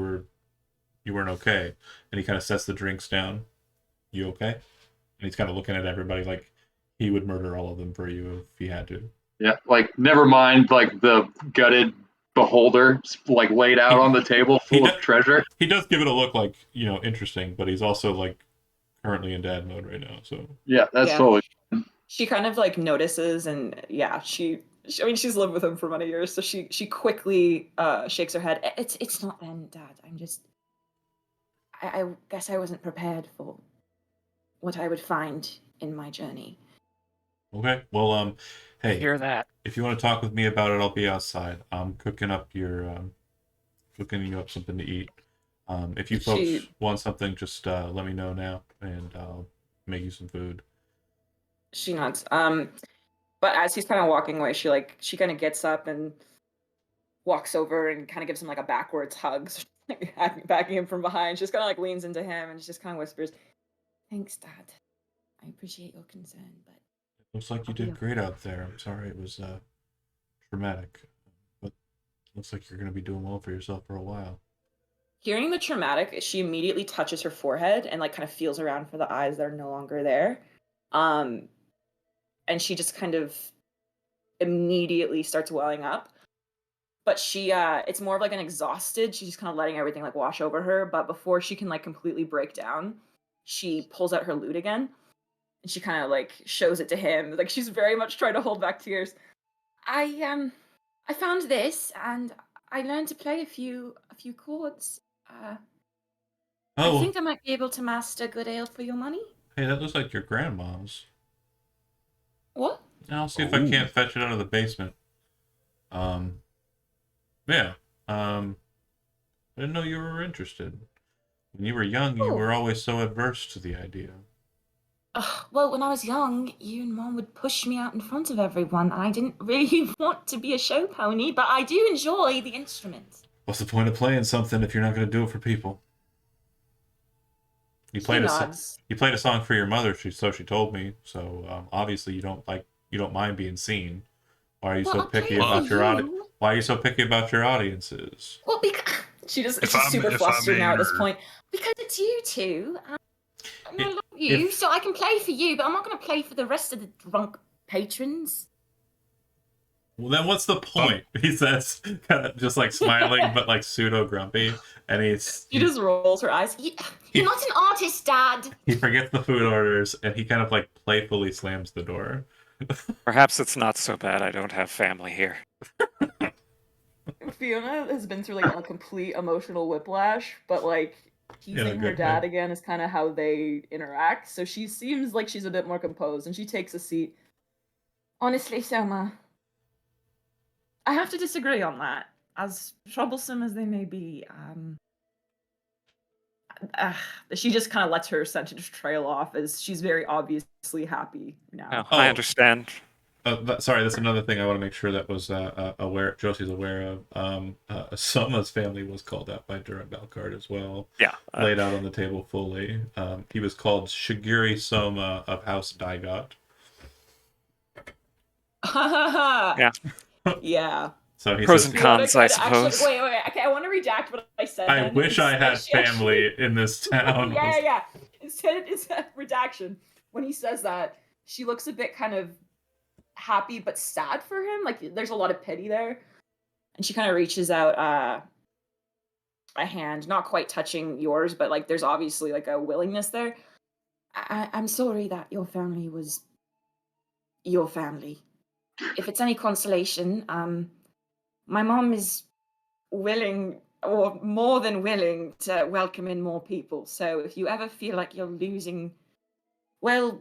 weren't okay." And he kind of sets the drinks down. You okay? And he's kind of looking at everybody like he would murder all of them for you if he had to. Yeah, like never mind, like the gutted beholder, like laid out on the table full of treasure. He does give it a look like, interesting, but he's also like currently in dad mode right now. So yeah, that's totally. She kind of like notices, and yeah, I mean, she's lived with him for many years, so she quickly shakes her head. It's not them, Dad. I guess I wasn't prepared for what I would find in my journey. okay, well, hey, Hear that? if you want to talk with me about it, I'll be outside. I'm cooking you up something to eat. If you folks want something, just let me know now, and I'll make you some food. She nods. But as he's kind of walking away, she kind of gets up and walks over and kind of gives him like a backwards hug, so backing him from behind. She just kind of like leans into him and she just kind of whispers, "Thanks, Dad. I appreciate your concern, but Looks like you did great out there. I'm sorry it was traumatic, but looks like you're going to be doing well for yourself for a while." Hearing the traumatic, she immediately touches her forehead and like kind of feels around for the eyes that are no longer there. And she just kind of immediately starts welling up. But she it's more of like an exhausted, she's just kind of letting everything like wash over her. But before she can like completely break down, she pulls out her lute again. And she kind of like shows it to him. Like she's very much trying to hold back tears. I found this and I learned to play a few chords. I think I might be able to master good ale for your money. Hey, that looks like your grandma's. What? I'll see if I can't fetch it out of the basement. Yeah. I didn't know you were interested. When you were young, you Oh. were always so adverse to the idea. Well, when I was young, you and Mom would push me out in front of everyone. I didn't really want to be a show pony, but I do enjoy the instruments. What's the point of playing something if you're not going to do it for people? You She played nods. you played a song for your mother. She told me. So obviously you don't mind being seen. Why are you Well, so I'll play picky it about for your you. Why are you so picky about your audiences? Well, because she's If super I flustered may now at this inter- point. Because it's you two. And I I- love you, if- so I can play for you, but I'm not going to play for the rest of the drunk patrons. Well, then what's the point? He says, kind of just like smiling, but like pseudo grumpy, and She just rolls her eyes. You're not an artist, Dad. he forgets the food orders, and he kind of like playfully slams the door. Perhaps it's not so bad I don't have family here. Fiona has been through like a complete emotional whiplash, but like In a teasing her good dad way. again is kind of how they interact. So she seems like she's a bit more composed, and she takes a seat. Honestly, Selma, I have to disagree on that. As troublesome as they may be, she just kind of lets her sentence trail off as she's very obviously happy now. No, I Oh. understand. Sorry, that's another thing I want to make sure that was Josie's aware of. Soma's family was called out by Durham Balcard as well, Yeah. laid out on the table fully. He was called Shigiri Soma of House Daigot. Yeah. Yeah. Yeah. So he Pros says, and cons, I suppose. Actually, wait. Okay, I want to redact what I said. I then. wish I had She actually- family in this town. yeah. Instead, it's a redaction. When he says that, she looks a bit kind of happy but sad for him. Like there's a lot of pity there, and she kind of reaches out a hand, not quite touching yours, but like there's obviously like a willingness there. I'm sorry that your family was your family. If it's any consolation, my mom is willing or more than willing to welcome in more people. So if you ever feel like you're losing, well,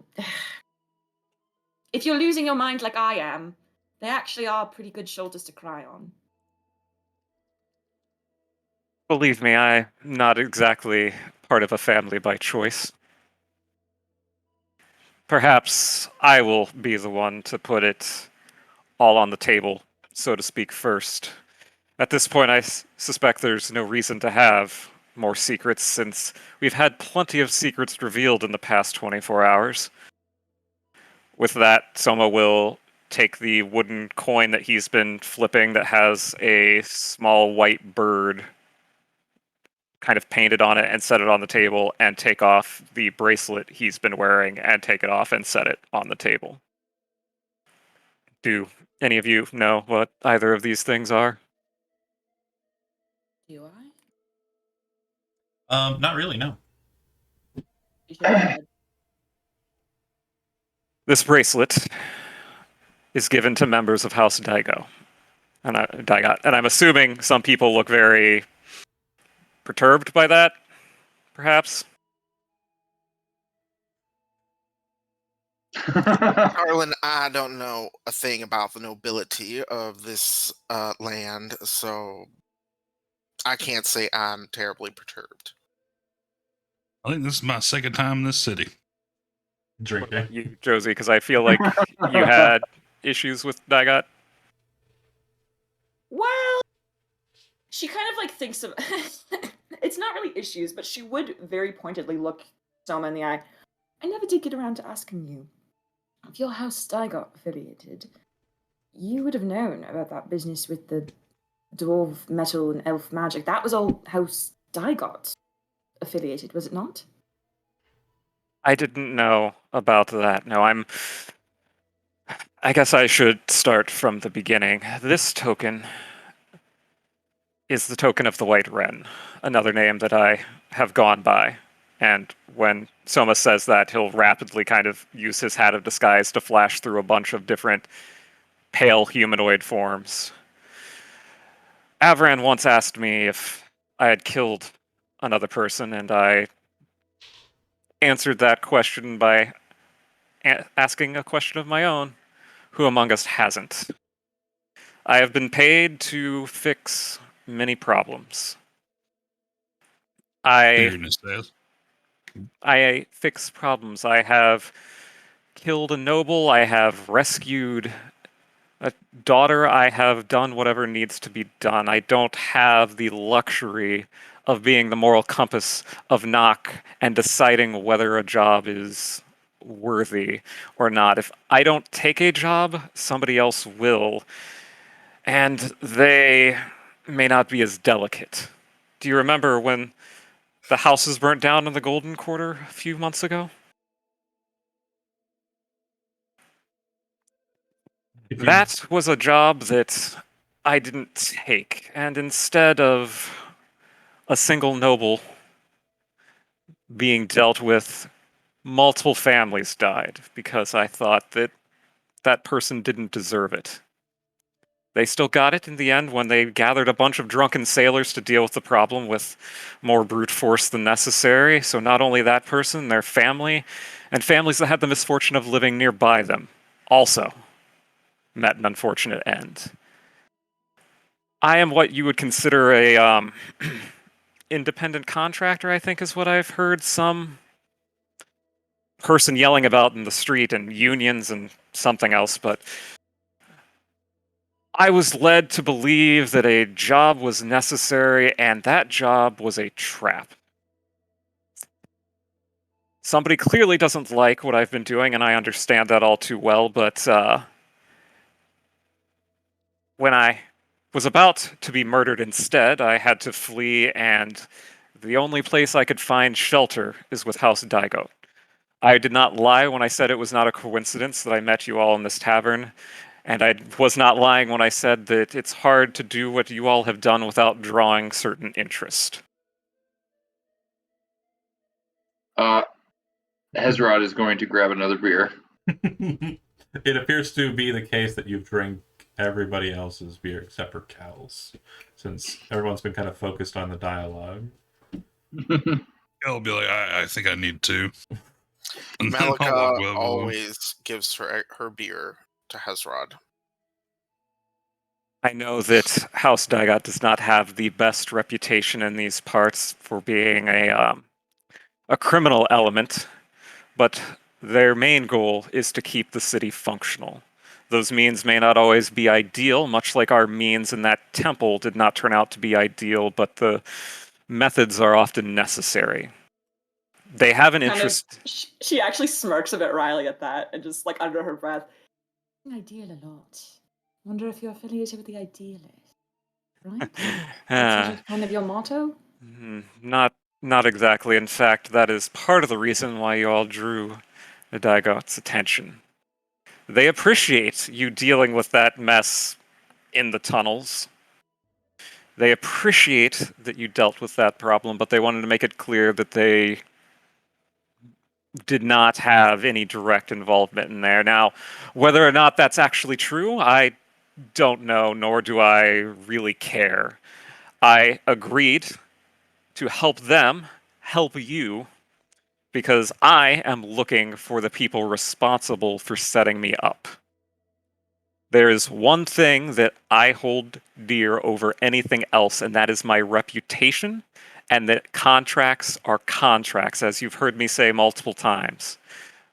if you're losing your mind like I am, they actually are pretty good shoulders to cry on. Believe me, I'm not exactly part of a family by choice. Perhaps I will be the one to put it all on the table, so to speak, first. At this point, I suspect there's no reason to have more secrets since we've had plenty of secrets revealed in the past 24 hours. With that, Soma will take the wooden coin that he's been flipping that has a small white bird kind of painted on it and set it on the table, and take off the bracelet he's been wearing and take it off and set it on the table. Do any of you know what either of these things are? Do Not really, no. I? This bracelet is given to members of House Daigo. Daigot. And I'm assuming some people look very perturbed by that, perhaps. Carlin, I don't know a thing about the nobility of this land, so I can't say I'm terribly perturbed. I think this is my second time in this city. Drinking. You, Josie, because I feel like you had issues with Daigot. Well, she kind of like thinks of it's not really issues, but she would very pointedly look Selma in the eye. I never did get around to asking you if your house Daigot affiliated. You would have known about that business with the dwarf metal and elf magic. That was all House Daigot affiliated, was it not? I didn't know about that. No, I guess I should start from the beginning. This token is the token of the White Wren, another name that I have gone by. And when Soma says that, he'll rapidly kind of use his hat of disguise to flash through a bunch of different pale humanoid forms. Avran once asked me if I had killed another person, and I answered that question by asking a question of my own. Who among us hasn't? I have been paid to fix many problems. Weirdness says. I fix problems. I have killed a noble. I have rescued a daughter. I have done whatever needs to be done. I don't have the luxury of being the moral compass of knock and deciding whether a job is worthy or not. If I don't take a job, somebody else will, and they may not be as delicate. Do you remember when the houses burnt down in the Golden Quarter a few months ago? If you, That was a job that I didn't take, and instead of a single noble being dealt with, multiple families died because I thought that that person didn't deserve it. They still got it in the end when they gathered a bunch of drunken sailors to deal with the problem with more brute force than necessary. So not only that person, their family, and families that had the misfortune of living nearby them also met an unfortunate end. I am what you would consider a independent contractor, I think is what I've heard some person yelling about in the street, and unions and something else, but I was led to believe that a job was necessary, and that job was a trap. Somebody clearly doesn't like what I've been doing, and I understand that all too well, but when I was about to be murdered instead, I had to flee, and the only place I could find shelter is with House Daigo. I did not lie when I said it was not a coincidence that I met you all in this tavern, and I was not lying when I said that it's hard to do what you all have done without drawing certain interest. Hezrod is going to grab another beer. it appears to be the case that you've drank everybody else's beer except for Cal's, since everyone's been kind of focused on the dialogue. I'll be like, I think I need to. And then I'll Malika walk with him. always gives her beer to Hezrod. I know that House Daigot does not have the best reputation in these parts for being a criminal element, but their main goal is to keep the city functional. Those means may not always be ideal, much like our means in that temple did not turn out to be ideal, but the methods are often necessary. They have an interest. She actually smirks a bit wryly at that, and just like under her breath. Ideal a lot. Wonder if you're affiliated with the idealist, right? Ah, Is it kind of your motto? not exactly. In fact, that is part of the reason why you all drew the Daigot's attention. They appreciate you dealing with that mess in the tunnels. They appreciate that you dealt with that problem, but they wanted to make it clear that they did not have any direct involvement in there. Now, whether or not that's actually true, I don't know, nor do I really care. I agreed to help them help you because I am looking for the people responsible for setting me up. There is one thing that I hold dear over anything else, and that is my reputation, and that contracts are contracts, as you've heard me say multiple times.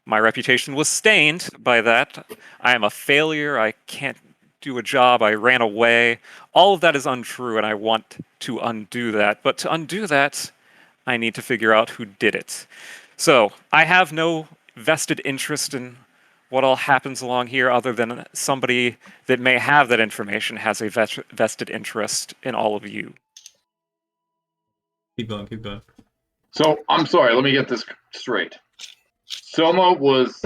My reputation was stained by that. I am a failure. I can't do a job. I ran away. All of that is untrue, and I want to undo that. But to undo that, I need to figure out who did it. So I have no vested interest in what all happens along here other than somebody that may have that information has a vested interest in all of you. Keep going, keep going. So I'm sorry. Let me get this straight. Soma was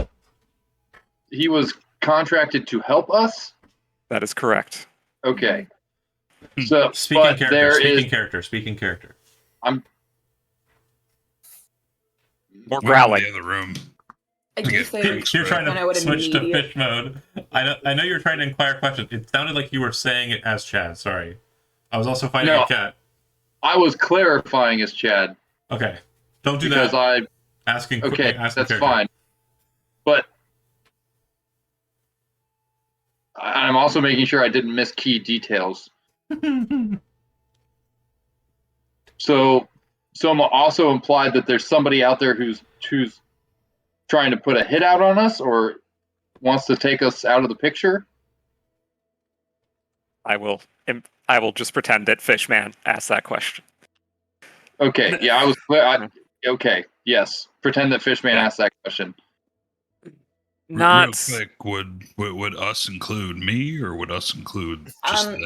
contracted to help us. That is correct. Okay. So Speaking but character, there speaking is. character, speaking character. I'm. More We're in growling. the other room. I do get think drinks, You're right? trying And I to would switch to immediate- fish mode. I know you're trying to inquire questions. It sounded like you were saying it as Chad. Sorry, I was also fighting No. a cat. I was clarifying as Chad Okay, don't do because that. Asking Okay, asking that's character. fine. But I'm also making sure I didn't miss key details. So Soma also implied that there's somebody out there who's trying to put a hit out on us or wants to take us out of the picture? I will just pretend that Fishman asked that question. Okay, yeah, okay, yes. Pretend that Fishman asked that question. Real Not quick, would us include me, or would us include just them?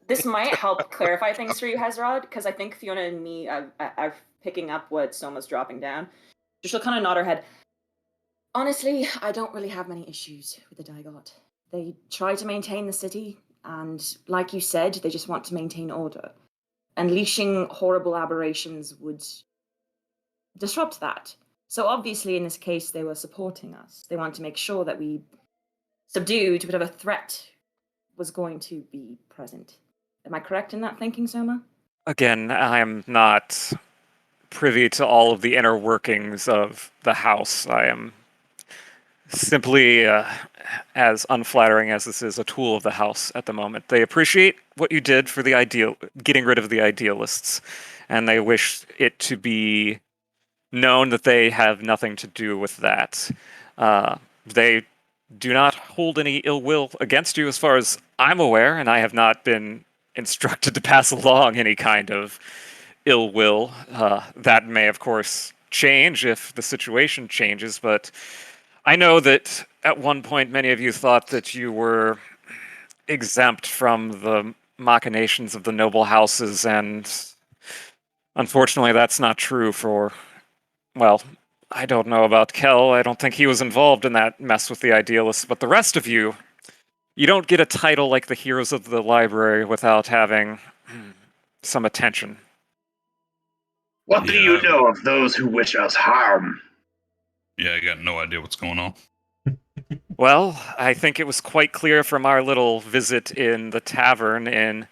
This might help clarify things for you, Hezrod, because I think Fiona and me are picking up what Soma's dropping down. She'll kind of nod her head. Honestly, I don't really have many issues with the Dagot. They try to maintain the city, and like you said, they just want to maintain order. Unleashing horrible aberrations would disrupt that. So obviously, in this case, they were supporting us. They want to make sure that we subdued whatever threat was going to be present. Am I correct in that thinking, Soma? again, I am not privy to all of the inner workings of the house. I am simply, as unflattering as this is, a tool of the house at the moment. They appreciate what you did for getting rid of the idealists, and they wish it to be known that they have nothing to do with that. They do not hold any ill will against you, as far as I'm aware, and I have not been instructed to pass along any kind of ill will. That may, of course, change if the situation changes, but I know that at one point many of you thought that you were exempt from the machinations of the noble houses, and unfortunately that's not true for, well, I don't know about Kel. I don't think he was involved in that mess with the idealists, but the rest of you, you don't get a title like the Heroes of the Library without having some attention. What do you know of those who wish us harm? Yeah, I got no idea what's going on. Well, I think it was quite clear from our little visit in the tavern in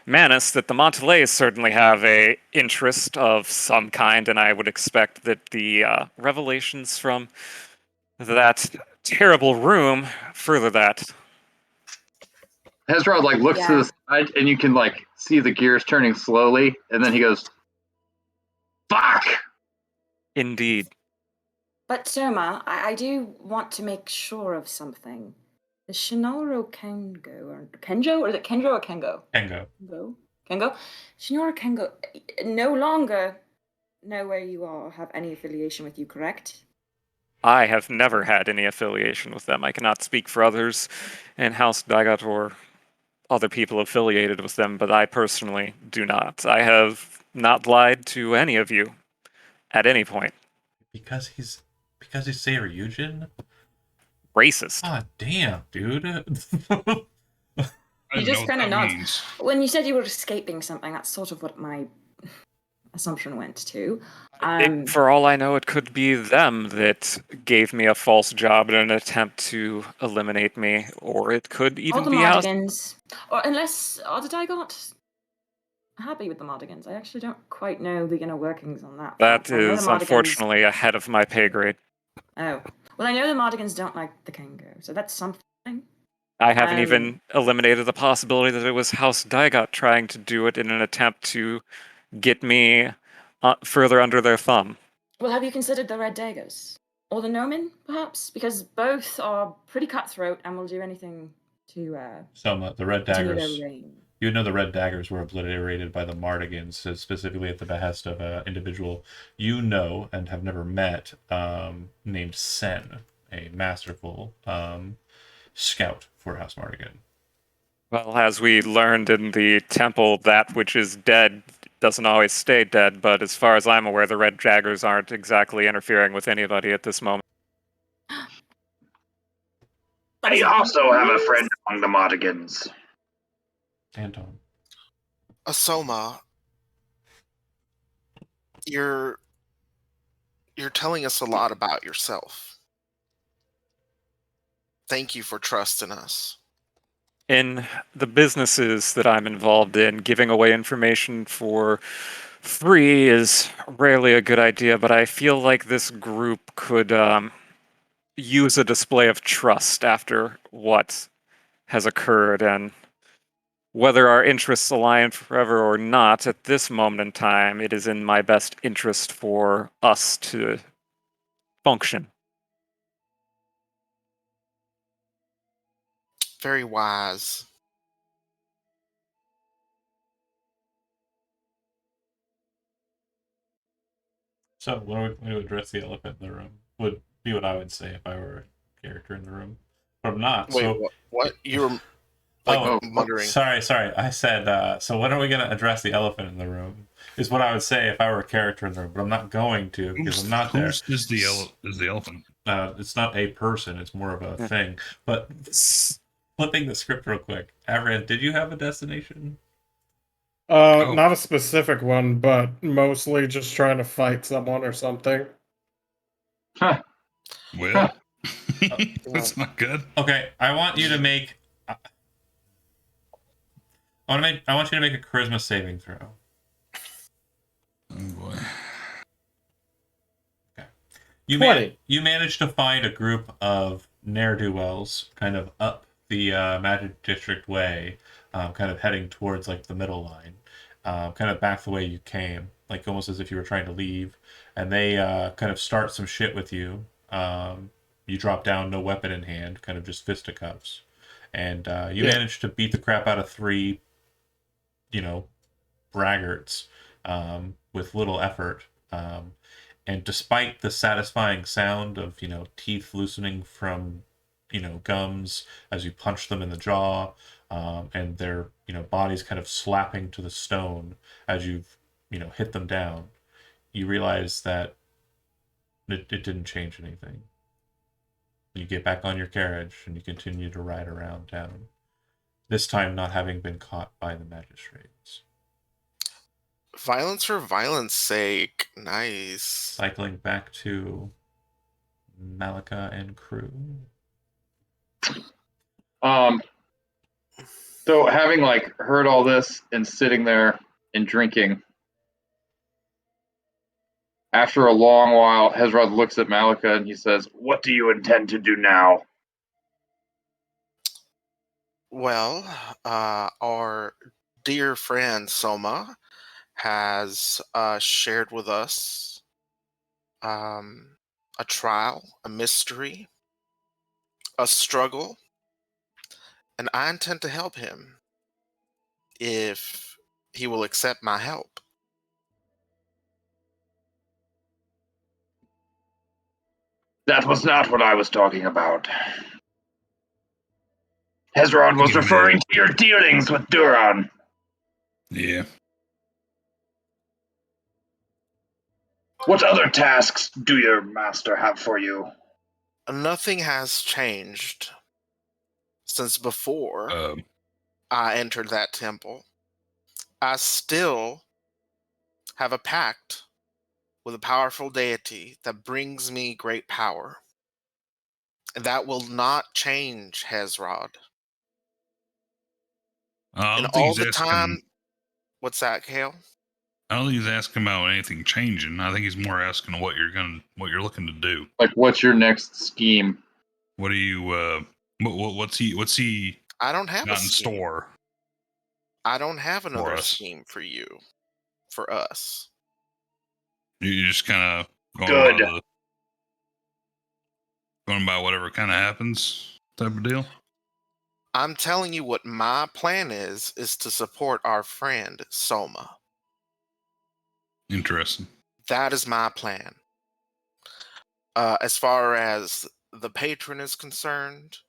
Manus that the Montelays certainly have a interest of some kind, and I would expect that the revelations from that terrible room further that. Hezrod looks to the side, and you can see the gears turning slowly, and then he goes, "Fuck!" Indeed. But Soma, I do want to make sure of something. The Shinoro Kengo, or Kenjo, or is it Kenjo or Kengo? Kengo. Kengo? Shinoro Kengo no longer know where you are or have any affiliation with you, correct? I have never had any affiliation with them. I cannot speak for others in House Dagat or other people affiliated with them, but I personally do not. I have not lied to any of you at any point. Because he's Seiryujin? Racist. Ah, damn, dude. You just kind of nods. When you said you were escaping something, that's sort of what my assumption went to. For all I know, it could be them that gave me a false job in an attempt to eliminate me, or it could even the be Mardigans. Or unless I got happy with the Mardigans. I actually don't quite know the inner workings on that. That is unfortunately ahead of my pay grade. Oh. Well, I know the Mardigans don't like the Kengo, so that's something. I haven't even eliminated the possibility that it was House Daigot trying to do it in an attempt to get me further under their thumb. Well, have you considered the Red Daggers? Or the Nomen, perhaps? Because both are pretty cutthroat and will do anything to Soma, the Red continue Daggers. their reign. You know the Red Daggers were obliterated by the Mardigans, specifically at the behest of an individual you know and have never met, named Sen, a masterful scout for House Mardigan. Well, as we learned in the temple, that which is dead doesn't always stay dead, but as far as I'm aware, the Red Daggers aren't exactly interfering with anybody at this moment. I also have a friend among the Mardigans. Anton. Asoma, you're telling us a lot about yourself. Thank you for trusting us. In the businesses that I'm involved in, giving away information for free is rarely a good idea, but I feel like this group could use a display of trust after what has occurred, and whether our interests align forever or not, at this moment in time, it is in my best interest for us to function. Very wise. So, when we address the elephant in the room, would be what I would say if I were a character in the room. But I'm not. Wait, So, what? You were like oh, muttering. sorry. I said, so when are we going to address the elephant in the room? Is what I would say if I were a character in the room, but I'm not going to because I'm not there. Is the elephant? It's not a person; it's more of a thing. But flipping the script real quick, Avran, did you have a destination? Not a specific one, but mostly just trying to fight someone or something. Well, that's not good. Okay, I want you to make. I want you to make a charisma saving throw. Oh boy. Okay. You managed to find a group of ne'er-do-wells kind of up the Magic District way, kind of heading towards like the middle line, kind of back the way you came, like almost as if you were trying to leave, and they kind of start some shit with you. You drop down, no weapon in hand, kind of just fisticuffs, and you managed to beat the crap out of 3, braggarts with little effort. And despite the satisfying sound of, teeth loosening from, gums as you punch them in the jaw, and their, bodies kind of slapping to the stone as you've, hit them down, you realize that it didn't change anything. You get back on your carriage and you continue to ride around town, this time not having been caught by the magistrates. Violence for violence sake. Nice. Cycling back to Malika and crew. So having like heard all this and sitting there and drinking, after a long while, Hezrod looks at Malika and he says, "What do you intend to do now?" Well, our dear friend Soma has shared with us a trial, a mystery, a struggle, and I intend to help him if he will accept my help. That was not what I was talking about. Hezrod was referring to your dealings with Duran. Yeah. What other tasks do your master have for you? Nothing has changed since before I entered that temple. I still have a pact with a powerful deity that brings me great power. And that will not change, Hezrod. I And don't think all he's the asking. time. What's that, Kale? I don't think he's asking about anything changing. I think he's more asking what you're looking to do. Like, what's your next scheme? What do you? What's he? I don't have got a in scheme. store. I don't have another us. scheme for you, for us. You just kind of Good. going by whatever kind of happens type of deal. I'm telling you what my plan is to support our friend Soma. Interesting. That is my plan. As far as the patron is concerned,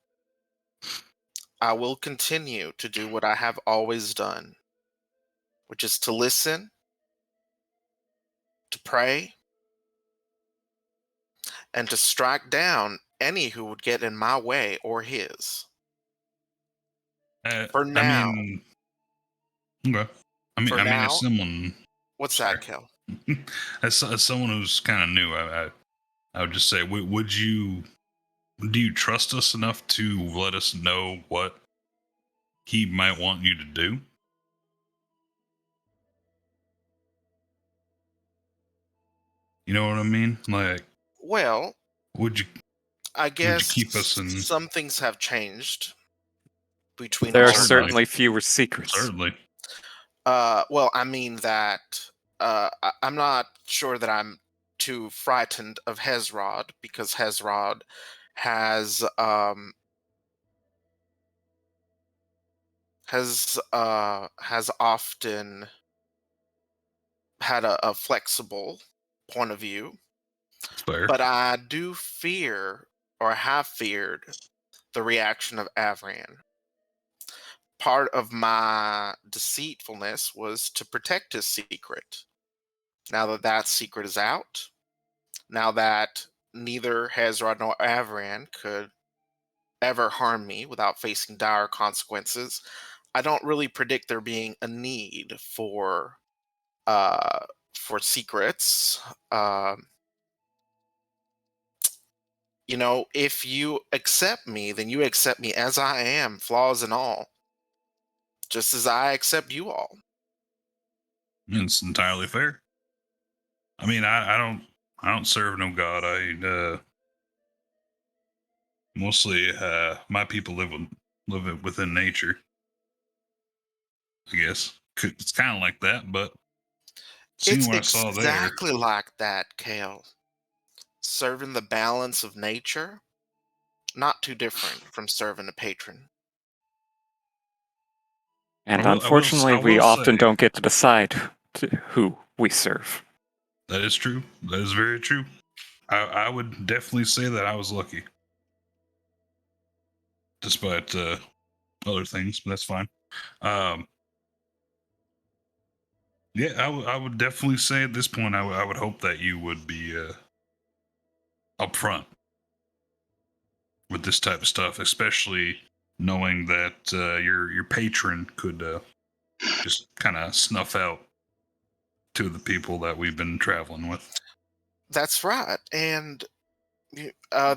I will continue to do what I have always done, which is to listen, to pray, and to strike down any who would get in my way or his. For now. Okay. I mean, as someone. What's that, Kel? as someone who's kind of new, I would just say, do you trust us enough to let us know what he might want you to do? You know what I mean? Like, well, would you? I guess Would you keep us in? Some things have changed between There all are of us. certainly fewer secrets. Certainly. Well, I mean that I'm not sure that I'm too frightened of Hezrod because Hezrod has often had a flexible point of view, It's fair. but I do fear or have feared the reaction of Avran. Part of my deceitfulness was to protect his secret. Now that that secret is out, now that neither Hezrod nor Avran could ever harm me without facing dire consequences, I don't really predict there being a need for secrets. If you accept me, then you accept me as I am, flaws and all, just as I accept you all. It's entirely fair. I mean, I don't serve no god. I mostly my people live within nature. I guess it's kind of like that, but seeing It's what I saw there, exactly like that, Kale. Serving the balance of nature, not too different from serving a patron. And I will unfortunately, we often say don't get to decide who we serve. that is true. That is very true. I would definitely say that I was lucky, despite other things, but that's fine. Um, yeah, I would definitely say at this point, I would hope that you would be upfront with this type of stuff, especially knowing that your patron could just kind of snuff out two of the people that we've been traveling with. That's right. And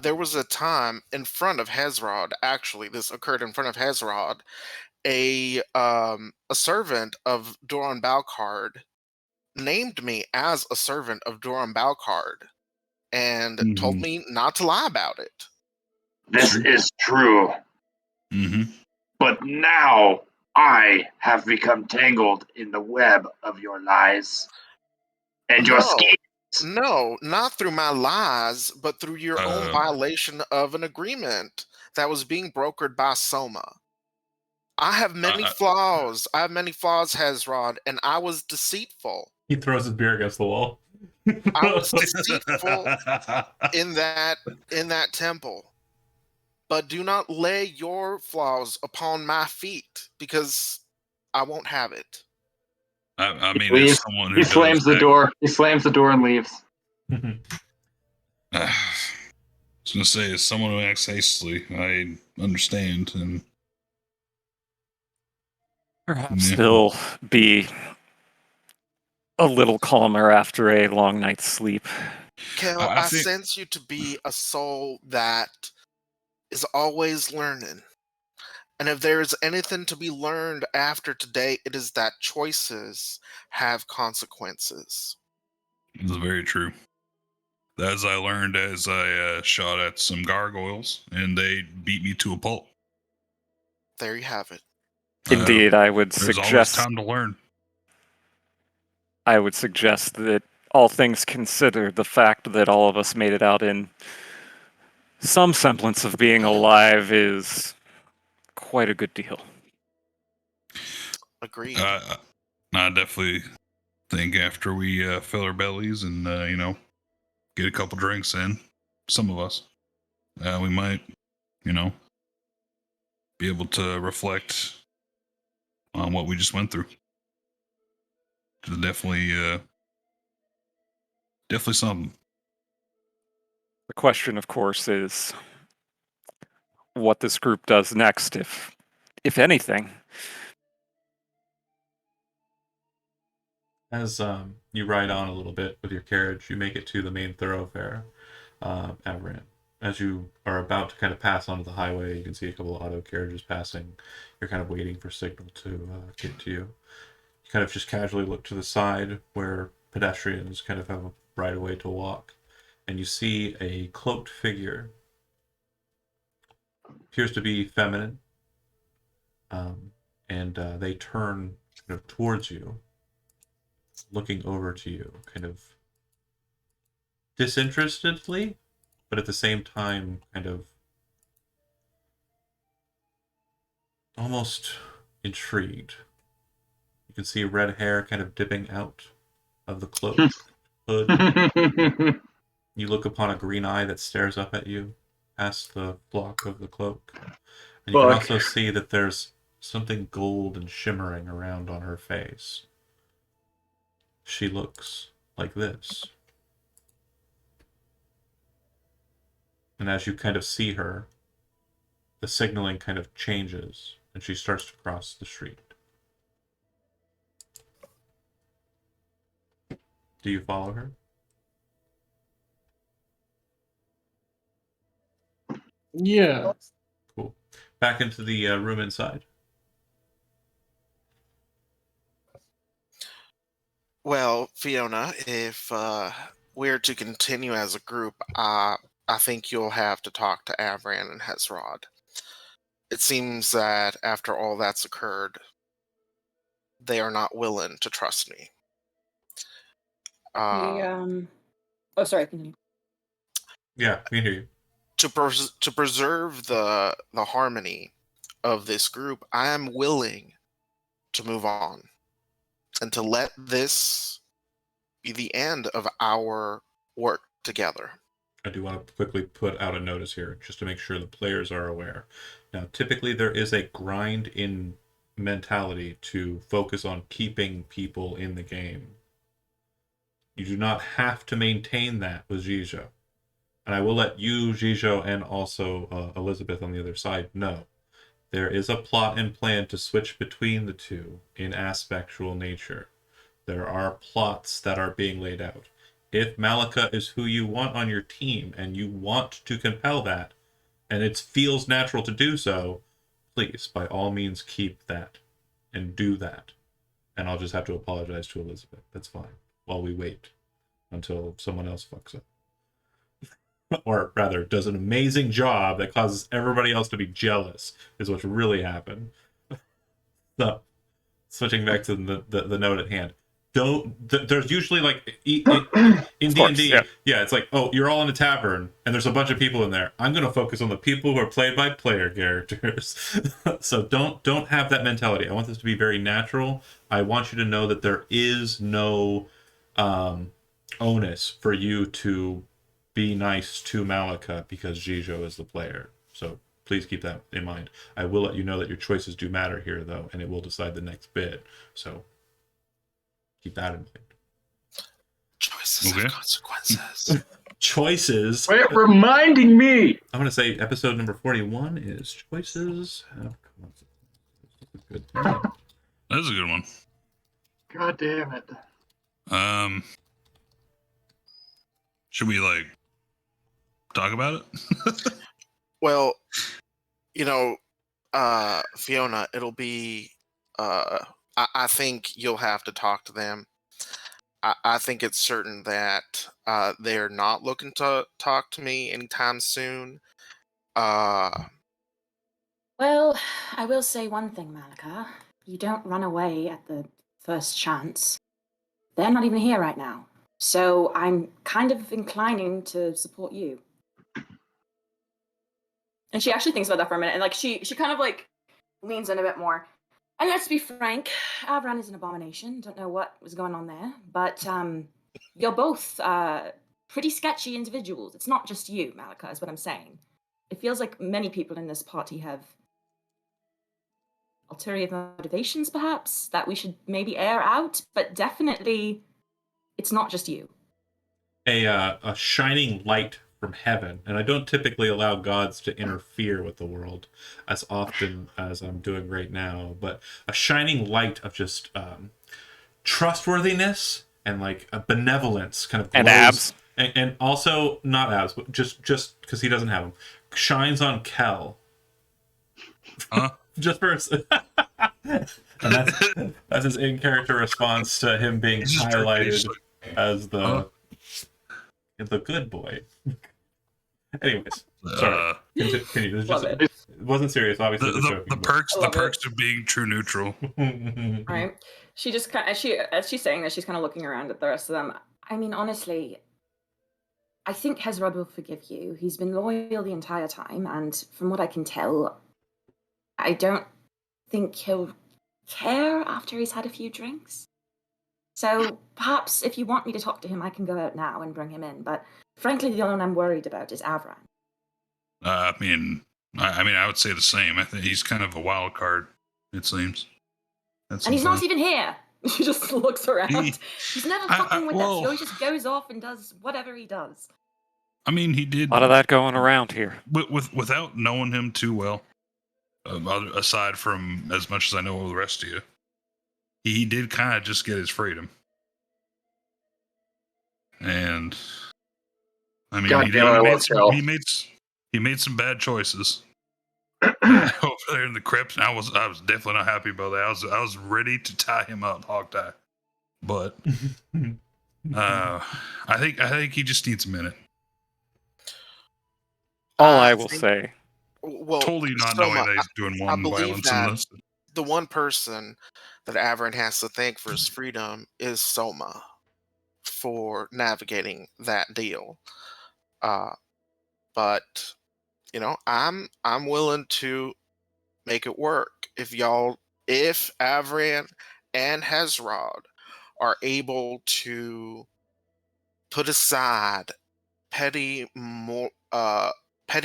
there was a time in front of Hezrod, actually, this occurred in front of Hezrod, a servant of Doran Balcard named me as a servant of Doran Balcard and told me not to lie about it. This is true. Mm-hmm. But now I have become tangled in the web of your lies and your No. schemes. No, not through my lies, but through your own violation of an agreement that was being brokered by Soma. I have many flaws. I have many flaws, Hezrod, and I was deceitful. He throws his beer against the wall. I was deceitful in that temple. But do not lay your flaws upon my feet, because I won't have it. I mean, He as someone who he slams the door. He slams the door and leaves. I was gonna say, as someone who acts hastily, I understand, and Perhaps he'll be a little calmer after a long night's sleep. Kel, I I think- sense you to be a soul that is always learning. And if there is anything to be learned after today, it is that choices have consequences. it's very true. As I learned as I shot at some gargoyles, and they beat me to a pulp. There you have it. Indeed, I would There's always suggest time to learn. that all things considered, the fact that all of us made it out in some semblance of being alive is quite a good deal. Agreed. I definitely think after we fill our bellies and get a couple drinks in, some of us, we might, be able to reflect on what we just went through. It's definitely something. The question, of course, is what this group does next, if anything. As you ride on a little bit with your carriage, you make it to the main thoroughfare, Avran. As you are about to kind of pass onto the highway, you can see a couple of auto carriages passing. You're kind of waiting for signal to get to you. You kind of just casually look to the side where pedestrians kind of have a right of way to walk, and you see a cloaked figure. Appears to be feminine. and they turn kind of towards you, looking over to you, kind of disinterestedly, but at the same time, kind of almost intrigued. You can see red hair kind of dipping out of the cloak hood. You look upon a green eye that stares up at you past the block of the cloak. And you can Fuck. also see that there's something gold and shimmering around on her face. She looks like this. And as you kind of see her, the signaling kind of changes, and she starts to cross the street. Do you follow her? Yeah. Cool. Back into the room inside. Well, Fiona, if we're to continue as a group, I think you'll have to talk to Avran and Hezrod. It seems that after all that's occurred, they are not willing to trust me. Oh, sorry. Continue. Yeah, we can hear you. To preserve the harmony of this group, I am willing to move on and to let this be the end of our work together. I do want to quickly put out a notice here, just to make sure the players are aware. Now, typically there is a grind-in mentality to focus on keeping people in the game. You do not have to maintain that with Gijo. And I will let you, Gijo, and also Elizabeth on the other side know. There is a plot and plan to switch between the two in aspectual nature. There are plots that are being laid out. If Malika is who you want on your team and you want to compel that, and it feels natural to do so, please, by all means, keep that and do that. And I'll just have to apologize to Elizabeth. That's fine. While we wait until someone else fucks up. Or rather, does an amazing job that causes everybody else to be jealous, is what's really happened. So, switching back to the note at hand. There's usually like in D&D, yeah, it's like, oh, you're all in a tavern and there's a bunch of people in there. I'm going to focus on the people who are played by player characters. So don't have that mentality. I want this to be very natural. I want you to know that there is no onus for you to be nice to Malika because Gijo is the player. So please keep that in mind. I will let you know that your choices do matter here, though, and it will decide the next bit. So keep that in mind. Choices have consequences. Choices. Quit reminding me. I'm going to say episode number 41 is choices have consequences. That's a good thing. That's a good one. God damn it. Should we like talk about it? Well, Fiona, it'll be I think you'll have to talk to them. I think it's certain that they're not looking to talk to me anytime soon. Well, I will say one thing, Malika. You don't run away at the first chance. They're not even here right now. So I'm kind of inclining to support you. And she actually thinks about that for a minute, and like she kind of like leans in a bit more. And let's be frank, Avran is an abomination. Don't know what was going on there, but you're both pretty sketchy individuals. It's not just you, Malika, is what I'm saying. It feels like many people in this party have ulterior motivations, perhaps, that we should maybe air out, but definitely it's not just you. A shining light from heaven, and I don't typically allow gods to interfere with the world as often as I'm doing right now, but a shining light of just trustworthiness and like a benevolence kind of glows, And abs. and also not abs, but just because he doesn't have them, shines on Kel. Huh? Just for and that's his in-character response to him being He's just highlighted Turkish, as the good boy. Anyways, sorry. Continue. There's Love just it. wasn't serious. Obviously, just joking. The perks I love it. of being true neutral. Right? She just kind of, as she's saying that, she's kind of looking around at the rest of them. I mean, honestly, I think Hezrod will forgive you. He's been loyal the entire time, and from what I can tell, I don't think he'll care after he's had a few drinks. So perhaps if you want me to talk to him, I can go out now and bring him in. But frankly, the only one I'm worried about is Avran. I mean, I would say the same. I think he's kind of a wild card. It seems. And he's not even here. She just looks around. He's never fucking with us. well- He always just goes off and does whatever he does. I mean, he did A lot of that going around here. without knowing him too well. Aside from as much as I know of the rest of you, he did kind of just get his freedom. And I mean, God damn, I love Kel. he made some bad choices over there in the crypt, and I was definitely not happy about that. I was ready to tie him up, hog tie, but I think he just needs a minute. All I I will think- say, Well, Totally not Soma, knowing that he's doing I one believe violence in that this. the one person that Avern has to thank for his freedom is Soma for navigating that deal. But you know, I'm willing to make it work if Avran and Hezrod are able to put aside petty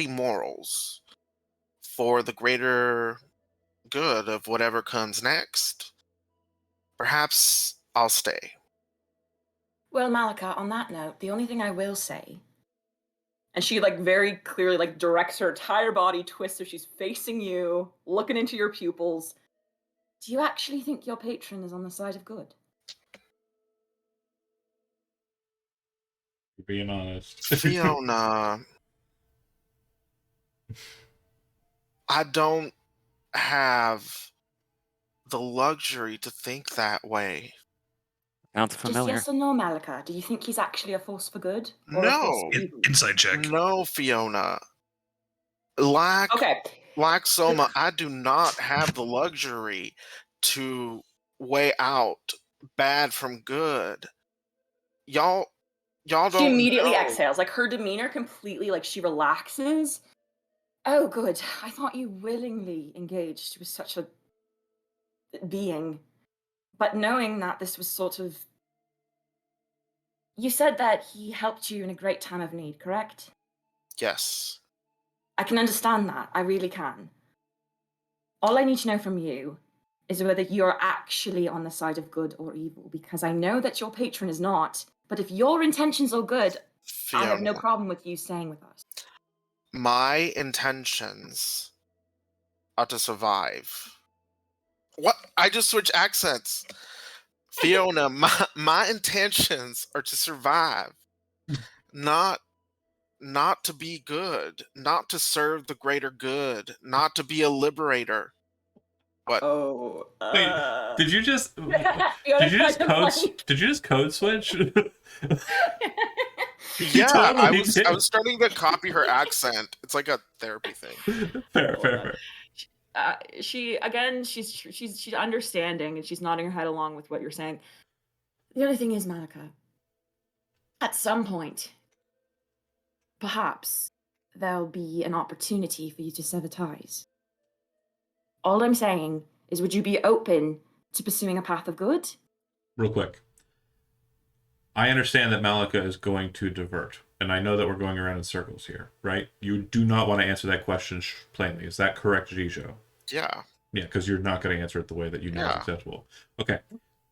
morals for the greater good of whatever comes next. Perhaps I'll stay. Well, Malika, on that note, the only thing I will say, And she like very clearly like directs her entire body, twists so she's facing you, looking into your pupils. do you actually think your patron is on the side of good? Being honest. Fiona, I don't have the luxury to think that way. sounds Just familiar. yes or no, Malika? Do you think he's actually a force for good? Or a force No. for evil? Inside check. No, Fiona. Like Okay. Soma, I do not have the luxury to weigh out bad from good. Y'all don't She immediately know. exhales. Like her demeanor completely like she relaxes. Oh, good. I thought you willingly engaged with such a being. But knowing that this was sort of. You said that he helped you in a great time of need, correct? Yes. I can understand that. I really can. All I need to know from you is whether you're actually on the side of good or evil, because I know that your patron is not. But if your intentions are good, I have no Fiona, problem with you staying with us. my intentions are to survive. What? I just switched accents. Fiona, my intentions are to survive, not to be good, not to serve the greater good, not to be a liberator. What? Oh. Wait, did you just code switch? You Yeah, I totally was did. starting to copy her accent. It's like a therapy thing. Fair. She's understanding and she's nodding her head along with what you're saying. The only thing is, Malika, at some point, perhaps there'll be an opportunity for you to sever ties. All I'm saying is, would you be open to pursuing a path of good? Real quick. I understand that Malika is going to divert, and I know that we're going around in circles here, right? You do not want to answer that question plainly. Is that correct, Jijo? Yeah. Yeah, because you're not going to answer it the way that you know is Yeah. acceptable. Okay.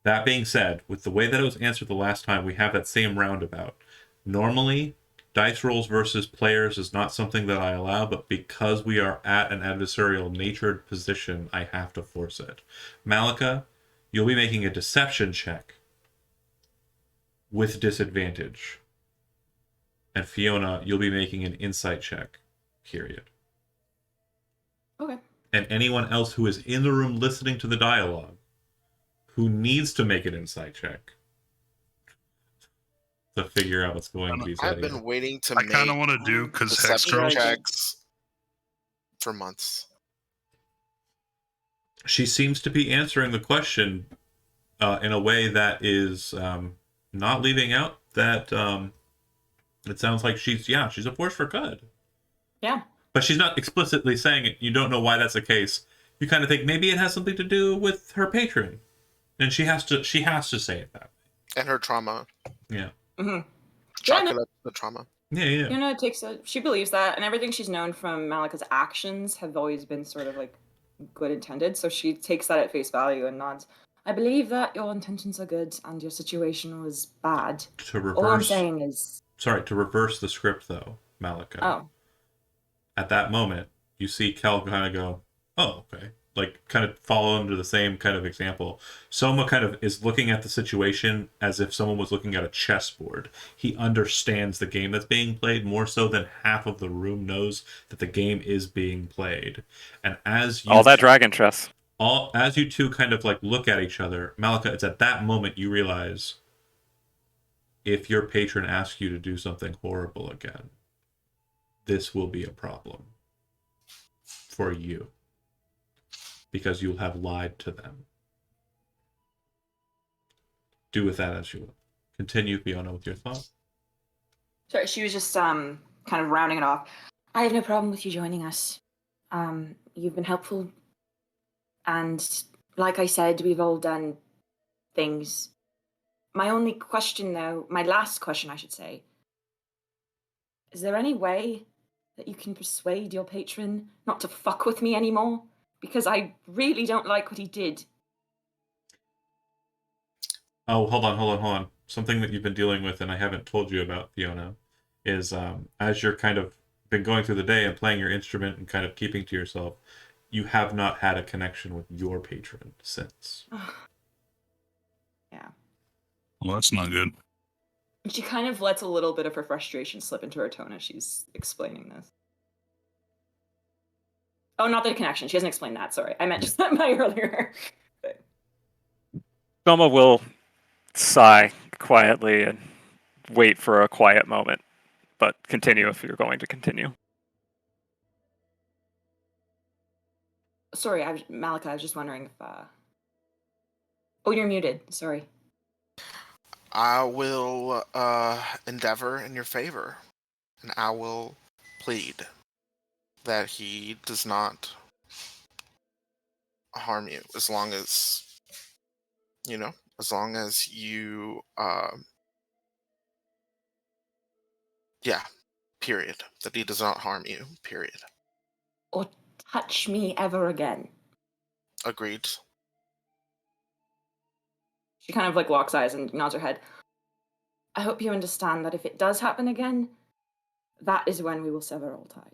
That being said, with the way that it was answered the last time, we have that same roundabout. Normally, dice rolls versus players is not something that I allow, but because we are at an adversarial natured position, I have to force it. Malika, you'll be making a deception check with disadvantage. And Fiona, you'll be making an insight check, period. Okay. And anyone else who is in the room listening to the dialogue who needs to make an insight check to figure out what's going to be said. I've been waiting to I make kind of want to do because deception Hextro. checks for months. She seems to be answering the question in a way that is not leaving out that it sounds like she's a force for good. Yeah. But she's not explicitly saying it. You don't know why that's the case. You kind of think maybe it has something to do with her patron, and she has to say it that way. And her trauma. Yeah. Mm-hmm. Chalk it up to the trauma. Yeah. You know, she believes that, and everything she's known from Malika's actions have always been sort of like good intended. So she takes that at face value and nods. I believe that your intentions are good and your situation was bad. To reverse. All I'm saying is. Sorry, to reverse the script though, Malika. Oh. At that moment, you see Kel kind of go, "Oh, okay." Like, kind of follow into the same kind of example. Soma kind of is looking at the situation as if someone was looking at a chessboard. He understands the game that's being played more so than half of the room knows that the game is being played. And as you all that dragon chess. As you two kind of like look at each other, Malika, it's at that moment you realize if your patron asks you to do something horrible again, this will be a problem for you. Because you'll have lied to them. Do with that as you will. Continue, Fiona, with your thought. Sorry, she was just kind of rounding it off. I have no problem with you joining us. You've been helpful. And like I said, we've all done things. My only question, though, my last question, I should say, is there any way that you can persuade your patron not to fuck with me anymore? Because I really don't like what he did. Oh, hold on. Something that you've been dealing with and I haven't told you about, Fiona, is as you're kind of been going through the day and playing your instrument and kind of keeping to yourself, you have not had a connection with your patron since. Yeah. Well, that's not good. She kind of lets a little bit of her frustration slip into her tone as she's explaining this. Oh, not the connection. She hasn't explained that. Sorry. I meant just my earlier. Soma will sigh quietly and wait for a quiet moment, but continue if you're going to continue. Sorry, Malika, I was just wondering if... Oh, you're muted. Sorry. I will endeavor in your favor, and I will plead that he does not harm you as long as you period, that he does not harm you, period. Or touch me ever again. Agreed. She kind of like locks eyes and nods her head. I hope you understand that if it does happen again, that is when we will sever all ties.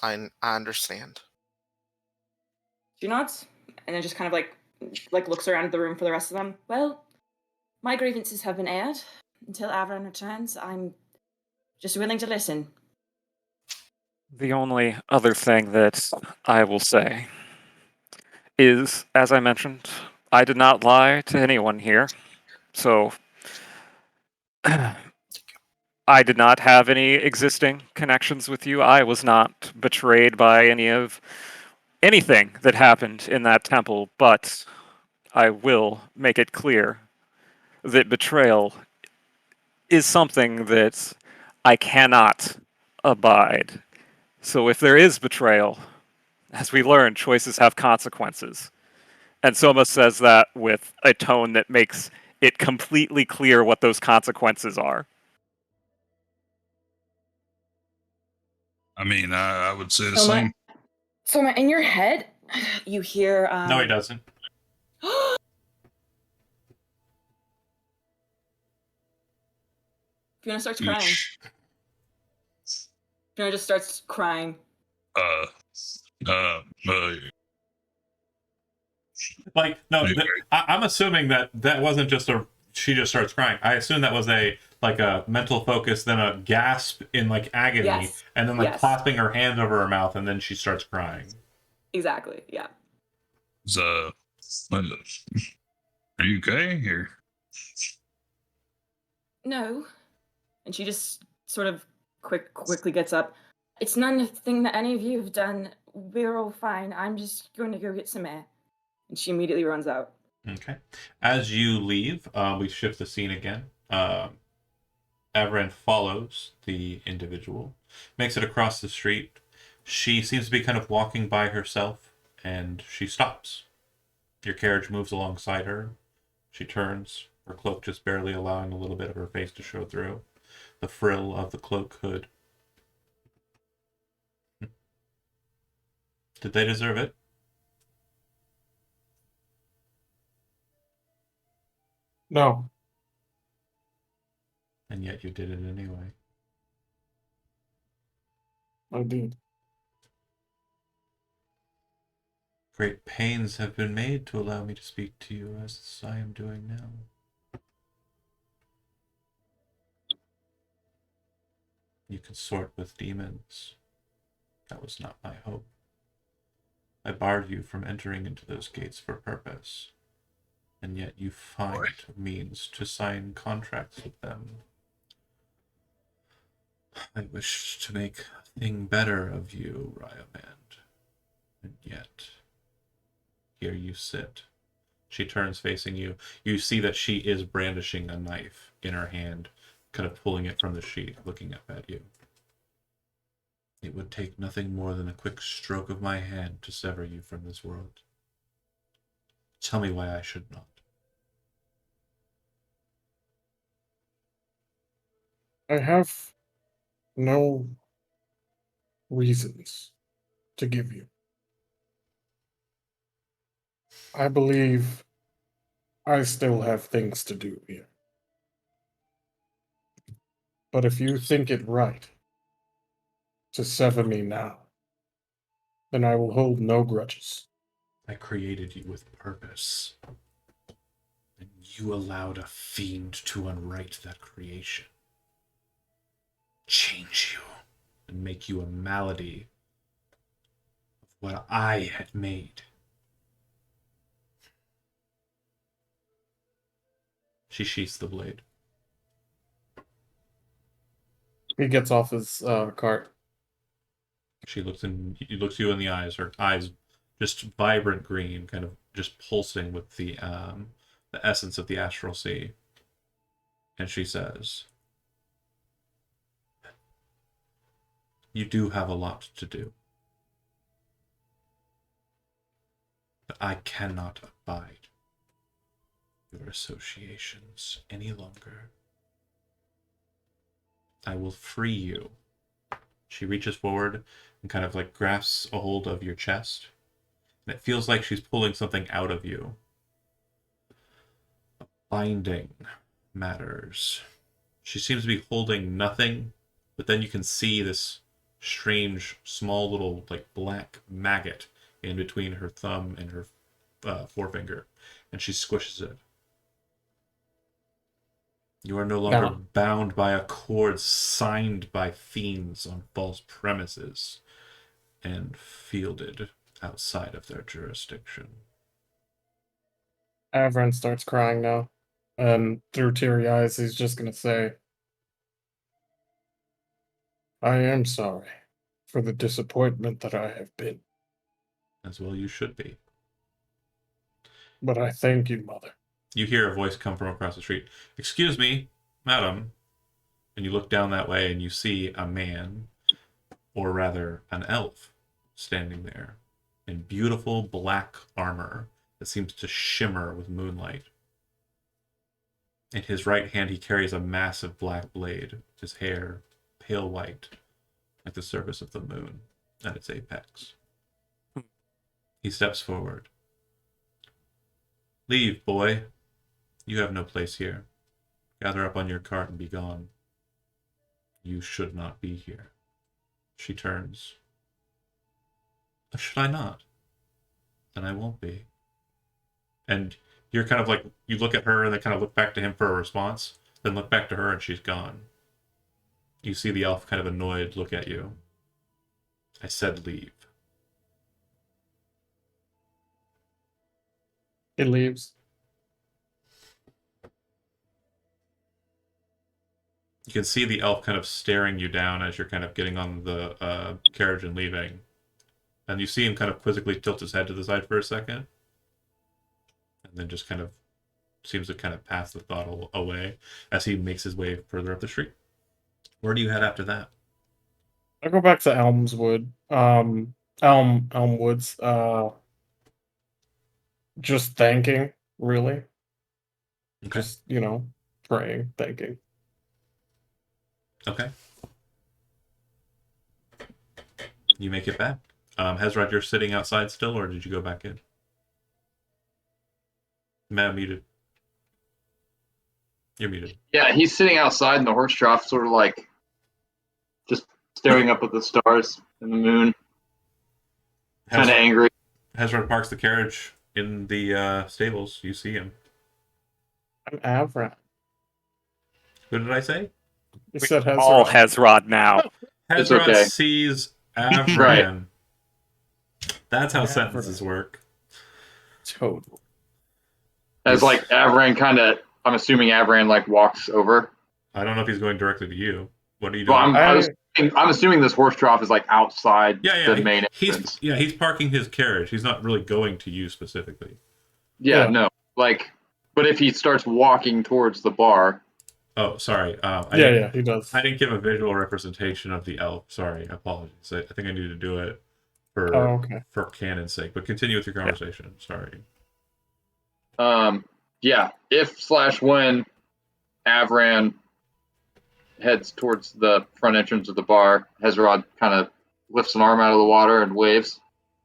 I understand. She nods and then just kind of like looks around the room for the rest of them. Well, my grievances have been aired. Until Avron returns, I'm just willing to listen. The only other thing that I will say is, as I mentioned, I did not lie to anyone here. So I did not have any existing connections with you. I was not betrayed by anything that happened in that temple, but I will make it clear that betrayal is something that I cannot abide. So if there is betrayal, as we learn, choices have consequences. And Soma says that with a tone that makes it completely clear what those consequences are. I mean, I would say the Soma, same. Soma, in your head, you hear... No, he doesn't. Fiona starts crying. Fiona just starts crying. Like, no, Yeah. I'm assuming that wasn't just she just starts crying. I assume that was a mental focus, then a gasp in like agony, Yes. and then like Yes. clasping her hands over her mouth, and then she starts crying. Exactly, yeah. Are you okay here? No. And she just sort of quickly gets up. It's nothing that any of you have done. We're all fine. I'm just going to go get some air. And she immediately runs out. Okay. As you leave, we shift the scene again. Avran follows the individual, makes it across the street. She seems to be kind of walking by herself, and she stops. Your carriage moves alongside her. She turns, her cloak just barely allowing a little bit of her face to show through. The frill of the cloak hood. Did they deserve it? No, And yet you did it anyway. I did. Great pains have been made to allow me to speak to you as I am doing now. You consort with demons. That was not my hope. I barred you from entering into those gates for purpose, and yet you find means to sign contracts with them. I wish to make a thing better of you, Ryomand, and yet here you sit. She turns facing you. You see that she is brandishing a knife in her hand, kind of pulling it from the sheath, looking up at you. It would take nothing more than a quick stroke of my hand to sever you from this world. Tell me why I should not. I have no reasons to give you. I believe I still have things to do here. But if you think it right to sever me now, then I will hold no grudges. I created you with purpose, and you allowed a fiend to unwrite that creation, change you, and make you a malady of what I had made. She sheaths the blade. He gets off his cart. She looks you in the eyes. Her eyes just vibrant green, kind of just pulsing with the essence of the astral sea. And she says, "You do have a lot to do, but I cannot abide your associations any longer. I will free you." She reaches forward and kind of like grasps a hold of your chest. And it feels like she's pulling something out of you. Binding matters. She seems to be holding nothing, but then you can see this strange, small little, like black maggot in between her thumb and her forefinger, and she squishes it. You are no longer Now, bound by a cord signed by fiends on false premises and fielded outside of their jurisdiction. Avran starts crying now. And through teary eyes, he's just going to say, I am sorry for the disappointment that I have been. As well you should be. But I thank you, Mother. You hear a voice come from across the street. "Excuse me, madam." And you look down that way and you see a man, or rather an elf, standing there in beautiful black armor that seems to shimmer with moonlight. In his right hand, he carries a massive black blade, his hair pale white, like the surface of the moon at its apex. He steps forward. "Leave, boy. You have no place here. Gather up on your cart and be gone. You should not be here." She turns. "Should I not? Then I won't be." And you're kind of like, you look at her and then kind of look back to him for a response, then look back to her and she's gone. You see the elf kind of annoyed look at you. "I said leave." He leaves. You can see the elf kind of staring you down as you're kind of getting on the carriage and leaving. And you see him kind of quizzically tilt his head to the side for a second. And then just kind of seems to kind of pass the thought away as he makes his way further up the street. Where do you head after that? I go back to Elmswood. Elmwoods. Just thanking, really. Okay. Just, praying, thanking. Okay. You make it back. Hezrod, you're sitting outside still, or did you go back in? Matt, muted. You're muted. Yeah, he's sitting outside in the horse trough, sort of like just staring up at the stars and the moon, kind of angry. Hezrod parks the carriage in the stables. You see him. I'm Avra. What did I say? You said All Hezrod. Hezrod now. It's Hezrod okay. sees Avran. Right. That's how Avran. sentences work. Total. As like Avran kind of, I'm assuming Avran like walks over. I don't know if he's going directly to you. What are you doing? Well, I'm assuming this horse trough is like outside the main entrance. He's parking his carriage. He's not really going to you specifically. Yeah, Yeah. no. Like, but if he starts walking towards the bar. Oh, sorry. He does. I didn't give a visual representation of the elf. Sorry, apologies. I think I needed to do it for for canon's sake. But continue with your conversation. Sorry. Yeah. If/when Avran heads towards the front entrance of the bar, Hezrod kind of lifts an arm out of the water and waves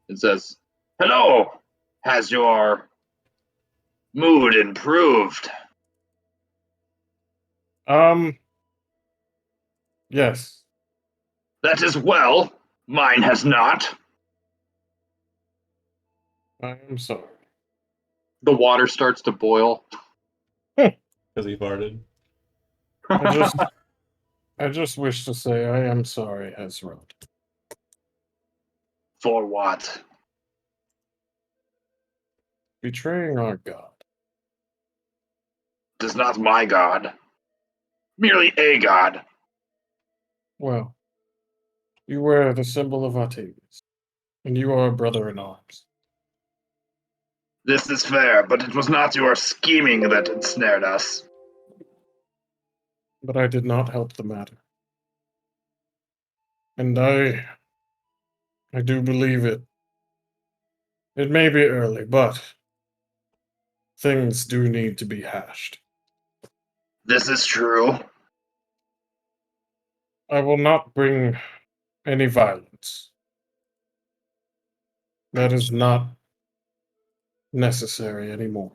and says, "Hello! Has your mood improved?" Yes. That is well. Mine has not. I am sorry. The water starts to boil. Because he farted. I just wish to say I am sorry, Hezrod. For what? Betraying our god. It is not my god. Merely a god. Well, you wear the symbol of Artavius, and you are a brother in arms. This is fair, but it was not your scheming that ensnared us. But I did not help the matter. And I do believe it. It may be early, but things do need to be hashed. This is true. I will not bring any violence. That is not necessary anymore.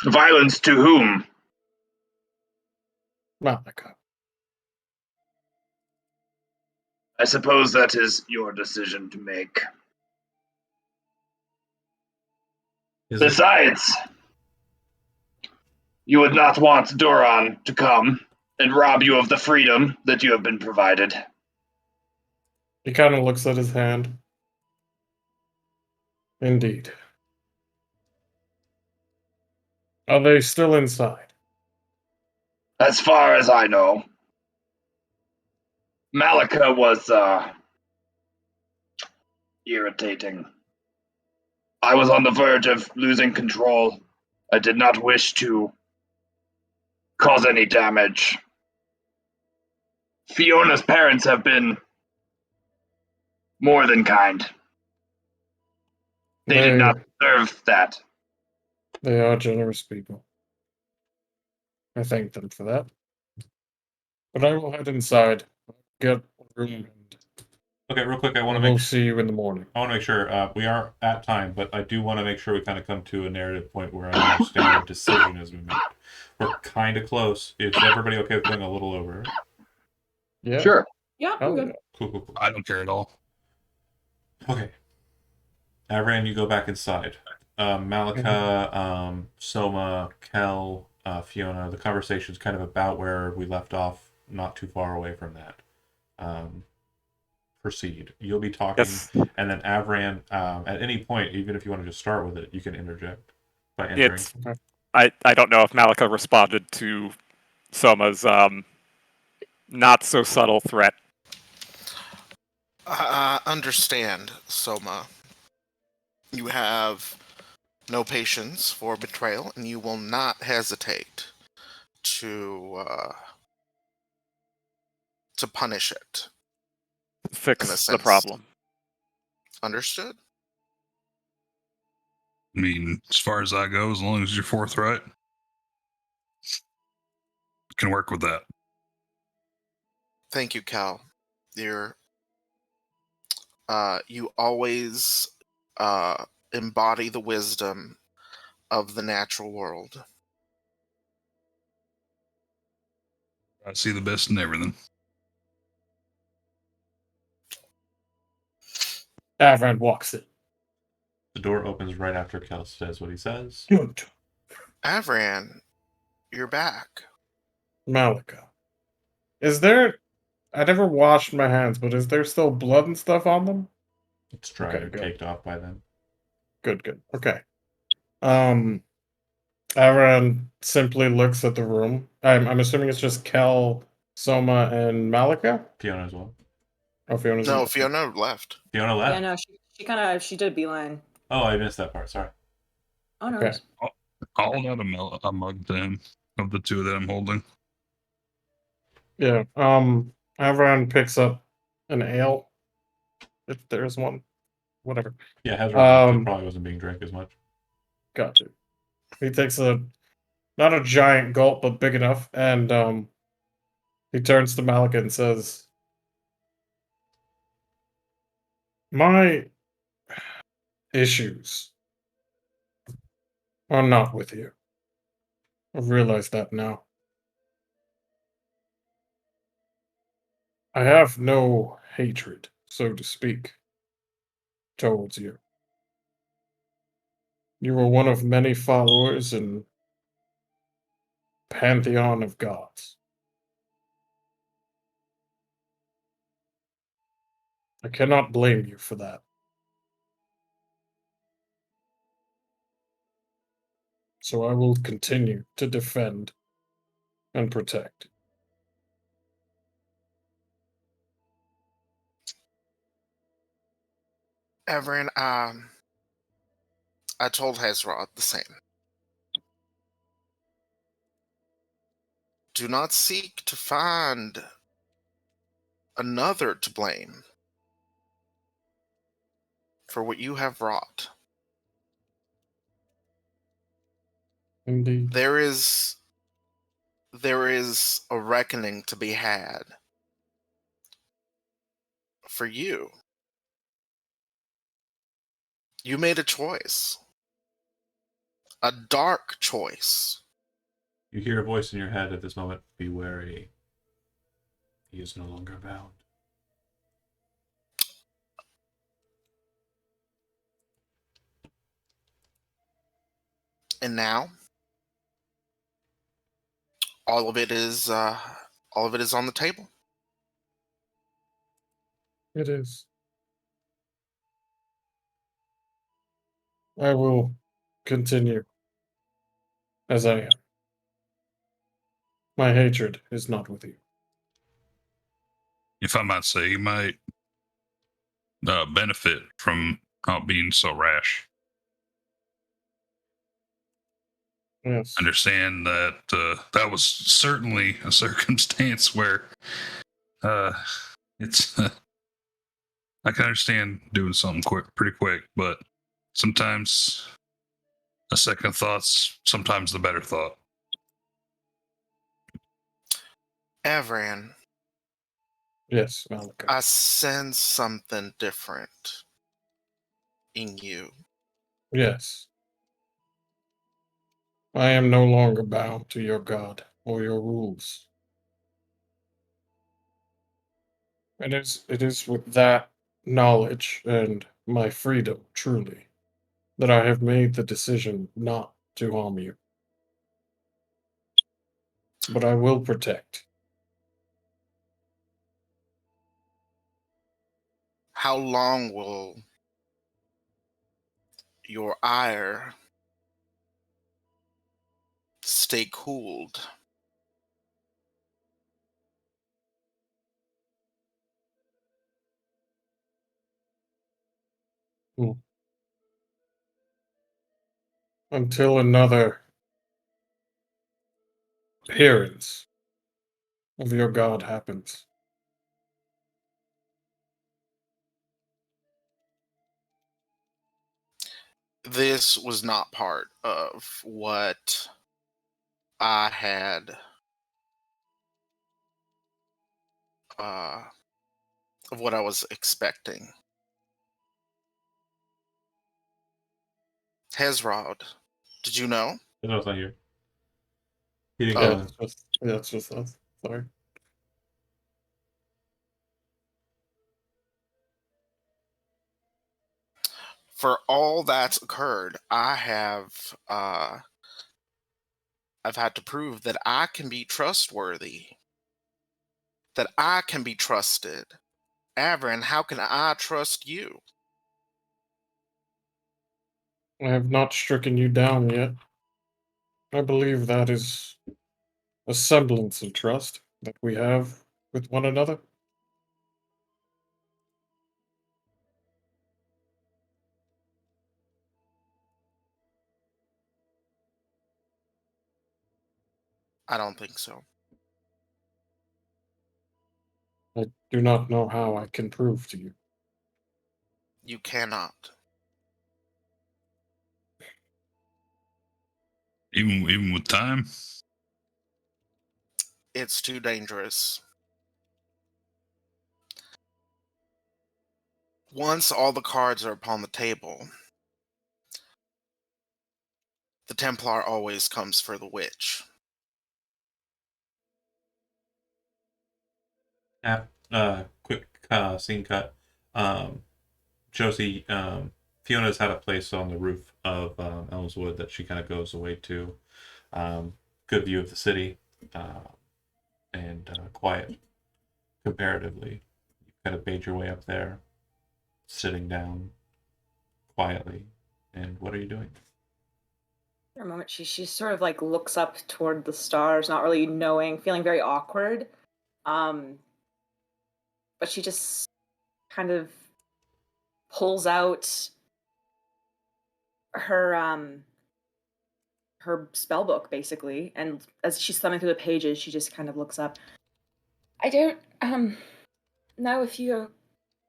Violence to whom? Malika. I suppose that is your decision to make. Besides, you would not want Doran to come and rob you of the freedom that you have been provided. He kind of looks at his hand. Indeed. Are they still inside? As far as I know, Malika was irritating. I was on the verge of losing control. I did not wish to cause any damage. Fiona's parents have been more than kind. They did not deserve that. They are generous people. I thank them for that. But I will head inside, get a room, and Okay, real quick, I want to we'll make see you in the morning. I want to make sure we are at time, but I do want to make sure we kind of come to a narrative point where I understand what decision is we make. We're kind of close. Is everybody okay with going a little over? Yeah. Sure. Yeah, Hell I'm good. yeah. Cool. I don't care at all. Okay. Avran, you go back inside. Malika, Soma, Kel, Fiona, the conversation's kind of about where we left off, not too far away from that. Proceed. You'll be talking, Yes. and then Avran, at any point, even if you want to just start with it, you can interject by entering. I don't know if Malika responded to Soma's not so subtle threat. Understand, Soma. You have no patience for betrayal, and you will not hesitate to punish it. In a Fix the sense. problem. Understood? I mean, as far as I go, as long as you're forthright, can work with that. Thank you, Cal. You always embody the wisdom of the natural world. I see the best in everything. Avran walks in. The door opens right after Kel says what he says. Good. Avran, you're back. Malika. Is there... I never washed my hands, but is there still blood and stuff on them? It's dried Okay, or good. caked off by then. Good. Okay. Avran simply looks at the room. I'm assuming it's just Kel, Soma, and Malika? Fiona as well. Oh, Fiona's No, in- Fiona left. Fiona left. Yeah, no, she did a beeline. Oh, I missed that part. Sorry. Oh no. Okay. I'll hold out a mug to him of the two that I'm holding. Yeah. Avran picks up an ale. If there's one. Whatever. Yeah, Hezron Um, probably wasn't being drank as much. Gotcha. He takes not a giant gulp, but big enough, and he turns to Malika and says, "My issues are not with you. I've realized that now. I have no hatred, so to speak, towards you. You are one of many followers in pantheon of gods. I cannot blame you for that. So I will continue to defend and protect. Avran, I told Hezrod the same. Do not seek to find another to blame for what you have wrought. Indeed. There is a reckoning to be had for you. You made a choice. A dark choice. You hear a voice in your head at this moment. Be wary. He is no longer bound. And now all of it is on the table. It is. I will continue as I am. My hatred is not with you. If I might say, you might benefit from not being so rash. Yes. Understand that that was certainly a circumstance where it's. I can understand doing something pretty quick, but sometimes a second thought's sometimes the better thought. Avran, Yes, Malika. I sense something different in you. Yes. I am no longer bound to your god or your rules. It is with that knowledge and my freedom, truly, that I have made the decision not to harm you. But I will protect. How long will your ire stay cooled? Until another appearance of your god happens. This was not part of what I had of what I was expecting. Hezrod, did you know? No, it's not here. He didn't Yeah, go in. it's just us. Sorry. For all that's occurred, I've had to prove that I can be trustworthy, that I can be trusted. Avrin, how can I trust you? I have not stricken you down yet. I believe that is a semblance of trust that we have with one another. I don't think so. I do not know how I can prove to you. You cannot. Even with time. It's too dangerous. Once all the cards are upon the table, the Templar always comes for the witch. Quick scene cut. Josie, Fiona's had a place on the roof of Elmswood that she kind of goes away to. Good view of the city, and quiet comparatively. You kind of made your way up there, sitting down quietly. And what are you doing? For a moment, she sort of like looks up toward the stars, not really knowing, feeling very awkward. But she just kind of pulls out her spell book basically, and as she's thumbing through the pages, she just kind of looks up. I don't know if you're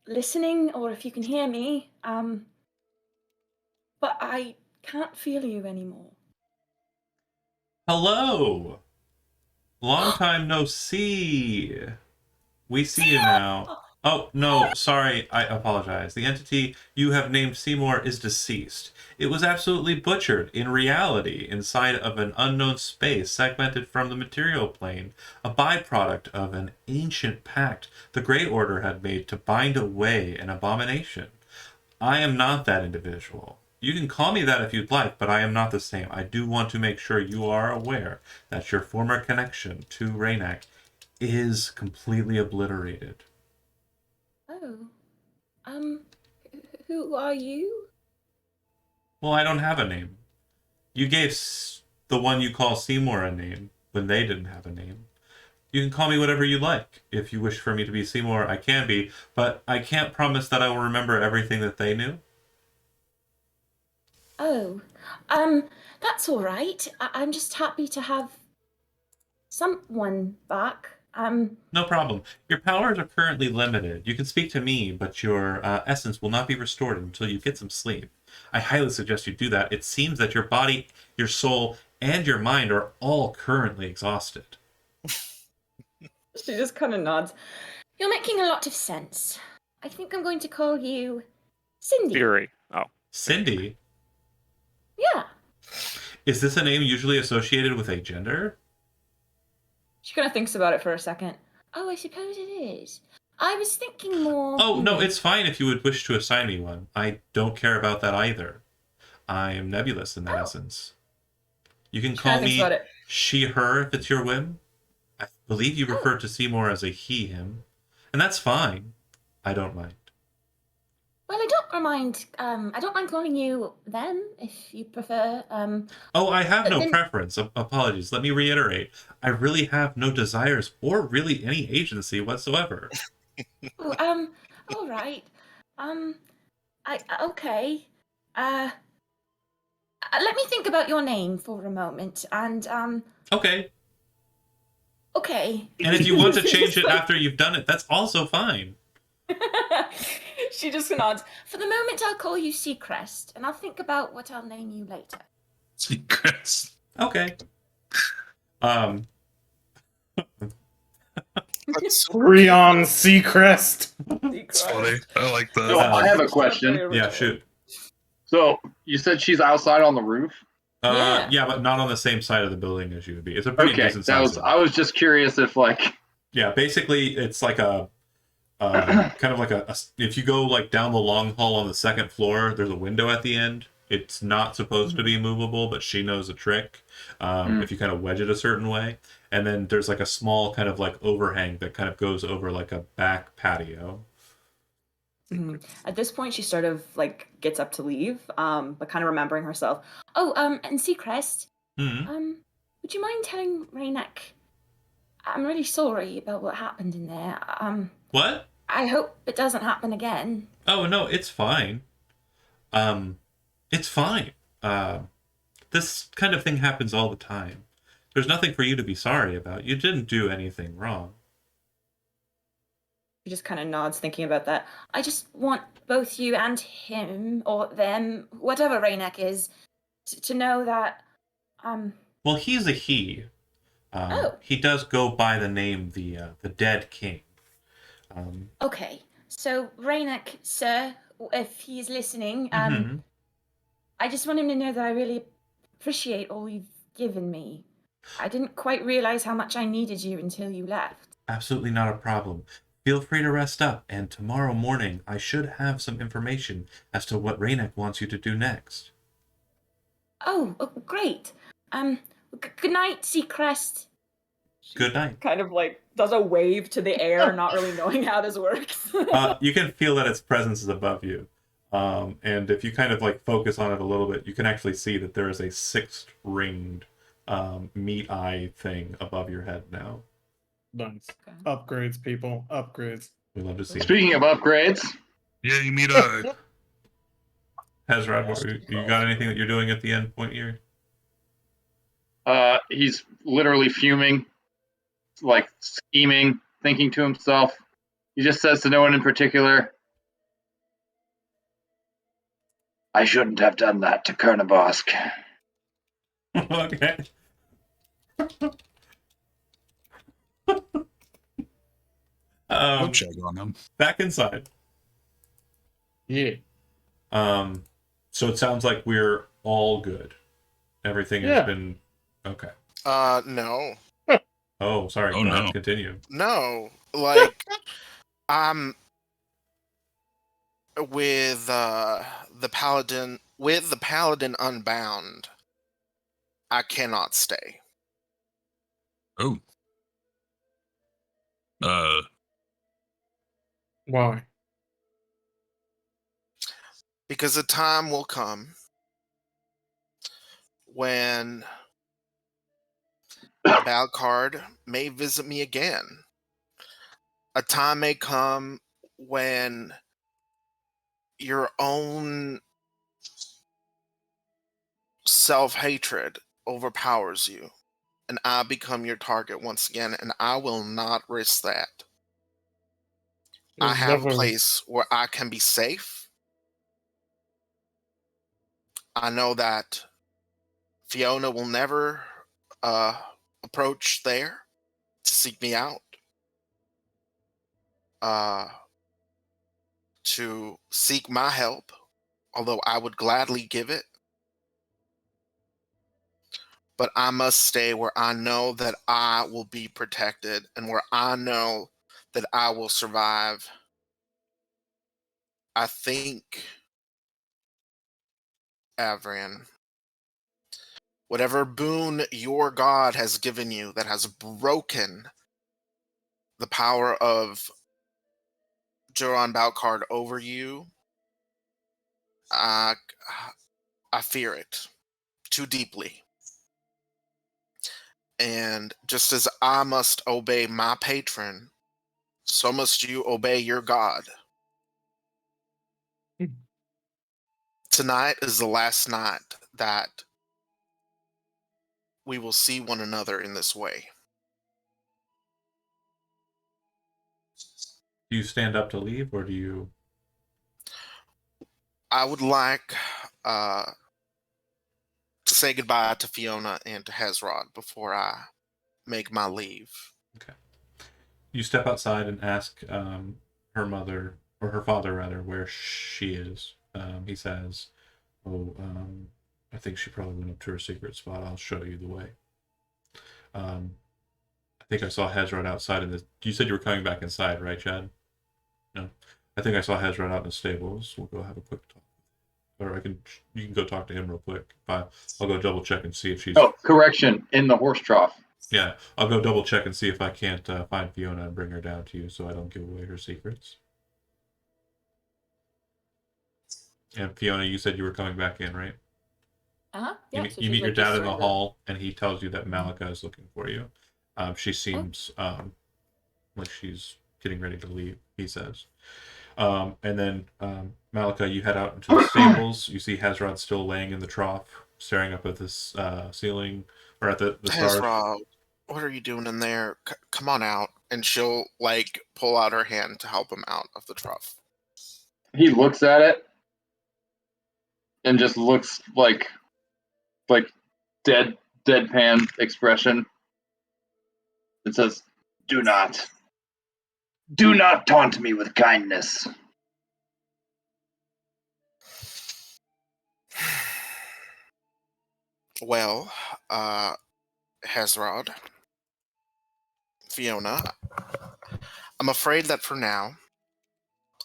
listening or if you can hear me, but I can't feel you anymore. Hello! Long time no see. We see you now. Oh, no, sorry, I apologize. The entity you have named Seymour is deceased. It was absolutely butchered in reality inside of an unknown space segmented from the material plane, a byproduct of an ancient pact the Great Order had made to bind away an abomination. I am not that individual. You can call me that if you'd like, but I am not the same. I do want to make sure you are aware that your former connection to Raynak is completely obliterated. Oh, who are you? Well, I don't have a name. You gave the one you call Seymour a name when they didn't have a name. You can call me whatever you like. If you wish for me to be Seymour, I can be, but I can't promise that I will remember everything that they knew. Oh, that's all right. I'm just happy to have someone back. No problem. Your powers are currently limited. You can speak to me, but your essence will not be restored until you get some sleep. I highly suggest you do that. It seems that your body, your soul, and your mind are all currently exhausted. She just kind of nods. You're making a lot of sense. I think I'm going to call you Cindy. Fury. Oh. Cindy? Yeah. Is this a name usually associated with a gender? She kind of thinks about it for a second. Oh, I suppose it is. I was thinking more. Oh, no, it's fine if you would wish to assign me one. I don't care about that either. I am nebulous in that essence. You can call me she, her if it's your whim. I believe you refer to Seymour as a he, him. And that's fine. I don't mind. Well, I don't mind. I don't mind calling you them if you prefer. Oh, I have no preference. Apologies. Let me reiterate. I really have no desires or really any agency whatsoever. Oh, all right. Okay. Let me think about your name for a moment. And Okay. okay. And if you want to She change just, it like- after you've done it, that's also fine. She just nods. For the moment, I'll call you Seacrest, and I'll think about what I'll name you later. Secrets. Okay. That's Rion Seacrest. It's funny. I like So that. I have a Very question. Yeah, original. shoot. So you said she's outside on the roof. Yeah. Yeah, but not on the same side of the building as you would be. It's a pretty Okay, decent that size. was. I was just curious if like. Yeah, basically, it's like a kind of like if you go like down the long hall on the second floor, there's a window at the end. It's not supposed to be movable, but she knows a trick. If you kind of wedge it a certain way, and then there's like a small kind of like overhang that kind of goes over like a back patio. Mhm. At this point, she sort of like gets up to leave, but kind of remembering herself. Oh, and Seacrest, Hmm. would you mind telling Raynek? I'm really sorry about what happened in there. What? I hope it doesn't happen again. Oh no, it's fine. It's fine. This kind of thing happens all the time. There's nothing for you to be sorry about. You didn't do anything wrong. She just kind of nods, thinking about that. I just want both you and him, or them, whatever Raynek is, to know that, Well, he's a he. Oh. He does go by the name the Dead King. Okay. So, Raynek, sir, if he's listening, Mhm. I just want him to know that I really appreciate all you've given me. I didn't quite realize how much I needed you until you left. Absolutely not a problem. Feel free to rest up, and tomorrow morning I should have some information as to what Raynek wants you to do next. Oh, great. Good night, Seacrest. Good night. Kind of like does a wave to the air, not really knowing how this works. You can feel that its presence is above you. And if you kind of like focus on it a little bit, you can actually see that there is a six-ringed meat eye thing above your head now. Nice. Okay. Upgrades, people. Upgrades. We love to see it. Speaking of upgrades, Yeah, you meet a. Hezrod, you got anything that you're doing at the end point here? he's literally fuming, like scheming, thinking to himself. He just says to no one in particular, I shouldn't have done that to Kernabosk. Okay. Go check on him. Back inside. Yeah. So it sounds like we're all good. Everything Yeah. has been okay. no. Oh, sorry. Oh, Go ahead, no. continue. No. Like, I'm with the paladin unbound. I cannot stay. Oh. Why? Because a time will come when Balcard may visit me again. A time may come when your own self-hatred overpowers you, and I become your target once again, and I will not risk that. I There's have a never- place where I can be safe. I know that Fiona will never approach there to seek me out, to seek my help, although I would gladly give it. But I must stay where I know that I will be protected and where I know that I will survive. I think, Avrian, whatever boon your god has given you that has broken the power of Joran Balcard over you, I fear it too deeply. And just as I must obey my patron, so must you obey your god. Tonight is the last night that we will see one another in this way. Do you stand up to leave, or do you? I would like to say goodbye to Fiona and to Hezrod before I make my leave. Okay. You step outside and ask her mother, or her father rather, where she is. He says, "Oh, I think she probably went up to her secret spot. I'll show you the way." I think I saw Hezrod outside in the. You said you were coming back inside, right, Chad? No. I think I saw Hezrod out in the stables. We'll go have a quick talk. Or you can go talk to him real quick. I'll go double check and see if she's. Oh, correction, in the horse trough. Yeah, I'll go double check and see if I can't find Fiona and bring her down to you so I don't give away her secrets. And Fiona, you said you were coming back in, right? Uh-huh. Yeah. You meet your dad in the hall, and he tells you that Malika is looking for you. She seems like she's getting ready to leave, he says. And then, Malika, you head out into the stables. You see Hezrod still laying in the trough, staring up at this ceiling, or at the stars. Hezrod, what are you doing in there? Come on out. And she'll, pull out her hand to help him out of the trough. He looks at it and just looks like deadpan expression. It says, do not taunt me with kindness. Well, Hezrod, Fiona, I'm afraid that for now,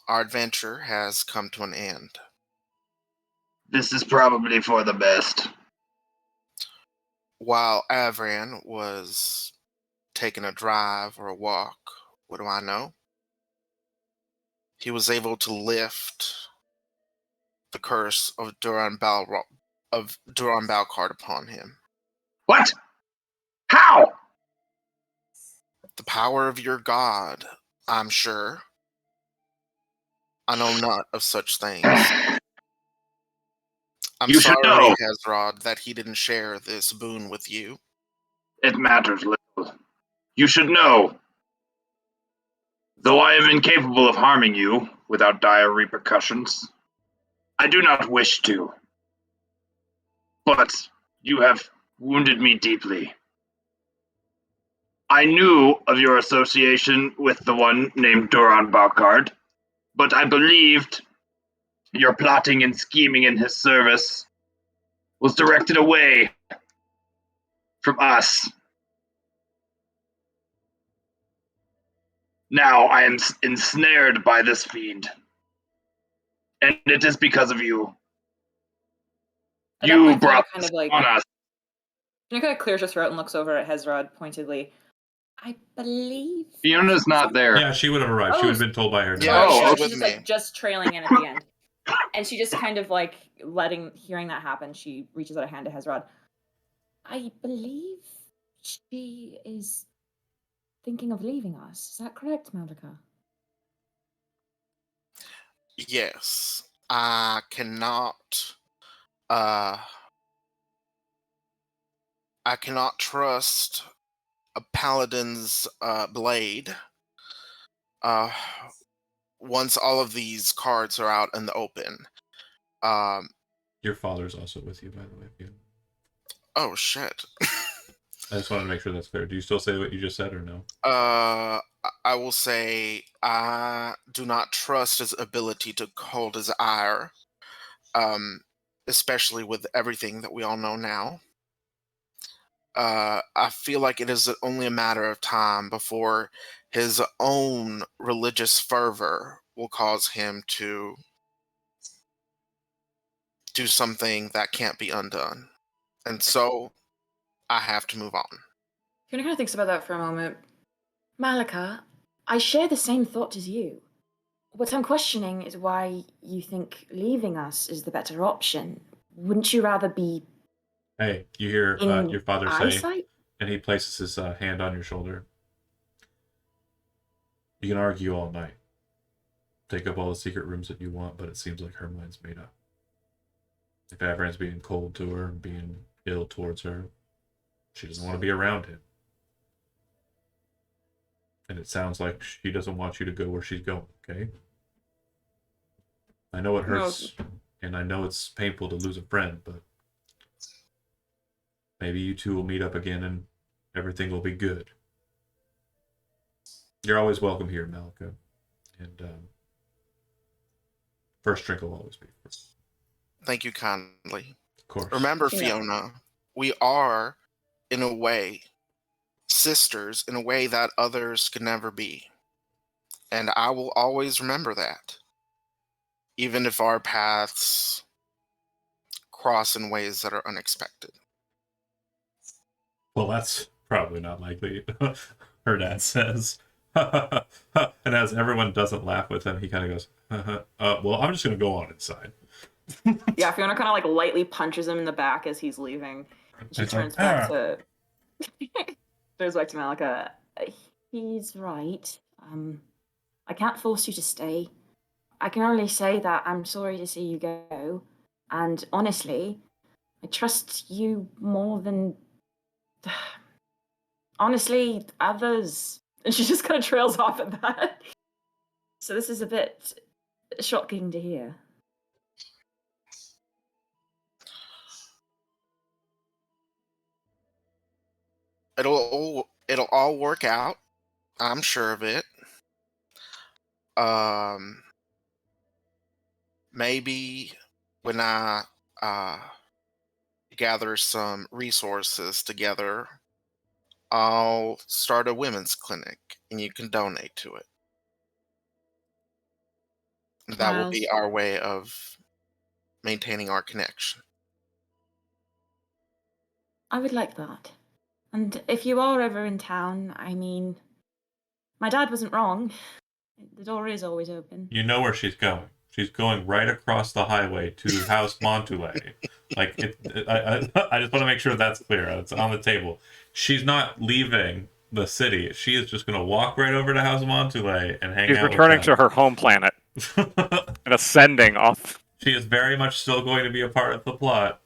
our adventure has come to an end. This is probably for the best. While Avran was taking a drive or a walk, what do I know? He was able to lift the curse of Duran Balcard upon him. What? How? The power of your god, I'm sure. I know not of such things. I'm You should sorry, know. Hezrod, that he didn't share this boon with you. It matters little. You should know. Though I am incapable of harming you without dire repercussions, I do not wish to. But you have wounded me deeply. I knew of your association with the one named Duran Balcard, but I believed your plotting and scheming in his service was directed away from us. Now I am ensnared by this fiend, and it is because of you. At that You point, brought kind this of like on us. She kind of clears her throat and looks over at Hezrod pointedly. I believe Fiona's not there. Yeah, she would have arrived. She would have been told by her dad. Yeah, Oh, she's okay. with she's me. just trailing in at the end. And she just kind of hearing that happen, she reaches out a hand to Hezrod. I believe she is thinking of leaving us. Is that correct, Malika? Yes, I cannot trust a paladin's blade once all of these cards are out in the open. Your father's also with you, by the way. Fiona. Oh shit. I just wanted to make sure that's clear. Do you still say what you just said, or no? I will say I do not trust his ability to hold his ire, especially with everything that we all know now. I feel like it is only a matter of time before his own religious fervor will cause him to do something that can't be undone. And so I have to move on. Fiona kind of thinks about that for a moment. Malika, I share the same thought as you. What I'm questioning is why you think leaving us is the better option. Wouldn't you rather be Hey, you hear in your father say, eyesight? and he places his hand on your shoulder. You can argue all night. Take up all the secret rooms that you want, but it seems like her mind's made up. If Avran's being cold to her and being ill towards her, she doesn't want to be around him. And it sounds like she doesn't want you to go where she's going, okay? I know it No. hurts, and I know it's painful to lose a friend, but maybe you two will meet up again and everything will be good. You're always welcome here, Malika. And first drink will always be first. Thank you kindly. Of course. Remember, Yeah. Fiona, we are, in a way, sisters in a way that others could never be. And I will always remember that. Even if our paths cross in ways that are unexpected. Well, that's probably not likely, her dad says. And as everyone doesn't laugh with him, he kind of goes, well, I'm just going to go on inside. Yeah, Fiona kind of like lightly punches him in the back as he's leaving. She It's like, turns back to Malika. He's right. I can't force you to stay. I can only say that I'm sorry to see you go. And honestly, I trust you more than honestly others. And she just kind of trails off at that. So this is a bit shocking to hear. It'll all work out. I'm sure of it. Maybe when I gather some resources together, I'll start a women's clinic and you can donate to it. That will be our way of maintaining our connection. I would like that. And if you are ever in town, I mean, my dad wasn't wrong. The door is always open. You know where she's going. She's going right across the highway to House Montoulet. Like, I just want to make sure that's clear. It's on the table. She's not leaving the city. She is just going to walk right over to House Montoulet and hang She's out returning with to her home planet them. and ascending off. She is very much still going to be a part of the plot.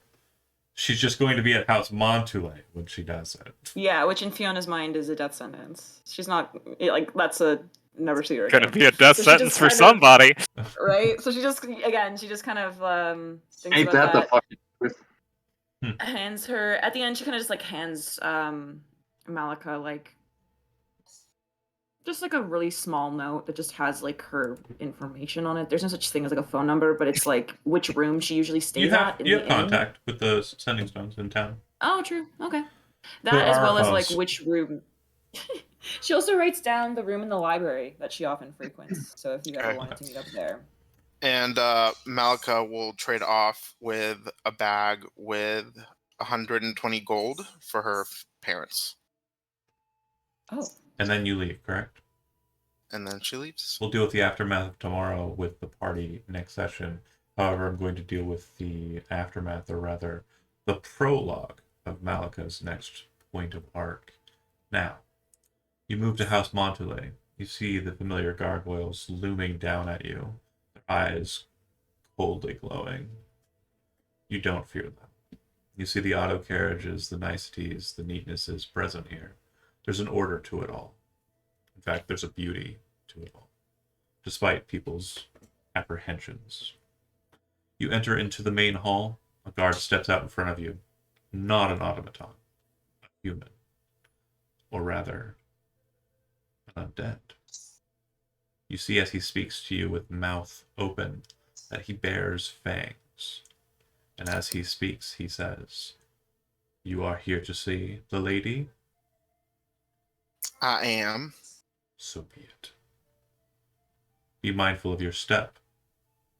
She's just going to be at House Montoulet when she does it. Yeah, which in Fiona's mind is a death sentence. She's not like that's a never see her again. Gonna be a death So she sentence just for kind of- somebody. right? So she just kind of thinks Ain't about that the fucking truth? hands her at the end. She kind of just like hands Malika like just like a really small note that just has like her information on it. There's no such thing as like a phone number, but it's like which room she usually stays You have at in you the have inn. contact with the sending stones in town. Oh, true. Okay. There That as are well as like phones. which room. She also writes down the room in the library that she often frequents. So if you ever Okay. wanted to meet up there. And Malika will trade off with a bag with 120 gold for her parents. Oh. And then you leave, correct? And then she leaves. We'll deal with the aftermath tomorrow with the party next session. However, I'm going to deal with the aftermath, or rather, the prologue of Malika's next point of arc. Now, you move to House Montoulet. You see the familiar gargoyles looming down at you, their eyes coldly glowing. You don't fear them. You see the auto carriages, the niceties, the neatnesses present here. There's an order to it all. In fact, there's a beauty to it all, despite people's apprehensions. You enter into the main hall. A guard steps out in front of you. Not an automaton, a human. Or rather, an undead. You see as he speaks to you with mouth open that he bears fangs. And as he speaks, he says, "You are here to see the lady? I am. So be it. Be mindful of your step.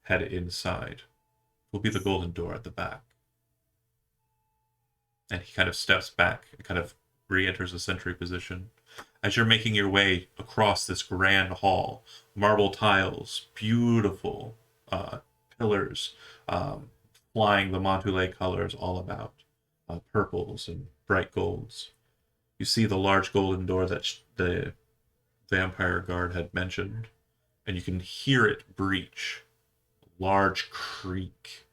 Head inside. Will be the golden door at the back." And he kind of steps back and kind of re-enters the sentry position. As you're making your way across this grand hall, marble tiles, beautiful pillars, flying the Montoulet colors all about, purples and bright golds. You see the large golden door that the vampire guard had mentioned, and you can hear it breach. A large creak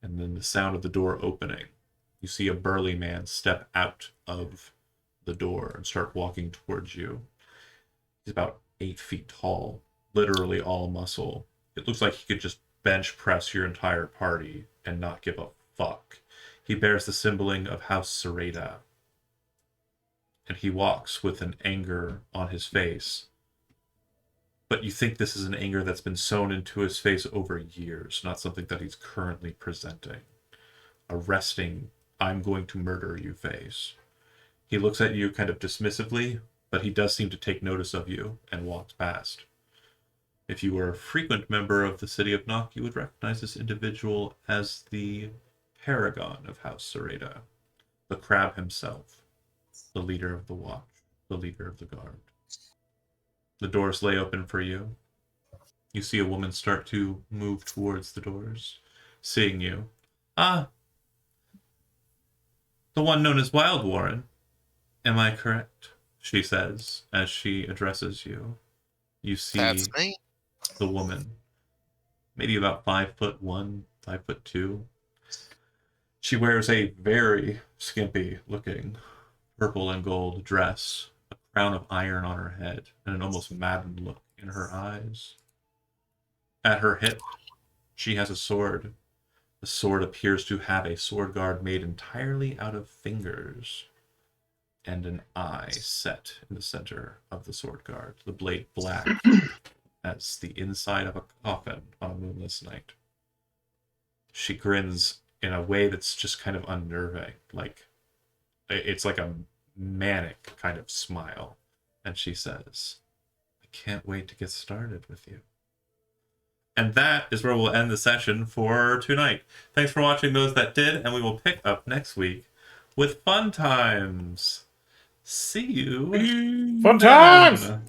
And then the sound of the door opening. You see a burly man step out of the door and start walking towards you. He's about 8 feet tall, literally all muscle. It looks like he could just bench press your entire party and not give a fuck. He bears the symboling of House Sereda. And he walks with an anger on his face. But you think this is an anger that's been sewn into his face over years, not something that he's currently presenting. A resting, I'm going to murder you face. He looks at you kind of dismissively, but he does seem to take notice of you and walks past. If you were a frequent member of the city of Nock, you would recognize this individual as the paragon of House Sereda, the crab himself, the leader of the watch, the leader of the guard. The doors lay open for you. You see a woman start to move towards the doors, seeing you. Ah, the one known as Wild Warren. Am I correct? She says as she addresses you. You see That's me. the woman, maybe about 5'1", 5'2". She wears a very skimpy looking purple and gold dress, a crown of iron on her head, and an almost maddened look in her eyes. At her hip, she has a sword. The sword appears to have a sword guard made entirely out of fingers, and an eye set in the center of the sword guard, the blade black as the inside of a coffin on a moonless night. She grins in a way that's just kind of unnerving, like it's like a manic kind of smile, and she says, I can't wait to get started with you. And that is where we'll end the session for tonight. Thanks for watching those that did, and we will pick up next week with fun times. See you. Fun times! then.